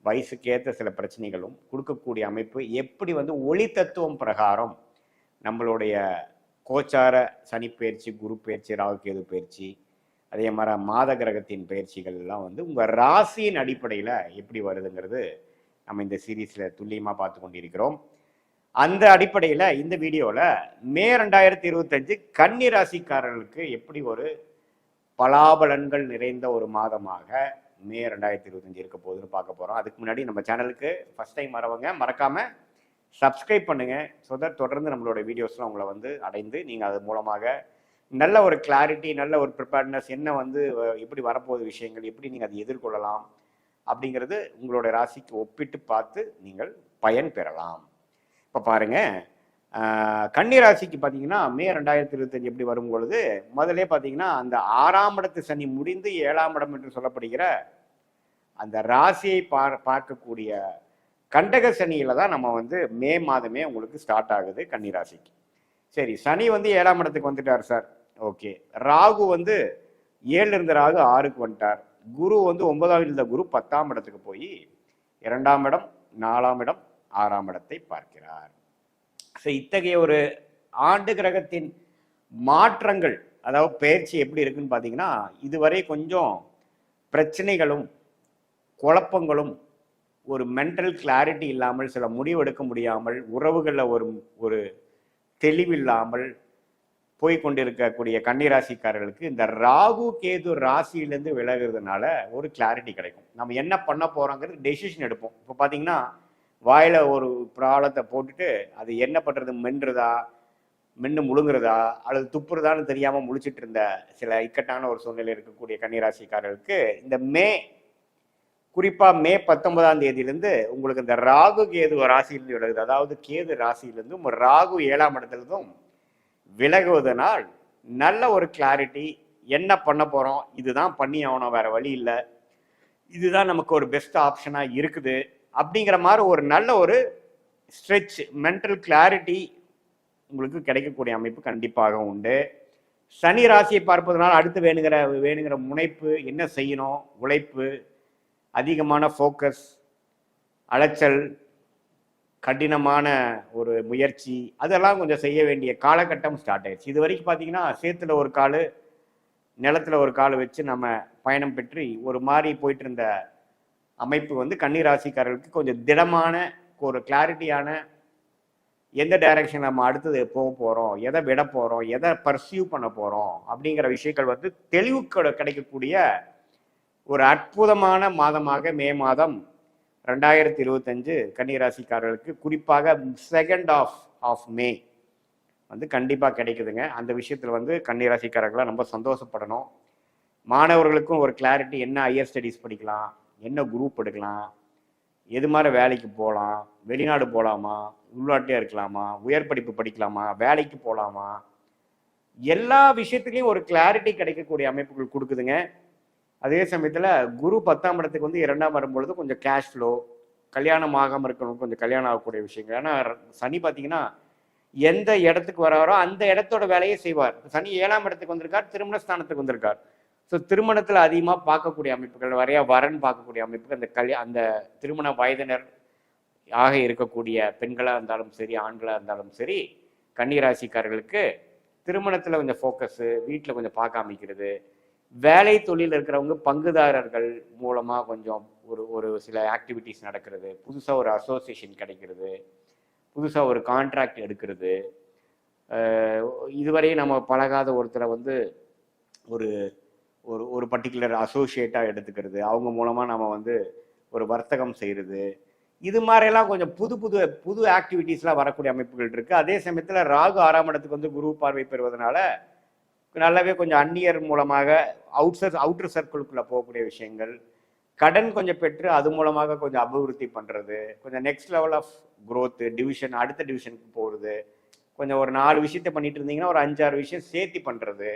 வயசுக்கேற்ற சில பிரச்சனைகளும் கொடுக்கக்கூடிய அமைப்பு எப்படி வந்து ஒளி தத்துவம் பிரகாரம் நம்மளுடைய கோச்சார சனி பயிற்சி, குரு பயிற்சி, ராகு கேது பயிற்சி, அதே மாதிரி மாத கிரகத்தின் பயிற்சிகள் எல்லாம் வந்து உங்கள் ராசியின் அடிப்படையில் எப்படி வருதுங்கிறது நம்ம இந்த சீரீஸில் துல்லியமாக பார்த்து கொண்டிருக்கிறோம். அந்த அடிப்படையில் இந்த வீடியோவில் மே 2025 கன்னி ராசிக்காரர்களுக்கு எப்படி ஒரு பலாபலன்கள் நிறைந்த ஒரு மாதமாக மே 2025 இருக்க போகுதுன்னு பார்க்க போகிறோம். அதுக்கு முன்னாடி நம்ம சேனலுக்கு ஃபஸ்ட் டைம் வரவங்க மறக்காமல் சப்ஸ்கிரைப் பண்ணுங்கள். ஸோ தட் தொடர்ந்து நம்மளோட வீடியோஸ்லாம் உங்களை வந்து அடைந்து நீங்கள் அது மூலமாக நல்ல ஒரு கிளாரிட்டி, நல்ல ஒரு ப்ரிப்பேர்ட்னஸ், என்ன வந்து எப்படி வரப்போகுது விஷயங்கள், எப்படி நீங்கள் அதை எதிர்கொள்ளலாம் அப்படிங்கிறது உங்களோட ராசிக்கு ஒப்பிட்டு பார்த்து நீங்கள் பயன் பெறலாம். இப்போ பாருங்கள், கன்னி ராசிக்கு பார்த்தீங்கன்னா மே 2025 எப்படி வரும் பொழுது முதலே பார்த்தீங்கன்னா அந்த 6ஆம் இடத்து சனி முடிந்து 7ஆம் இடம் என்று சொல்லப்படுகிற அந்த ராசியை பார்க்கக்கூடிய கண்டக சனியில் தான் நம்ம வந்து மே மாதமே உங்களுக்கு ஸ்டார்ட் ஆகுது கன்னி ராசிக்கு. சரி, சனி வந்து 7ஆம் இடத்துக்கு வந்துட்டார் சார், ஓகே. ராகு வந்து 7 இருந்த ராகு 6க்கு வந்துட்டார். குரு வந்து 9ஆம் இருந்த குரு 10ஆம் இடத்துக்கு போய் 2ஆம் இடம், 4ஆம் இடம், 6ஆம் இடத்தை பார்க்கிறார். ஸோ இத்தகைய ஒரு ஆண்டு கிரகத்தின் மாற்றங்கள், அதாவது பயிற்சி எப்படி இருக்குன்னு பார்த்தீங்கன்னா இதுவரை கொஞ்சம் பிரச்சனைகளும் குழப்பங்களும் ஒரு மென்டல் கிளாரிட்டி இல்லாமல் சில முடிவெடுக்க முடியாமல் உறவுகளில் ஒரு தெளிவில்லாமல் போய்கொண்டிருக்கக்கூடிய கன்னிராசிக்காரர்களுக்கு இந்த ராகு கேது ராசியிலேருந்து விலகிறதுனால ஒரு கிளாரிட்டி கிடைக்கும். நம்ம என்ன பண்ண போகிறோங்கிறது டெசிஷன் எடுப்போம். இப்போ பார்த்தீங்கன்னா வாயில் ஒரு பிராளத்தை போட்டுட்டு அது என்ன பண்ணுறது, மென்று முழுங்குறதா அல்லது துப்புறதான்னு தெரியாமல் முழிச்சிட்டு இருந்த சில இக்கட்டான ஒரு சூழ்நிலை இருக்கக்கூடிய கன்னிராசிக்காரர்களுக்கு இந்த குறிப்பாக மே 19ஆம் தேதியிலேருந்து உங்களுக்கு இந்த ராகு கேது ராசியிலிருந்து விலகுது. அதாவது கேது ராசியிலேருந்தும் ராகு 7ஆம் இடத்துலேருந்தும் விலகுவதனால் நல்ல ஒரு கிளாரிட்டி, என்ன பண்ண போகிறோம், இதுதான் பண்ணி ஆகணும், வேறு வழி இல்லை, இதுதான் நமக்கு ஒரு பெஸ்ட் ஆப்ஷனாக இருக்குது அப்படிங்கிற மாதிரி ஒரு நல்ல ஒரு ஸ்ட்ரெச், மென்டல் கிளாரிட்டி உங்களுக்கு கிடைக்கக்கூடிய அமைப்பு கண்டிப்பாக உண்டு. சனி ராசியை பார்ப்பதனால் அடுத்து வேணுங்கிற முனைப்பு, என்ன செய்யணும், உழைப்பு, அதிகமான ஃபோக்கஸ், அலைச்சல், கடினமான ஒரு முயற்சி, அதெல்லாம் கொஞ்சம் செய்ய வேண்டிய காலகட்டம் ஸ்டார்ட் ஆயிடுச்சு. இது வரைக்கும் பார்த்தீங்கன்னா சேத்துல ஒரு கால் நிலத்துல ஒரு கால் வச்சு நம்ம பயணம் பெற்று ஒரு மாதிரி போயிட்டு இருந்த அமைப்பு வந்து கன்னி ராசிக்காரர்களுக்கு கொஞ்சம் திடமான ஒரு கிளாரிட்டியான, எந்த டைரக்ஷன் நம்ம அடுத்தது போக போகிறோம், எதை விட போகிறோம், எதை பர்சியூ பண்ண போகிறோம் அப்படிங்கிற விஷயங்கள் வந்து தெளிவு கிடைக்கக்கூடிய ஒரு அற்புதமான மாதமாக மே மாதம் 2025 கன்னிராசிக்காரர்களுக்கு, குறிப்பாக செகண்ட் ஆஃப் மே வந்து கண்டிப்பாக கிடைக்குதுங்க. அந்த விஷயத்தில் வந்து கன்னிராசிக்காரர்களாக ரொம்ப சந்தோஷப்படணும். மாணவர்களுக்கும் ஒரு கிளாரிட்டி, என்ன ஹையர் ஸ்டடீஸ் படிக்கலாம், என்ன குரூப் எடுக்கலாம், எது மாதிரி வேலைக்கு போகலாம், வெளிநாடு போகலாமா, உள்நாட்டிலே இருக்கலாமா, உயர் படிப்பு படிக்கலாமா, வேலைக்கு போகலாமா, எல்லா விஷயத்துலையும் ஒரு கிளாரிட்டி கிடைக்கக்கூடிய அமைப்புகள் கொடுக்குதுங்க. அதே சமயத்தில் குரு 10ஆம் இடத்துக்கு வந்து 2ஆம் வரும்பொழுது கொஞ்சம் கேஷ் ஃப்ளோ, கல்யாணம் ஆகாமல் இருக்கணும், கொஞ்சம் கல்யாணம் ஆகக்கூடிய விஷயங்கள். ஏன்னா சனி பார்த்தீங்கன்னா எந்த இடத்துக்கு வராரோ அந்த இடத்தோட வேலையை செய்வார். சனி 7ஆம் இடத்துக்கு வந்திருக்கார், திருமண ஸ்தானத்துக்கு வந்திருக்கார். ஸோ திருமணத்தில் அதிகமாக பார்க்கக்கூடிய அமைப்புகள், நிறைய வரன் பார்க்கக்கூடிய அமைப்புகள், அந்த திருமண வயதினர் ஆக இருக்கக்கூடிய பெண்களாக இருந்தாலும் சரி, ஆண்களாக இருந்தாலும் சரி, கன்னிராசிக்காரர்களுக்கு திருமணத்தில் கொஞ்சம் ஃபோக்கஸு, வீட்டில் கொஞ்சம் பார்க்க அமைக்கிறது, வேலை தொழில் இருக்கிறவங்க பங்குதாரர்கள் மூலமாக கொஞ்சம் ஒரு சில ஆக்டிவிட்டீஸ் நடக்கிறது, புதுசாக ஒரு அசோசியேஷன் கிடைக்கிறது, புதுசாக ஒரு கான்ட்ராக்ட் எடுக்கிறது, இதுவரையும் நம்ம பழகாத ஒருத்தரை வந்து ஒரு ஒரு ஒரு பர்டிகுலர் அசோசியேட்டாக எடுத்துக்கிறது, அவங்க மூலமாக நம்ம வந்து ஒரு வர்த்தகம் செய்கிறது, இது மாதிரிலாம் கொஞ்சம் புது ஆக்டிவிட்டீஸ்லாம் வரக்கூடிய அமைப்புகள் இருக்குது. அதே சமயத்தில் ராகு 6ஆம் இடத்துக்கு வந்து குரு பார்வை பெறுவதனால நல்லாவே கொஞ்சம் அந்நியர் மூலமாக அவுட்டர் சர்க்கிளுக்குள்ளே போகக்கூடிய விஷயங்கள், கடன் கொஞ்சம் பெற்று அது மூலமாக கொஞ்சம் அபிவிருத்தி பண்ணுறது, கொஞ்சம் next level of growth, division, அடுத்த டிவிஷனுக்கு போகிறது, கொஞ்சம் ஒரு 4 விஷயத்தை பண்ணிட்டு இருந்தீங்கன்னா ஒரு 5-6 விஷயம் சேர்த்து பண்ணுறது,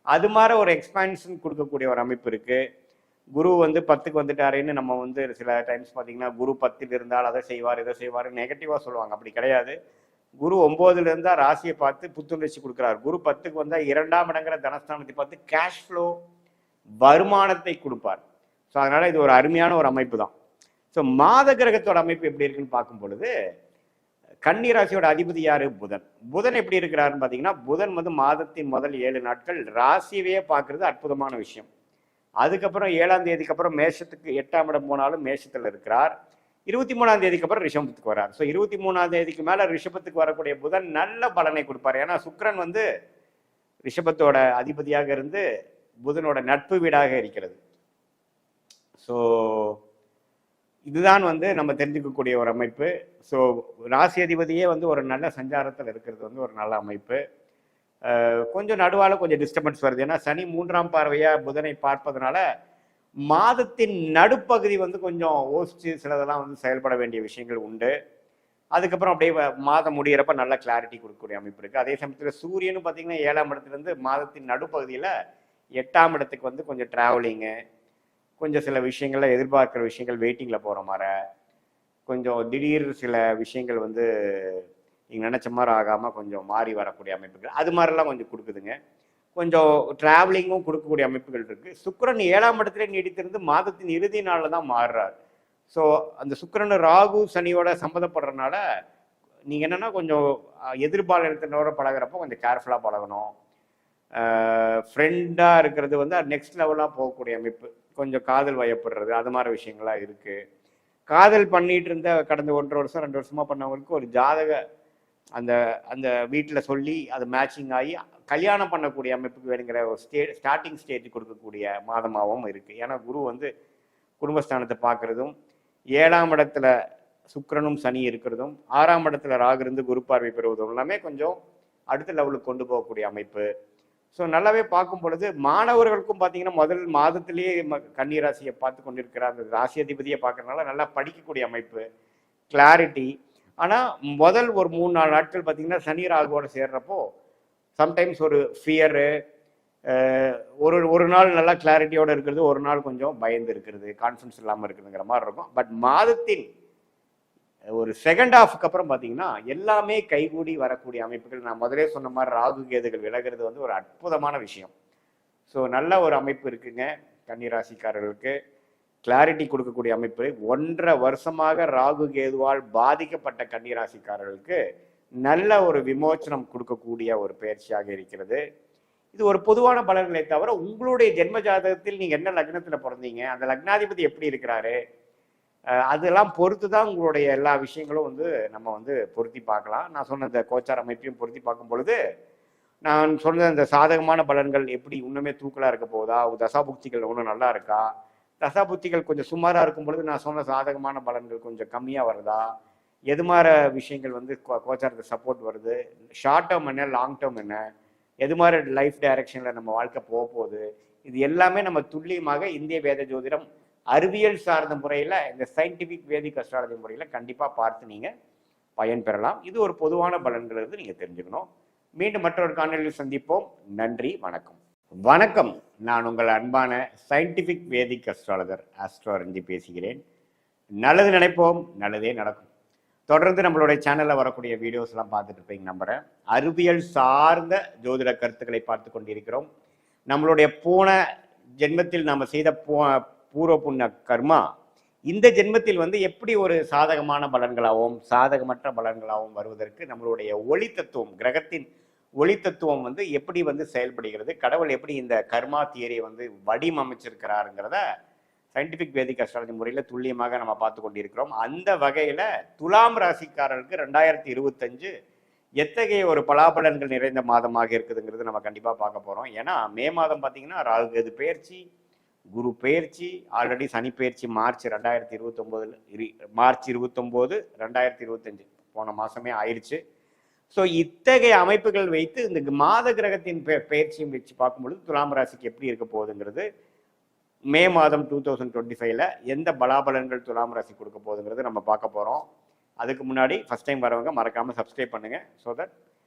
அது மாதிரி ஒரு எக்ஸ்பான்ஷன் கொடுக்கக்கூடிய ஒரு அமைப்பு இருக்குது. குரு வந்து 10க்கு வந்துட்டாருன்னு நம்ம வந்து சில டைம்ஸ் பார்த்தீங்கன்னா குரு 10ல் இருந்தால் அதை செய்வார் இதை செய்வார் நெகட்டிவாக சொல்லுவாங்க. அப்படி கிடையாது. குரு 9ல் இருந்தால் ராசியை பார்த்து புத்துணர்ச்சி கொடுக்குறாரு. குரு 10க்கு வந்தால் 2ஆம் இடங்கிற தனஸ்தானத்தை பார்த்து கேஷ் ஃப்ளோ, வருமானத்தை கொடுப்பார். ஸோ அதனால் இது ஒரு அருமையான ஒரு அமைப்பு தான். ஸோ மாத கிரகத்தோட அமைப்பு எப்படி இருக்குன்னு பார்க்கும் பொழுது, கன்னி ராசியோட அதிபதி யாரு? புதன். புதன் எப்படி இருக்கிறாருன்னு பார்த்தீங்கன்னா, புதன் வந்து மாதத்தின் முதல் 7 நாட்கள் ராசியவே பார்க்கறது அற்புதமான விஷயம். அதுக்கப்புறம் 7ஆம் தேதிக்கு அப்புறம் மேஷத்துக்கு 8ஆம் இடம் போனாலும் மேஷத்தில் இருக்கிறார். 23ஆம் தேதிக்கு அப்புறம் ரிஷபத்துக்கு வரார். ஸோ 23ஆம் தேதிக்கு மேலே ரிஷபத்துக்கு வரக்கூடிய புதன் நல்ல பலனை கொடுப்பார். ஏன்னா சுக்கிரன் வந்து ரிஷபத்தோட அதிபதியாக இருந்து புதனோட நட்பு வீடாக இருக்கிறது. ஸோ இதுதான் வந்து நம்ம தெரிஞ்சுக்கக்கூடிய ஒரு அமைப்பு. ஸோ ராசி அதிபதியே வந்து ஒரு நல்ல சஞ்சாரத்தில் இருக்கிறது வந்து ஒரு நல்ல அமைப்பு. கொஞ்சம் நடுவால் கொஞ்சம் டிஸ்டர்பன்ஸ் வருது. ஏன்னா சனி 3ஆம் பார்வையாக புதனை பார்ப்பதனால மாதத்தின் நடுப்பகுதி வந்து கொஞ்சம் யோசிச்சு சிலதெல்லாம் வந்து செயல்பட வேண்டிய விஷயங்கள் உண்டு. அதுக்கப்புறம் அப்படியே மாதம் முடிகிறப்ப நல்ல கிளாரிட்டி கொடுக்கக்கூடிய அமைப்பு இருக்குது. அதே சமயத்தில் சூரியனும் பார்த்தீங்கன்னா 7ஆம் இடத்துலேருந்து மாதத்தின் நடுப்பகுதியில் 8ஆம் இடத்துக்கு வந்து கொஞ்சம் ட்ராவலிங்கு, கொஞ்சம் சில விஷயங்கள்ல எதிர்பார்க்குற விஷயங்கள் வெயிட்டிங்கில் போகிற மாதிரி, கொஞ்சம் திடீர் சில விஷயங்கள் வந்து நீங்கள் நினச்ச மாதிரி ஆகாமல் கொஞ்சம் மாறி வரக்கூடிய அமைப்புகள், அது மாதிரிலாம் கொஞ்சம் கொடுக்குதுங்க. கொஞ்சம் ட்ராவலிங்கும் கொடுக்கக்கூடிய அமைப்புகள் இருக்குது. சுக்கிரன் 7ஆம் இடத்துல நீடித்திருந்து மாதத்தின் இறுதி நாளில் தான் மாறுறார். ஸோ அந்த சுக்கிரன் ராகு சனியோட சம்மந்தப்படுறதுனால நீங்கள் என்னென்னா கொஞ்சம் எதிர்பாலினத்தினோட பழகிறப்போ கொஞ்சம் கேர்ஃபுல்லாக பழகணும். ஃப்ரெண்டாக இருக்கிறது வந்து நெக்ஸ்ட் லெவலாக போகக்கூடிய அமைப்பு. கொஞ்சம் காதல் வயப்படுறது, அது மாதிரி விஷயங்கள்லாம் இருக்குது. காதல் பண்ணிட்டு இருந்த கடந்த 1.5 வருஷம் 2 வருஷமாக பண்ணவங்களுக்கு ஒரு ஜாதக அந்த அந்த வீட்டில் சொல்லி அது மேட்சிங் ஆகி கல்யாணம் பண்ணக்கூடிய அமைப்புக்கு வேணுங்கிற ஒரு ஸ்டார்டிங் ஸ்டேஜ் கொடுக்கக்கூடிய மாதமாகவும் இருக்குது. ஏன்னா குரு வந்து குடும்பஸ்தானத்தை பார்க்குறதும், 7ஆம் இடத்துல சுக்கிரனும் சனி இருக்கிறதும், 6ஆம் இடத்துல ராகு இருந்து குரு பார்வை பெறுவதும் எல்லாமே கொஞ்சம் அடுத்த லெவலுக்கு கொண்டு போகக்கூடிய அமைப்பு. ஸோ நல்லாவே பார்க்கும் பொழுது மாணவர்களுக்கும் பார்த்தீங்கன்னா முதல் மாதத்திலேயே கன்னி ராசியை பார்த்து கொண்டிருக்கிற அந்த ராசி அதிபதியை பார்க்கறதுனால நல்லா படிக்கக்கூடிய அமைப்பு, கிளாரிட்டி. ஆனால் முதல் ஒரு 3-4 நாட்கள் பார்த்தீங்கன்னா சனி ராகுவோட சேர்றப்போ சம்டைம்ஸ் ஒரு ஃபியரு, ஒரு ஒரு நாள் நல்லா கிளாரிட்டியோடு இருக்கிறது, ஒரு நாள் கொஞ்சம் பயந்து இருக்கிறது, கான்ஃபிடன்ஸ் இல்லாமல் இருக்குதுங்கிற மாதிரி இருக்கும். பட் மாதத்தின் ஒரு செகண்ட் ஹாஃப்க்கு அப்புறம் பார்த்தீங்கன்னா எல்லாமே கைகூடி வரக்கூடிய அமைப்புகள். நான் முதலே சொன்ன மாதிரி ராகு கேதுகள் விலகிறது வந்து ஒரு அற்புதமான விஷயம். ஸோ நல்ல ஒரு அமைப்பு இருக்குங்க கன்னிராசிக்காரர்களுக்கு. கிளாரிட்டி கொடுக்கக்கூடிய அமைப்பு. 1.5 வருஷமாக ராகு கேதுவால் பாதிக்கப்பட்ட கன்னிராசிக்காரர்களுக்கு நல்ல ஒரு விமோச்சனம் கொடுக்கக்கூடிய ஒரு பயிற்சியாக இருக்கிறது. இது ஒரு பொதுவான பலன்களை தவிர உங்களுடைய ஜென்ம ஜாதகத்தில் நீங்க என்ன லக்னத்துல பிறந்தீங்க, அந்த லக்னாதிபதி எப்படி இருக்கிறாரு, அதெல்லாம் பொறுத்து தான் உங்களுடைய எல்லா விஷயங்களும் வந்து நம்ம வந்து பொருத்தி பார்க்கலாம். நான் சொன்ன இந்த கோச்சார அமைப்பையும் பொருத்தி பார்க்கும் பொழுது நான் சொன்ன இந்த சாதகமான பலன்கள் எப்படி இன்னுமே தூக்கலா இருக்க போதா, தசாபுக்திகள் ஒன்றும் நல்லா இருக்கா, தசாபுக்திகள் கொஞ்சம் சுமாரா இருக்கும் பொழுது நான் சொன்ன சாதகமான பலன்கள் கொஞ்சம் கம்மியா வருதா, எது மாதிரி விஷயங்கள் வந்து கோச்சாரத்தை சப்போர்ட் வருது, ஷார்ட் டேர்ம் என்ன லாங் டேர்ம் என்ன, எது மாதிரி லைஃப் டைரக்ஷன்ல நம்ம வாழ்க்கை போக போகுது, இது எல்லாமே நம்ம துல்லியமாக இந்திய வேத ஜோதிடம் அறிவியல் சார்ந்த முறையில் இந்த சயின்டிஃபிக் வேதிக் அஸ்ட்ராலஜி முறையில் கண்டிப்பாக பார்த்து நீங்கள் பயன் பெறலாம். இது ஒரு பொதுவான பலன்கள் இருந்து நீங்கள் தெரிஞ்சுக்கணும். மீண்டும் மற்றொரு காணொலியில் சந்திப்போம். நன்றி, வணக்கம். வணக்கம், நான் உங்கள் அன்பான சயின்டிஃபிக் வேதிக் அஸ்ட்ராலஜர் ஆஸ்ட்ரோ ரஞ்சி பேசுகிறேன். நல்லது நினைப்போம், நல்லதே நடக்கும். தொடர்ந்து நம்மளுடைய சேனலில் வரக்கூடிய வீடியோஸ்லாம் பார்த்துட்டு இருப்பீங்க நம்புகிறேன். அறிவியல் சார்ந்த ஜோதிட கருத்துக்களை பார்த்து கொண்டிருக்கிறோம். நம்மளுடைய போன ஜென்மத்தில் நாம் செய்த பூர்வ புண்ணிய கர்மா இந்த ஜென்மத்தில் வந்து எப்படி ஒரு சாதகமான பலன்களாகவும் சாதகமற்ற பலன்களாகவும் வருவதற்கு நம்மளுடைய ஒளி தத்துவம், கிரகத்தின் ஒளி தத்துவம் வந்து எப்படி வந்து செயல்படுகிறது, கடவுள் எப்படி இந்த கர்மா தியரியை வந்து வடிவமைச்சிருக்கிறாருங்கிறத சயின்டிஃபிக் வேதிக் அஸ்ட்ராலஜி முறையில் துல்லியமாக நம்ம பார்த்து கொண்டிருக்கிறோம். அந்த வகையில் துலாம் ராசிக்காரர்களுக்கு 2025 எத்தகைய ஒரு பலாபலன்கள் நிறைந்த மாதமாக இருக்குதுங்கிறது நம்ம கண்டிப்பாக பார்க்க போகிறோம். ஏன்னா மே மாதம் பார்த்தீங்கன்னா ராகு கேது பெயர்ச்சி, குரு பெயர்ச்சி, ஆல்ரெடி சனி பெயர்ச்சி மார்ச் 29 2025 போன மாதமே ஆயிடுச்சு. ஸோ இத்தகைய அமைப்புகள் வைத்து இந்த மாத கிரகத்தின் பெயர்ச்சியும் வச்சு பார்க்கும்பொழுது துலாம் ராசிக்கு எப்படி இருக்க போகுதுங்கிறது, மே மாதம் 2025ல் எந்த பலாபலன்கள் துலாம் ராசி கொடுக்க போகுதுங்கிறது நம்ம பார்க்க போகிறோம். அதுக்கு முன்னாடி ஃபஸ்ட் டைம் வரவங்க மறக்காமல் சப்ஸ்கிரைப் பண்ணுங்கள். ஸோ தட்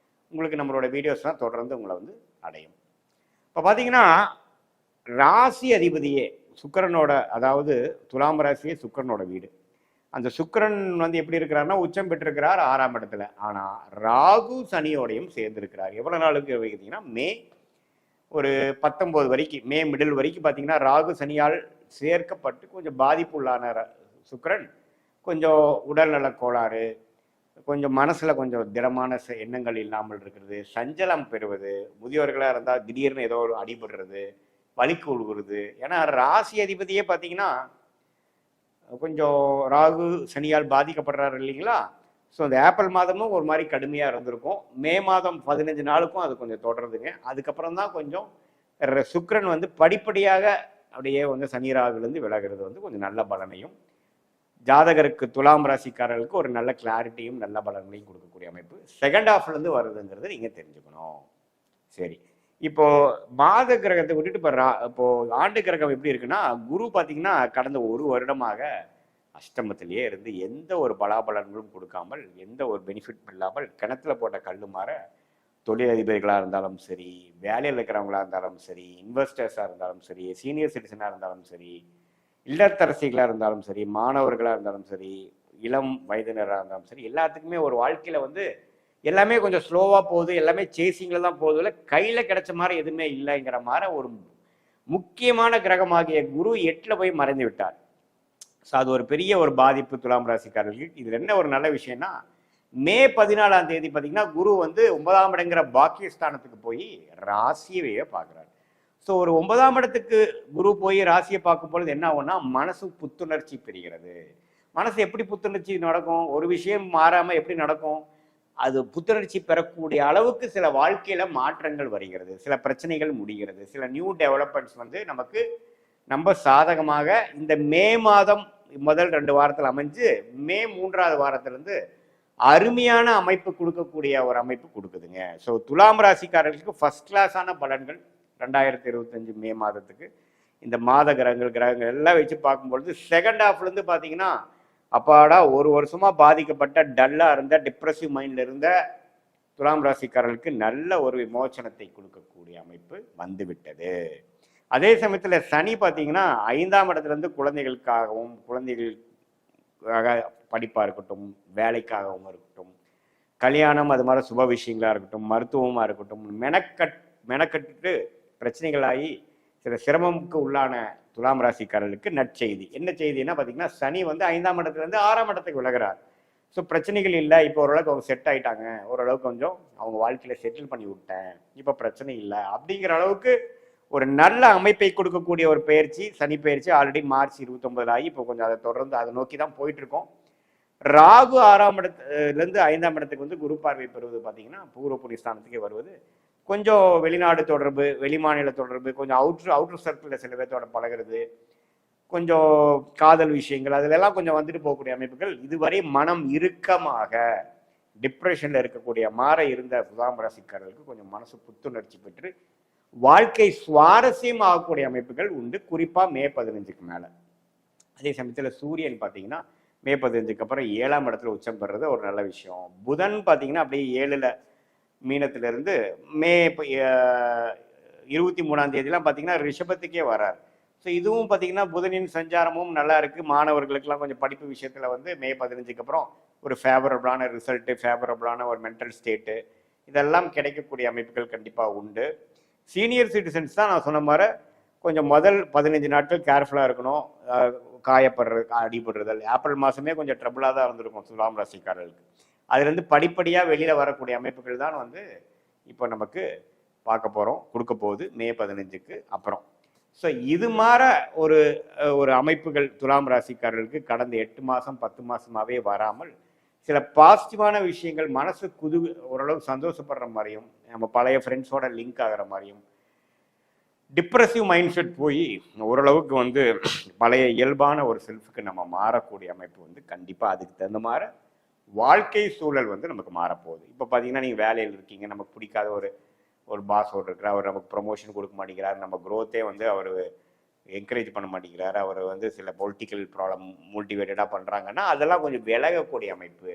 உங்களுக்கு நம்மளோட வீடியோஸ்லாம் தொடர்ந்து உங்களை வந்து அடையும். இப்போ பார்த்தீங்கன்னா ராசி அதிபதியே சுக்கிரனோட, அதாவது துலாம் ராசியே சுக்கிரனோட வீடு. அந்த சுக்கிரன் வந்து எப்படி இருக்கிறாருன்னா உச்சம் பெற்றிருக்கிறார் 6ஆம் இடத்துல. ஆனால் ராகு சனியோடையும் சேர்ந்திருக்கிறார். எவ்வளோ நாளுக்கு பார்த்தீங்கன்னா மே ஒரு 19 வரைக்கும், மே மிடில் வரைக்கும் பார்த்தீங்கன்னா ராகு சனியால் சேர்க்கப்பட்டு கொஞ்சம் பாதிப்பு உள்ளான சுக்கிரன் கொஞ்சம் உடல்நல கோளாறு, கொஞ்சம் மனசில் கொஞ்சம் திடமான எண்ணங்கள் இல்லாமல் இருக்கிறது, சஞ்சலம் பெறுவது, முதியோர்களாக இருந்தால் திடீர்னு ஏதோ ஒரு அடிபடுறது, வலிக்கு உழுகுறது. ஏன்னா ராசி அதிபதியே பார்த்தீங்கன்னா கொஞ்சம் ராகு சனியால் பாதிக்கப்படுறாரு இல்லைங்களா. ஸோ அந்த ஏப்ரல் மாதமும் ஒரு மாதிரி கடுமையாக இருந்திருக்கும். மே மாதம் 15 நாளுக்கும் அது கொஞ்சம் தொடருதுங்க. அதுக்கப்புறம் தான் கொஞ்சம் சுக்கிரன் வந்து படிப்படியாக அப்படியே வந்து சனி ராகுலேருந்து விலகிறது வந்து கொஞ்சம் நல்ல பலனையும், ஜாதகருக்கு துலாம் ராசிக்காரர்களுக்கு ஒரு நல்ல கிளாரிட்டியும் நல்ல பலன்களையும் கொடுக்கக்கூடிய அமைப்பு செகண்ட் ஹாஃப்லேருந்து வருதுங்கிறது நீங்கள் தெரிஞ்சுக்கணும். சரி, இப்போ மாத கிரகத்தை விட்டுட்டு இப்போ ஆண்டு கிரகம் எப்படி இருக்குன்னா, குரு பார்த்தீங்கன்னா கடந்த ஒரு வருடமாக அஷ்டமத்திலேயே இருந்து எந்த ஒரு பலாபலன்களும் கொடுக்காமல், எந்த ஒரு பெனிஃபிட் இல்லாமல் கிணத்துல போட்ட கல்லு மாற தொழிலதிபர்களாக இருந்தாலும் சரி, வேலையில் இருக்கிறவங்களா இருந்தாலும் சரி, இன்வெஸ்டர்ஸாக இருந்தாலும் சரி, சீனியர் சிட்டிசனாக இருந்தாலும் சரி, இல்லத்தரசிகளாக இருந்தாலும் சரி, மாணவர்களாக இருந்தாலும் சரி, இளம் வயதினராக இருந்தாலும் சரி, எல்லாத்துக்குமே ஒரு வாழ்க்கையில் வந்து எல்லாமே கொஞ்சம் ஸ்லோவாக போகுது, எல்லாமே சேசிங்கில் தான் போகுது, இல்லை கையில் கிடைச்ச மாதிரி எதுவுமே இல்லைங்கிற மாதிரி ஒரு முக்கியமான கிரகமாகிய குரு 8ல் போய் மறைந்து விட்டார். ஸோ அது ஒரு பெரிய ஒரு பாதிப்பு துலாம் ராசிக்காரர்களுக்கு. இதில் என்ன ஒரு நல்ல விஷயம்னா, மே 14ஆம் தேதி பார்த்தீங்கன்னா குரு வந்து 9ஆம் இடங்கிற பாக்கியஸ்தானத்துக்கு போய் ராசியவே பார்க்குறாரு. ஸோ ஒரு 9ஆம் இடத்துக்கு குரு போய் ராசியை பார்க்கும் பொழுது என்ன ஆகும்னா, மனசு புத்துணர்ச்சி பெறுகிறது. மனசு எப்படி புத்துணர்ச்சி நடக்கும், ஒரு விஷயம் மாறாமல் எப்படி நடக்கும், அது புத்துணர்ச்சி பெறக்கூடிய அளவுக்கு சில வாழ்க்கையில மாற்றங்கள் வருகிறது, சில பிரச்சனைகள் முடிகிறது, சில நியூ டெவலப்மெண்ட்ஸ் வந்து நமக்கு நம்ம சாதகமாக இந்த மே மாதம் முதல் 2 வாரத்தில் அமைஞ்சு மே 3ஆவது வாரத்திலிருந்து அருமையான அமைப்பு கொடுக்கக்கூடிய ஒரு அமைப்பு கொடுக்குதுங்க. ஸோ துலாம் ராசிக்காரர்களுக்கு ஃபர்ஸ்ட் கிளாஸான பலன்கள் 2025 மே மாதத்துக்கு. இந்த மாத கிரகங்கள் எல்லாம் வச்சு பார்க்கும்பொழுது செகண்ட் ஹாஃப்லேருந்து பார்த்தீங்கன்னா அப்பாடா ஒரு வருஷமா பாதிக்கப்பட்ட டல்லா இருந்த டிப்ரெசிவ் மைண்ட்ல இருந்த துலாம் ராசிக்காரர்களுக்கு நல்ல ஒரு விமோச்சனத்தை கொடுக்கக்கூடிய அமைப்பு வந்துவிட்டது. அதே சமயத்துல சனி பார்த்தீங்கன்னா 5ஆம் இடத்துல இருந்து குழந்தைகளுக்காகவும், குழந்தைகளுக்காக படிப்பா இருக்கட்டும், வேலைக்காகவும் இருக்கட்டும், கல்யாணம் அது மாதிரி சுப விஷயங்களா இருக்கட்டும், மருத்துவமா இருக்கட்டும், மெனக்கட்டு பிரச்சனைகளாகி சில சிரமமுக்கு உள்ளான துலாம் ராசிக்காரர்களுக்கு நற்செய்தி. என்ன செய்தின்னா பார்த்தீங்கன்னா, சனி வந்து 5ஆம் இடத்துல இருந்து 6ஆம் இடத்துக்கு விலகிறார். ஸோ பிரச்சனைகள் இல்லை, இப்போ ஓரளவுக்கு அவங்க செட் ஆயிட்டாங்க, ஓரளவுக்கு கொஞ்சம் அவங்க வாழ்க்கையில செட்டில் பண்ணி விட்டேன், இப்போ பிரச்சனை இல்லை அப்படிங்கிற அளவுக்கு ஒரு நல்ல அமைப்பை கொடுக்கக்கூடிய ஒரு பயிற்சி, சனி பயிற்சி. ஆல்ரெடி மார்ச் 29 ஆகி இப்போ கொஞ்சம் அதை தொடர்ந்து அதை நோக்கி தான் போயிட்டு இருக்கோம். ராகு 6ஆம் இடத்துலேருந்து 5ஆம் இடத்துக்கு வந்து குரு பார்வை பெறுவது பார்த்தீங்கன்னா பூர்வ புண்ணியஸ்தானத்துக்கே வருவது கொஞ்சம் வெளிநாடு தொடர்பு, வெளிமாநில தொடர்பு, கொஞ்சம் அவுட்ரு சர்க்கிளில் சில பேர்த்தோட பழகிறது, கொஞ்சம் காதல் விஷயங்கள், அதிலெல்லாம் கொஞ்சம் வந்துட்டு போகக்கூடிய அமைப்புகள். இதுவரை மனம் இறுக்கமாக டிப்ரெஷன்ல இருக்கக்கூடிய மாற இருந்த துலாம் ராசிக்காரர்களுக்கு கொஞ்சம் மனசு புத்துணர்ச்சி பெற்று வாழ்க்கை சுவாரஸ்யம் ஆகக்கூடிய அமைப்புகள் உண்டு, குறிப்பா மே 15க்கு மேல. அதே சமயத்துல சூரியன் பார்த்தீங்கன்னா மே 15க்கு அப்புறம் 7ஆம் இடத்துல உச்சம் பெறுறது ஒரு நல்ல விஷயம். புதன் பார்த்தீங்கன்னா அப்படியே 7ல மீனத்திலிருந்து மே 23ஆம் தேதியெல்லாம் பார்த்தீங்கன்னா ரிஷபத்துக்கே வரார். ஸோ இதுவும் பார்த்தீங்கன்னா புதனின் சஞ்சாரமும் நல்லா இருக்கு. மாணவர்களுக்கெல்லாம் கொஞ்சம் படிப்பு விஷயத்துல வந்து மே 15க்கு அப்புறம் ஒரு ஃபேவரபிளான ரிசல்ட்டு, ஃபேவரபிளான ஒரு மென்டல் ஸ்டேட்டு இதெல்லாம் கிடைக்கக்கூடிய அமைப்புகள் கண்டிப்பாக உண்டு. சீனியர் சிட்டிசன்ஸ் தான் நான் சொன்ன மாதிரி கொஞ்சம் முதல் 15 நாட்கள் கேர்ஃபுல்லாக இருக்கணும். காயப்படுறது, அடிபடுறதல், ஏப்ரல் மாதமே கொஞ்சம் ட்ரபிளாக தான் இருந்திருக்கும் துலாம் ராசிக்காரர்களுக்கு. அதுலேருந்து படிப்படியாக வெளியில் வரக்கூடிய அமைப்புகள் தான் வந்து இப்போ நமக்கு பார்க்க போகிறோம், கொடுக்க போகுது மே 15க்கு அப்புறம். ஸோ இது மாதிரி ஒரு அமைப்புகள் துலாம் ராசிக்காரர்களுக்கு கடந்த 8 மாதம் 10 மாதமாகவே வராமல் சில பாசிட்டிவான விஷயங்கள், மனசு ஓரளவு சந்தோஷப்படுற மாதிரியும், நம்ம பழைய ஃப்ரெண்ட்ஸோட லிங்க் ஆகிற மாதிரியும், டிப்ரெசிவ் மைண்ட் செட் போய் ஓரளவுக்கு வந்து பழைய இயல்பான ஒரு செல்ஃபுக்கு நம்ம மாறக்கூடிய அமைப்பு வந்து கண்டிப்பாக அதுக்கு தகுந்த மாதிரி வாழ்க்கை சூழல் வந்து நமக்கு மாறப்போகுது. இப்போ பார்த்தீங்கன்னா நீங்கள் வேலையில் இருக்கீங்க, நமக்கு பிடிக்காத ஒரு பாஸ் இருக்கிறார், அவர் நமக்கு ப்ரொமோஷன் கொடுக்க மாட்டேங்கிறார், நம்ம க்ரோத்தே வந்து அவர் என்கரேஜ் பண்ண மாட்டேங்கிறாரு, அவர் வந்து சில பொலிட்டிக்கல் ப்ராப்ளம் மோட்டிவேட்டடாக பண்ணுறாங்கன்னா அதெல்லாம் கொஞ்சம் விலகக்கூடிய அமைப்பு.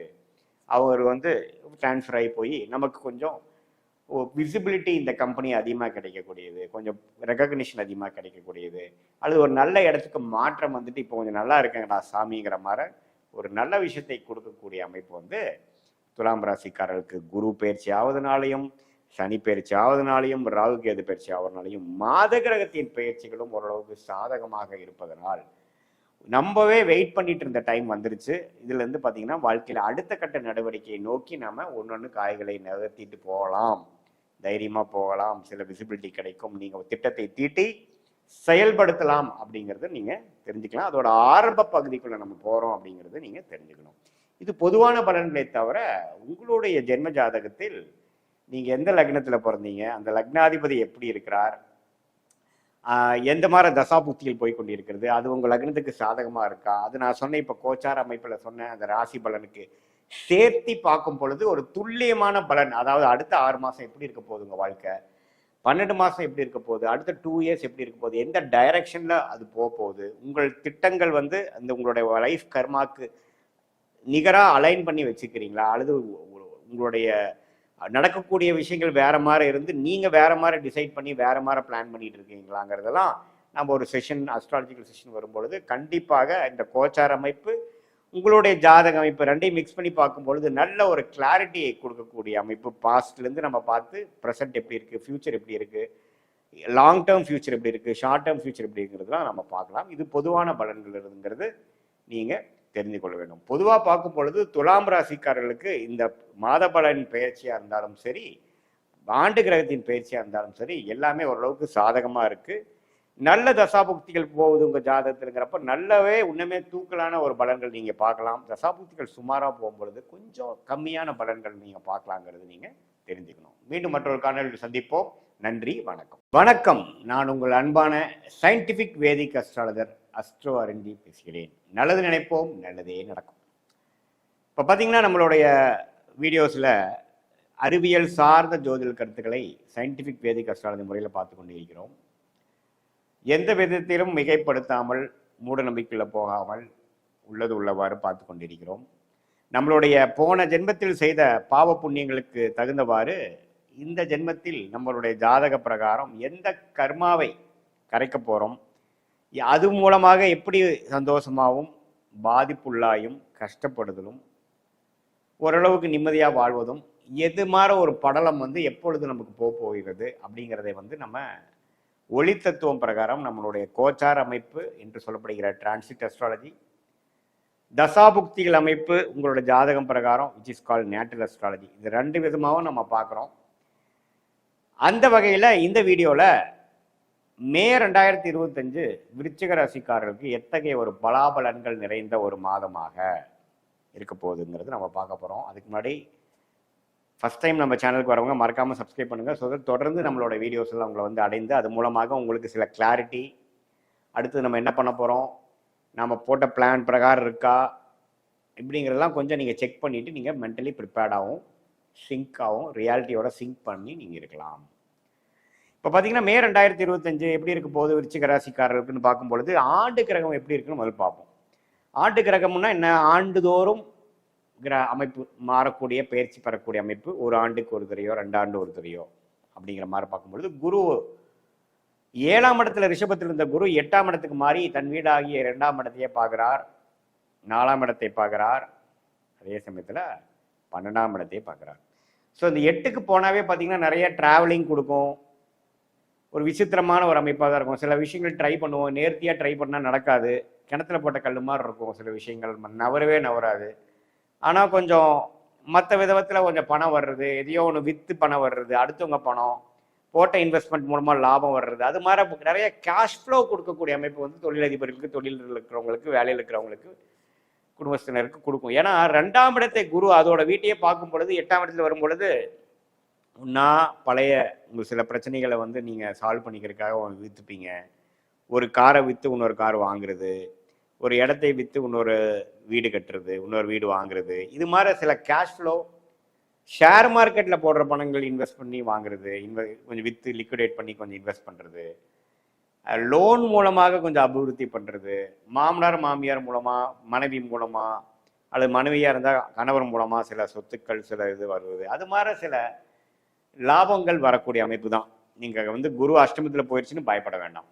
அவர் வந்து ட்ரான்ஸ்ஃபர் ஆகி போய் நமக்கு கொஞ்சம் விசிபிலிட்டி இந்த கம்பெனி அதிகமாக கிடைக்கக்கூடியது, கொஞ்சம் ரெகக்னிஷன் அதிகமாக கிடைக்கக்கூடியது, அல்லது ஒரு நல்ல இடத்துக்கு மாற்றம் வந்துட்டு இப்போ கொஞ்சம் நல்லா இருக்கேங்கடா சாமிங்கிற மாதிரி ஒரு நல்ல விஷயத்தை கொடுக்கக்கூடிய அமைப்பு வந்து துலாம் ராசிக்காரர்களுக்கு குரு பயிற்சி ஆவதுனாலையும், சனி பயிற்சி ஆவதுனாலையும், ராகு கேது பயிற்சி ஆவதுனாலையும், மாத கிரகத்தின் பயிற்சிகளும் ஓரளவுக்கு சாதகமாக இருப்பதனால் நம்மவே வெயிட் பண்ணிட்டு இருந்த டைம் வந்துருச்சு. இதுல இருந்து பாத்தீங்கன்னா வாழ்க்கையில அடுத்த கட்ட நடவடிக்கையை நோக்கி நம்ம ஒன்னொன்னு காய்களை நகர்த்திட்டு போகலாம், தைரியமா போகலாம், சில விசிபிலிட்டி கிடைக்கும், நீங்க திட்டத்தை தீட்டி செயல்படுத்தலாம் அப்படிங்கிறத நீங்க தெரிஞ்சுக்கலாம். அதோட ஆரம்ப பகுதிக்குள்ள நம்ம போறோம் அப்படிங்கிறத நீங்க தெரிஞ்சுக்கணும். இது பொதுவான பலன்களை தவிர உங்களுடைய ஜென்ம ஜாதகத்தில் நீங்க எந்த லக்னத்துல பிறந்தீங்க, அந்த லக்னாதிபதி எப்படி இருக்கிறார், எந்த மாதிரி தசாபுத்திகள் போய் கொண்டிருக்கிறது, அது உங்க லக்னத்துக்கு சாதகமா இருக்கா, அது நான் சொன்ன இப்ப கோச்சார அமைப்புல சொன்ன அந்த ராசி பலனுக்கு சேர்த்தி பார்க்கும் பொழுது ஒரு துல்லியமான பலன். அதாவது அடுத்த 6 மாசம் எப்படி இருக்க போகுது உங்க வாழ்க்கை, 12 மாசம் எப்படி இருக்க போகுது, அடுத்த 2 இயர்ஸ் எப்படி இருக்க போகுது, எந்த டைரக்ஷன்ல அது போக போகுது, உங்கள் திட்டங்கள் வந்து அந்த உங்களுடைய லைஃப் கர்மாக்கு நிகரா அலைன் பண்ணி வச்சுக்கிறீங்களா, அல்லது உங்களுடைய நடக்கக்கூடிய விஷயங்கள் வேற மாதிரி இருந்து நீங்க வேற மாதிரி டிசைட் பண்ணி வேற மாதிரி பிளான் பண்ணிட்டு இருக்கீங்களாங்கிறதெல்லாம் நம்ம ஒரு செஷன், அஸ்ட்ராலஜிக்கல் செஷன் வரும்பொழுது கண்டிப்பாக இந்த கோச்சார அமைப்பு உங்களுடைய ஜாதக அமைப்பு ரெண்டையும் மிக்ஸ் பண்ணி பார்க்கும்பொழுது நல்ல ஒரு கிளாரிட்டியை கொடுக்கக்கூடிய அமைப்பு. பாஸ்ட்லேருந்து நம்ம பார்த்து ப்ரெசென்ட் எப்படி இருக்குது, ஃபியூச்சர் எப்படி இருக்குது, லாங் டேர்ம் ஃபியூச்சர் எப்படி இருக்குது, ஷார்ட் டேர்ம் ஃபியூச்சர் எப்படி இருக்கிறதுலாம் நம்ம பார்க்கலாம். இது பொதுவான பலன்கள் இருங்கிறது நீங்கள் தெரிந்து கொள்ள வேண்டும். பொதுவாக பார்க்கும் பொழுது துலாம் ராசிக்காரர்களுக்கு இந்த மாத பலன் பயிற்சியாக இருந்தாலும் சரி, ஆண்டு கிரகத்தின் பயிற்சியாக இருந்தாலும் சரி, எல்லாமே ஓரளவுக்கு சாதகமாக இருக்குது. நல்ல தசாபுக்திகள் போகுது உங்கள் ஜாதகத்துங்கிறப்ப நல்லாவே உண்மையே தூக்கலான ஒரு பலன்கள் நீங்கள் பார்க்கலாம். தசாபுக்திகள் சுமாராக போகும்பொழுது கொஞ்சம் கம்மியான பலன்கள் நீங்கள் பார்க்கலாங்கிறது நீங்கள் தெரிஞ்சுக்கணும். மீண்டும் மற்றொரு காணொலியில் சந்திப்போம். நன்றி, வணக்கம். வணக்கம், நான் உங்கள் அன்பான சயின்டிஃபிக் வேதிக் அஸ்ட்ராலஜர் அஸ்ட்ரோ அரண்டி பேசுகிறேன். நல்லது நினைப்போம், நல்லதே நடக்கும். இப்போ பார்த்தீங்கன்னா நம்மளுடைய வீடியோஸில் அறிவியல் சார்ந்த ஜோதிட கருத்துக்களை சயின்டிஃபிக் வேதிக் அஸ்ட்ராலஜி முறையில் பார்த்து கொண்டு இருக்கிறோம். எந்த விதத்திலும் மிகைப்படுத்தாமல், மூட நம்பிக்கையில் போகாமல் உள்ளது உள்ளவாறு பார்த்து கொண்டிருக்கிறோம். நம்மளுடைய போன ஜென்மத்தில் செய்த பாவ புண்ணியங்களுக்கு தகுந்தவாறு இந்த ஜென்மத்தில் நம்மளுடைய ஜாதக பிரகாரம் எந்த கர்மாவை கரைக்க போகிறோம், அது மூலமாக எப்படி சந்தோஷமாகவும் பாதிப்புள்ளாயும் கஷ்டப்படுதலும் ஓரளவுக்கு நிம்மதியாக வாழ்வதும் எது மாதிரி ஒரு படலம் எப்பொழுது நமக்கு போகிறது அப்படிங்கிறதை நம்ம ஒளி தத்துவம் பிரகாரம் நம்மளுடைய கோச்சார் அமைப்பு என்று சொல்லப்படுகிற டிரான்சிட் அஸ்ட்ராலஜி, தசாபுக்திகள் அமைப்பு உங்களோட ஜாதகம் பிரகாரம் which is call natal astrology, இது 2 விதமாகவும் நம்ம பார்க்குறோம். அந்த வகையில் இந்த வீடியோவில் மே 2025 விருச்சிக ராசிக்காரர்களுக்கு எத்தகைய ஒரு பலாபலன்கள் நிறைந்த ஒரு மாதமாக இருக்க போகுதுங்கிறது நம்ம பார்க்க போகிறோம். அதுக்கு முன்னாடி ஃபஸ்ட் டைம் நம்ம சேனலுக்கு வரவங்க மறக்காமல் சப்ஸ்கிரைப் பண்ணுங்கள். ஸோ தொடர்ந்து நம்மளோட வீடியோஸ் எல்லாம் உங்களை அடைந்து அது மூலமாக உங்களுக்கு சில கிளாரிட்டி, அடுத்து நம்ம என்ன பண்ண போகிறோம், நம்ம போட்ட பிளான் பிரகாரம் இருக்கா இப்படிங்கிறதெல்லாம் கொஞ்சம் நீங்கள் செக் பண்ணிவிட்டு நீங்கள் மென்டலி ப்ரிப்பேர்டாகவும் சிங்காகவும் ரியாலிட்டியோட சிங்க் பண்ணி நீங்கள் இருக்கலாம். இப்போ பார்த்தீங்கன்னா மே 2025 எப்படி இருக்க போகுது விருச்சிக ராசிக்காரர்களுக்குன்னு பார்க்கும்பொழுது ஆண்டு கிரகம் எப்படி இருக்குன்னு முதல்ல பார்ப்போம். ஆண்டு கிரகம்னா என்ன, ஆண்டுதோறும் அமைப்பு மாறக்கூடிய பயிற்சி பெறக்கூடிய அமைப்பு, ஒரு ஆண்டுக்கு ஒரு தரையோ 2 ஆண்டு ஒரு தரையோ அப்படிங்கிற மாதிரி பார்க்கும்பொழுது குரு 7ஆம் இடத்துல ரிஷபத்தில் இருந்த குரு 8ஆம் இடத்துக்கு மாறி தன் வீடாகிய 2ஆம் இடத்தையே பார்க்குறார், 4ஆம் இடத்தை பார்க்குறார், அதே சமயத்தில் 12ஆம் இடத்தையே பார்க்குறார். ஸோ இந்த 8க்கு போனாவே பார்த்தீங்கன்னா நிறைய டிராவலிங் கொடுக்கும், ஒரு விசித்திரமான ஒரு அமைப்பாக தான் இருக்கும். சில விஷயங்கள் ட்ரை பண்ணுவோம், நேர்த்தியாக ட்ரை பண்ணால் நடக்காது, கிணத்துல போட்ட கல் மாதிரி இருக்கும், சில விஷயங்கள் நவரவே நவராது. ஆனால் கொஞ்சம் மற்ற விதத்தில் கொஞ்சம் பணம் வர்றது, எதையோ ஒன்று விற்று பணம் வர்றது, அடுத்தவங்க பணம் போட்ட இன்வெஸ்ட்மெண்ட் மூலமாக லாபம் வர்றது, அது மாதிரி நிறைய கேஷ் ஃப்ளோ கொடுக்கக்கூடிய அமைப்பு தொழிலதிபர்களுக்கு, தொழிலில் இருக்கிறவங்களுக்கு, வேலையில் இருக்கிறவங்களுக்கு, குடும்பத்தினருக்கு கொடுக்கும். ஏன்னா 2ஆம் இடத்தை குரு அதோட வீட்டையே பார்க்கும் பொழுது 8ஆம் இடத்துல வரும் பொழுது ஒன்றா பழைய உங்கள் சில பிரச்சனைகளை நீங்கள் சால்வ் பண்ணிக்கிறதுக்காக விற்றுப்பீங்க. ஒரு காரை விற்று இன்னொரு கார் வாங்குறது, ஒரு இடத்தை விற்று இன்னொரு வீடு கட்டுறது, இன்னொரு வீடு வாங்குறது, இது மாதிரி சில கேஷ் ஃப்ளோ, ஷேர் மார்க்கெட்டில் போடுற பணங்கள் இன்வெஸ்ட் பண்ணி வாங்குறது, கொஞ்சம் விற்று லிக்விடேட் பண்ணி கொஞ்சம் இன்வெஸ்ட் பண்ணுறது, லோன் மூலமாக கொஞ்சம் அபிவிருத்தி பண்ணுறது, மாமனார் மாமியார் மூலமாக, மனைவி மூலமாக, அல்லது மனைவியாக இருந்தால் கணவர் மூலமாக சில சொத்துக்கள் சில இது வருவது, அது மாதிரி சில லாபங்கள் வரக்கூடிய அமைப்பு தான். நீங்கள் குரு அஷ்டமத்தில் போயிடுச்சுன்னு பயப்பட வேண்டாம்.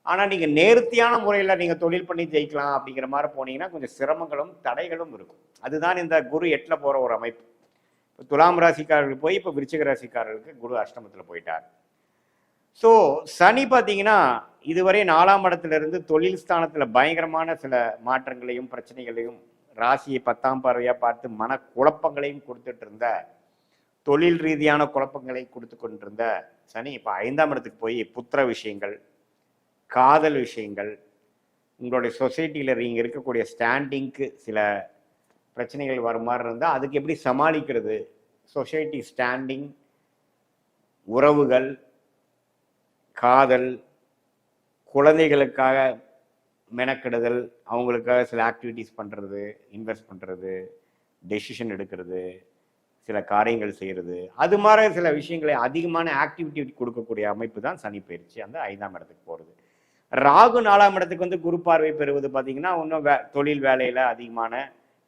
ஆனால் நீங்கள் நேர்த்தியான முறையில் நீங்கள் தொழில் பண்ணி ஜெயிக்கலாம் அப்படிங்கிற மாதிரி போனீங்கன்னா கொஞ்சம் சிரமங்களும் தடைகளும் இருக்கும். அதுதான் இந்த குரு 8ல் போகிற ஒரு அமைப்பு. இப்போ துலாம் ராசிக்காரர்களுக்கு போய் இப்போ விருச்சிக ராசிக்காரர்களுக்கு குரு அஷ்டமத்தில் போயிட்டார். ஸோ சனி பார்த்தீங்கன்னா இதுவரை 4ஆம் இடத்துலேருந்து தொழில் ஸ்தானத்தில் பயங்கரமான சில மாற்றங்களையும் பிரச்சனைகளையும் ராசியை 10ஆம் பார்வையாக பார்த்து மன குழப்பங்களையும் கொடுத்துட்டு இருந்த, தொழில் ரீதியான குழப்பங்களை கொடுத்து கொண்டிருந்த சனி இப்போ 5ஆம் இடத்துக்கு போய் புத்திர விஷயங்கள், காதல் விஷயங்கள், உங்களுடைய சொசைட்டியில் நீங்கள் இருக்கக்கூடிய ஸ்டாண்டிங்க்கு சில பிரச்சனைகள் வர மாதிரி இருந்தால் அதுக்கு எப்படி சமாளிக்கிறது, சொசைட்டி ஸ்டாண்டிங், உறவுகள், காதல், குழந்தைகளுக்காக மெனக்கெடுதல், அவங்களுக்காக சில ஆக்டிவிட்டீஸ் பண்ணுறது, இன்வெஸ்ட் பண்ணுறது, டெசிஷன் எடுக்கிறது, சில காரியங்கள் செய்கிறது, அது மாதிரி சில விஷயங்களை அதிகமான ஆக்டிவிட்டி கொடுக்கக்கூடிய அமைப்பு தான் சனி பயிற்சி அந்த 5ஆம் இடத்துக்கு போகிறது. ராகு 4ஆம் இடத்துக்கு குரு பார்வை பெறுவது பார்த்தீங்கன்னா இன்னும் தொழில் வேலையில் அதிகமான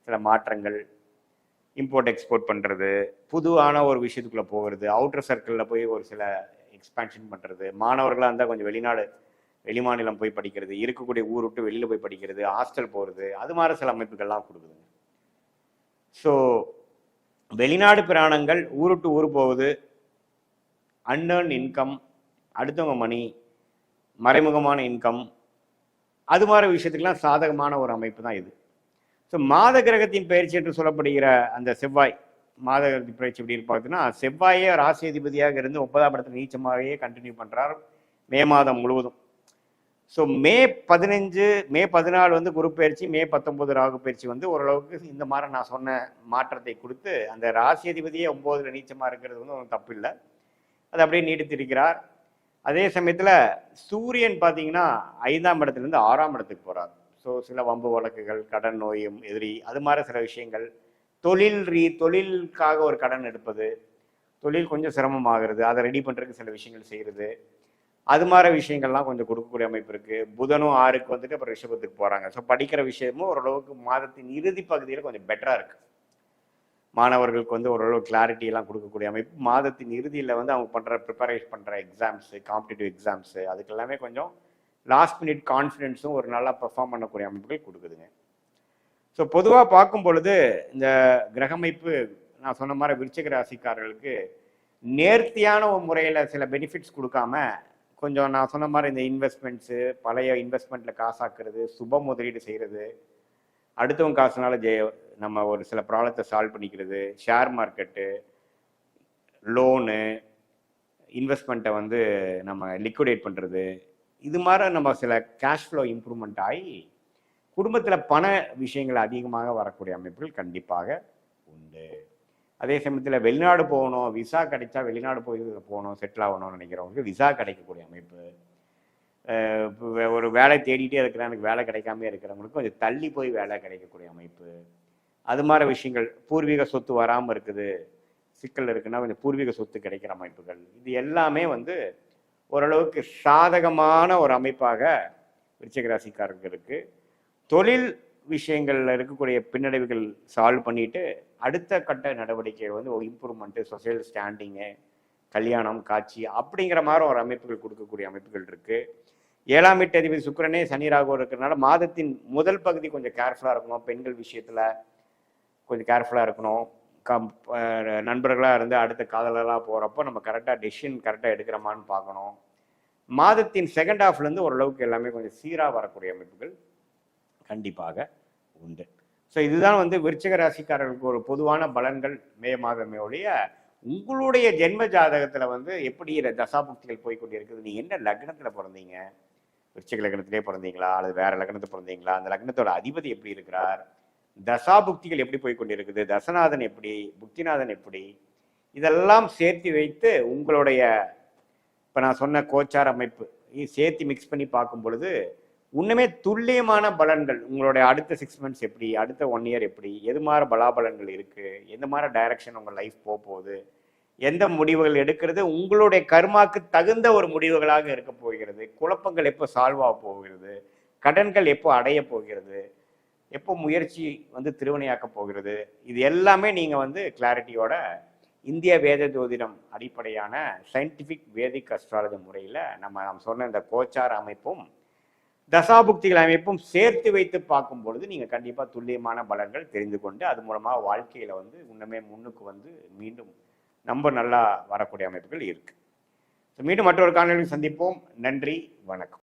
சில மாற்றங்கள், இம்போர்ட் எக்ஸ்போர்ட் பண்ணுறது, புதுவான ஒரு விஷயத்துக்குள்ளே போகிறது, அவுட்டர் சர்க்கிளில் போய் ஒரு சில எக்ஸ்பேன்ஷன் பண்ணுறது, மாணவர்களாக இருந்தால் கொஞ்சம் வெளிமாநிலம் போய் படிக்கிறது, இருக்கக்கூடிய ஊர் விட்டு வெளியில் போய் படிக்கிறது, ஹாஸ்டல் போகிறது, அது மாதிரி சில அமைப்புகள்லாம் கொடுக்குதுங்க. ஸோ வெளிநாடு பிராணங்கள், ஊர் விட்டு ஊர் போகுது, அன்ஏர்ன் இன்கம், அடுத்தவங்க மணி, மறைமுகமான இன்கம், அது மாதிரி விஷயத்துக்கெல்லாம் சாதகமான ஒரு அமைப்பு தான் இது. ஸோ மாத கிரகத்தின் பயிற்சி என்று சொல்லப்படுகிற அந்த செவ்வாய் மாத கிரகத்தின் பயிற்சி எப்படி பார்த்தீங்கன்னா, செவ்வாயே ராசி அதிபதியாக இருந்து 9ஆம் இடத்துல நீச்சமாகவே கண்டினியூ பண்ணுறார் மே மாதம் முழுவதும். ஸோ மே 15 மே 14 குரு பயிற்சி, மே 19 ராகு பயிற்சி ஓரளவுக்கு இந்த மாதிரி நான் சொன்ன மாற்றத்தை கொடுத்து அந்த ராசி அதிபதியே 9ல் நீச்சமாக இருக்கிறது ஒன்றும் தப்பு இல்லை, அது அப்படியே நீடித்திருக்கிறார். அதே சமயத்தில் சூரியன் பார்த்தீங்கன்னா 5ஆம் இடத்துலேருந்து 6ஆம் இடத்துக்கு போகிறார். ஸோ சில வம்பு வழக்குகள், கடன் நோயும் எதிரி, அது மாதிரி சில விஷயங்கள், தொழிலுக்காக ஒரு கடன் எடுப்பது, தொழில் கொஞ்சம் சிரமமாகிறது, அதை ரெடி பண்ணுறதுக்கு சில விஷயங்கள் செய்கிறது, அது மாதிரி விஷயங்கள்லாம் கொஞ்சம் கொடுக்கக்கூடிய அமைப்பு இருக்குது. புதனும் 6க்கு அப்புறம் ரிஷபத்துக்கு போகிறாங்க. ஸோ படிக்கிற விஷயமும் ஓரளவுக்கு மாதத்தின் இறுதி பகுதியில் கொஞ்சம் பெட்டராக இருக்குது. மாணவர்களுக்கு வந்து ஓரளவு கிளாரிட்டி எல்லாம் கொடுக்கக்கூடிய அமைப்பு. மாதத்தின் இறுதியில் வந்து அவங்க ப்ரிப்பரேஷன் பண்ணுற எக்ஸாம்ஸு, காம்படிட்டிவ் எக்ஸாம்ஸு, அதுக்கு எல்லாமே கொஞ்சம் லாஸ்ட் மினிட் கான்ஃபிடென்ஸும் ஒரு நல்லா பெர்ஃபார்ம் பண்ணக்கூடிய அமைப்புகள் கொடுக்குதுங்க. ஸோ பொதுவாக பார்க்கும் பொழுது இந்த கிரகமைப்பு நான் சொன்ன மாதிரி விருச்சிக ராசிக்காரர்களுக்கு நேர்த்தியான ஒரு முறையில் சில பெனிஃபிட்ஸ் கொடுக்காம கொஞ்சம் நான் சொன்ன மாதிரி இந்த இன்வெஸ்ட்மெண்ட்ஸு, பழைய இன்வெஸ்ட்மெண்ட்டில் காசாக்குறது, சுப முதலீடு செய்கிறது, அடுத்தவங்க காசுனால நம்ம ஒரு சில ப்ராப்ளத்தை சால்வ் பண்ணிக்கிறது, ஷேர் மார்க்கெட்டு, லோனு, இன்வெஸ்ட்மெண்ட்டை வந்து நம்ம லிக்விடேட் பண்ணுறது, இது மாதிரி நம்ம சில கேஷ் ஃப்ளோ இம்ப்ரூவ்மெண்ட் ஆகி குடும்பத்தில் பண விஷயங்கள் அதிகமாக வரக்கூடிய அமைப்புகள் கண்டிப்பாக உண்டு. அதே சமயத்தில் வெளிநாடு போகணும், விசா கிடைச்சா வெளிநாடு போகணும், செட்டில் ஆகணும்னு நினைக்கிறவங்களுக்கு விசா கிடைக்கக்கூடிய அமைப்பு. ஒரு வேலை தேடிட்டே இருக்கிற எனக்கு வேலை கிடைக்காம இருக்கிறவங்களுக்கு கொஞ்சம் தள்ளி போய் வேலை கிடைக்கக்கூடிய அமைப்பு. அது மாதிரி விஷயங்கள், பூர்வீக சொத்து வராமல் இருக்குது, சிக்கல் இருக்குன்னா கொஞ்சம் பூர்வீக சொத்து கிடைக்கிற அமைப்புகள், இது எல்லாமே வந்து ஓரளவுக்கு சாதகமான ஒரு அமைப்பாக விருச்சிக ராசிக்காரர்களுக்கு தொழில் விஷயங்கள்ல இருக்கக்கூடிய பின்னடைவுகள் சால்வ் பண்ணிட்டு அடுத்த கட்ட நடவடிக்கைகள் வந்து இம்ப்ரூவ்மெண்ட்டு, சொசையல் ஸ்டாண்டிங்கு, கல்யாணம், காட்சி அப்படிங்கிற மாதிரி ஒரு அமைப்புகள் கொடுக்கக்கூடிய அமைப்புகள் இருக்கு. 7ஆம் வீட்டு அதிபதி சுக்கிரனே சனி ராகு இருக்கிறதுனால மாதத்தின் முதல் பகுதி கொஞ்சம் கேர்ஃபுல்லாக இருக்கணும். பெண்கள் விஷயத்தில் கொஞ்சம் கேர்ஃபுல்லாக இருக்கணும். நண்பர்களாக இருந்து அடுத்த காதலராக போகிறப்போ நம்ம கரெக்டாக டெசிஷன் கரெக்டாக எடுக்கிறோமான்னு பார்க்கணும். மாதத்தின் செகண்ட் ஹாஃப்லேருந்து ஓரளவுக்கு எல்லாமே கொஞ்சம் சீராக வரக்கூடிய அமைப்புகள் கண்டிப்பாக உண்டு. ஸோ இதுதான் வந்து விருச்சிக ராசிக்காரர்களுக்கு ஒரு பொதுவான பலன்கள் மே மாதமே ஒழிய, உங்களுடைய ஜென்ம ஜாதகத்தில் வந்து எப்படி தசாபுக்திகள் போய்கொண்டிருக்குது, நீ என்ன லக்னத்தில் பிறந்தீங்க, விருச்சிக லக்னத்திலே பிறந்தீங்களா அல்லது வேற லக்னத்தை பிறந்தீங்களா, அந்த லக்னத்தோட அதிபதி எப்படி இருக்கிறார், தசாபுக்திகள் எப்படி போய்கொண்டிருக்குது, தசநாதன் எப்படி, புக்திநாதன் எப்படி, இதெல்லாம் சேர்த்து வைத்து உங்களுடைய இப்போ நான் சொன்ன கோச்சார் அமைப்பு சேர்த்து மிக்ஸ் பண்ணி பார்க்கும் பொழுது இன்னுமே துல்லியமான பலன்கள், உங்களுடைய அடுத்த 6 months எப்படி, அடுத்த 1 year எப்படி, எது மாதிரி பலாபலன்கள் இருக்குது, எந்த மாதிரி டைரக்ஷன் உங்கள் லைஃப் போகுது, எந்த முடிவுகள் எடுக்கிறது உங்களுடைய கர்மாக்கு தகுந்த ஒரு முடிவுகளாக இருக்க போகிறது, குழப்பங்கள் எப்போ சால்வ் ஆக போகிறது, கடன்கள் எப்போ அடைய போகிறது, எப்போ முயற்சி வந்து திருவினையாக்க போகிறது, இது எல்லாமே நீங்கள் வந்து கிளாரிட்டியோட இந்திய வேத ஜோதிடம் அடிப்படையான சயின்டிஃபிக் வேதிக் அஸ்ட்ராலஜி முறையில் நாம் சொன்ன இந்த கோச்சார அமைப்பும் தசாபுக்திகள் அமைப்பும் சேர்த்து வைத்து பார்க்கும் பொழுது நீங்கள் கண்டிப்பாக துல்லியமான பலன்கள் தெரிந்து கொண்டு அது மூலமாக வாழ்க்கையில் வந்து இன்னுமே முன்னுக்கு வந்து மீண்டும் ரொம்ப நல்லா வரக்கூடிய அமைப்புகள் இருக்கு. மீண்டும் மற்றொரு காணொலியில் சந்திப்போம். நன்றி, வணக்கம்.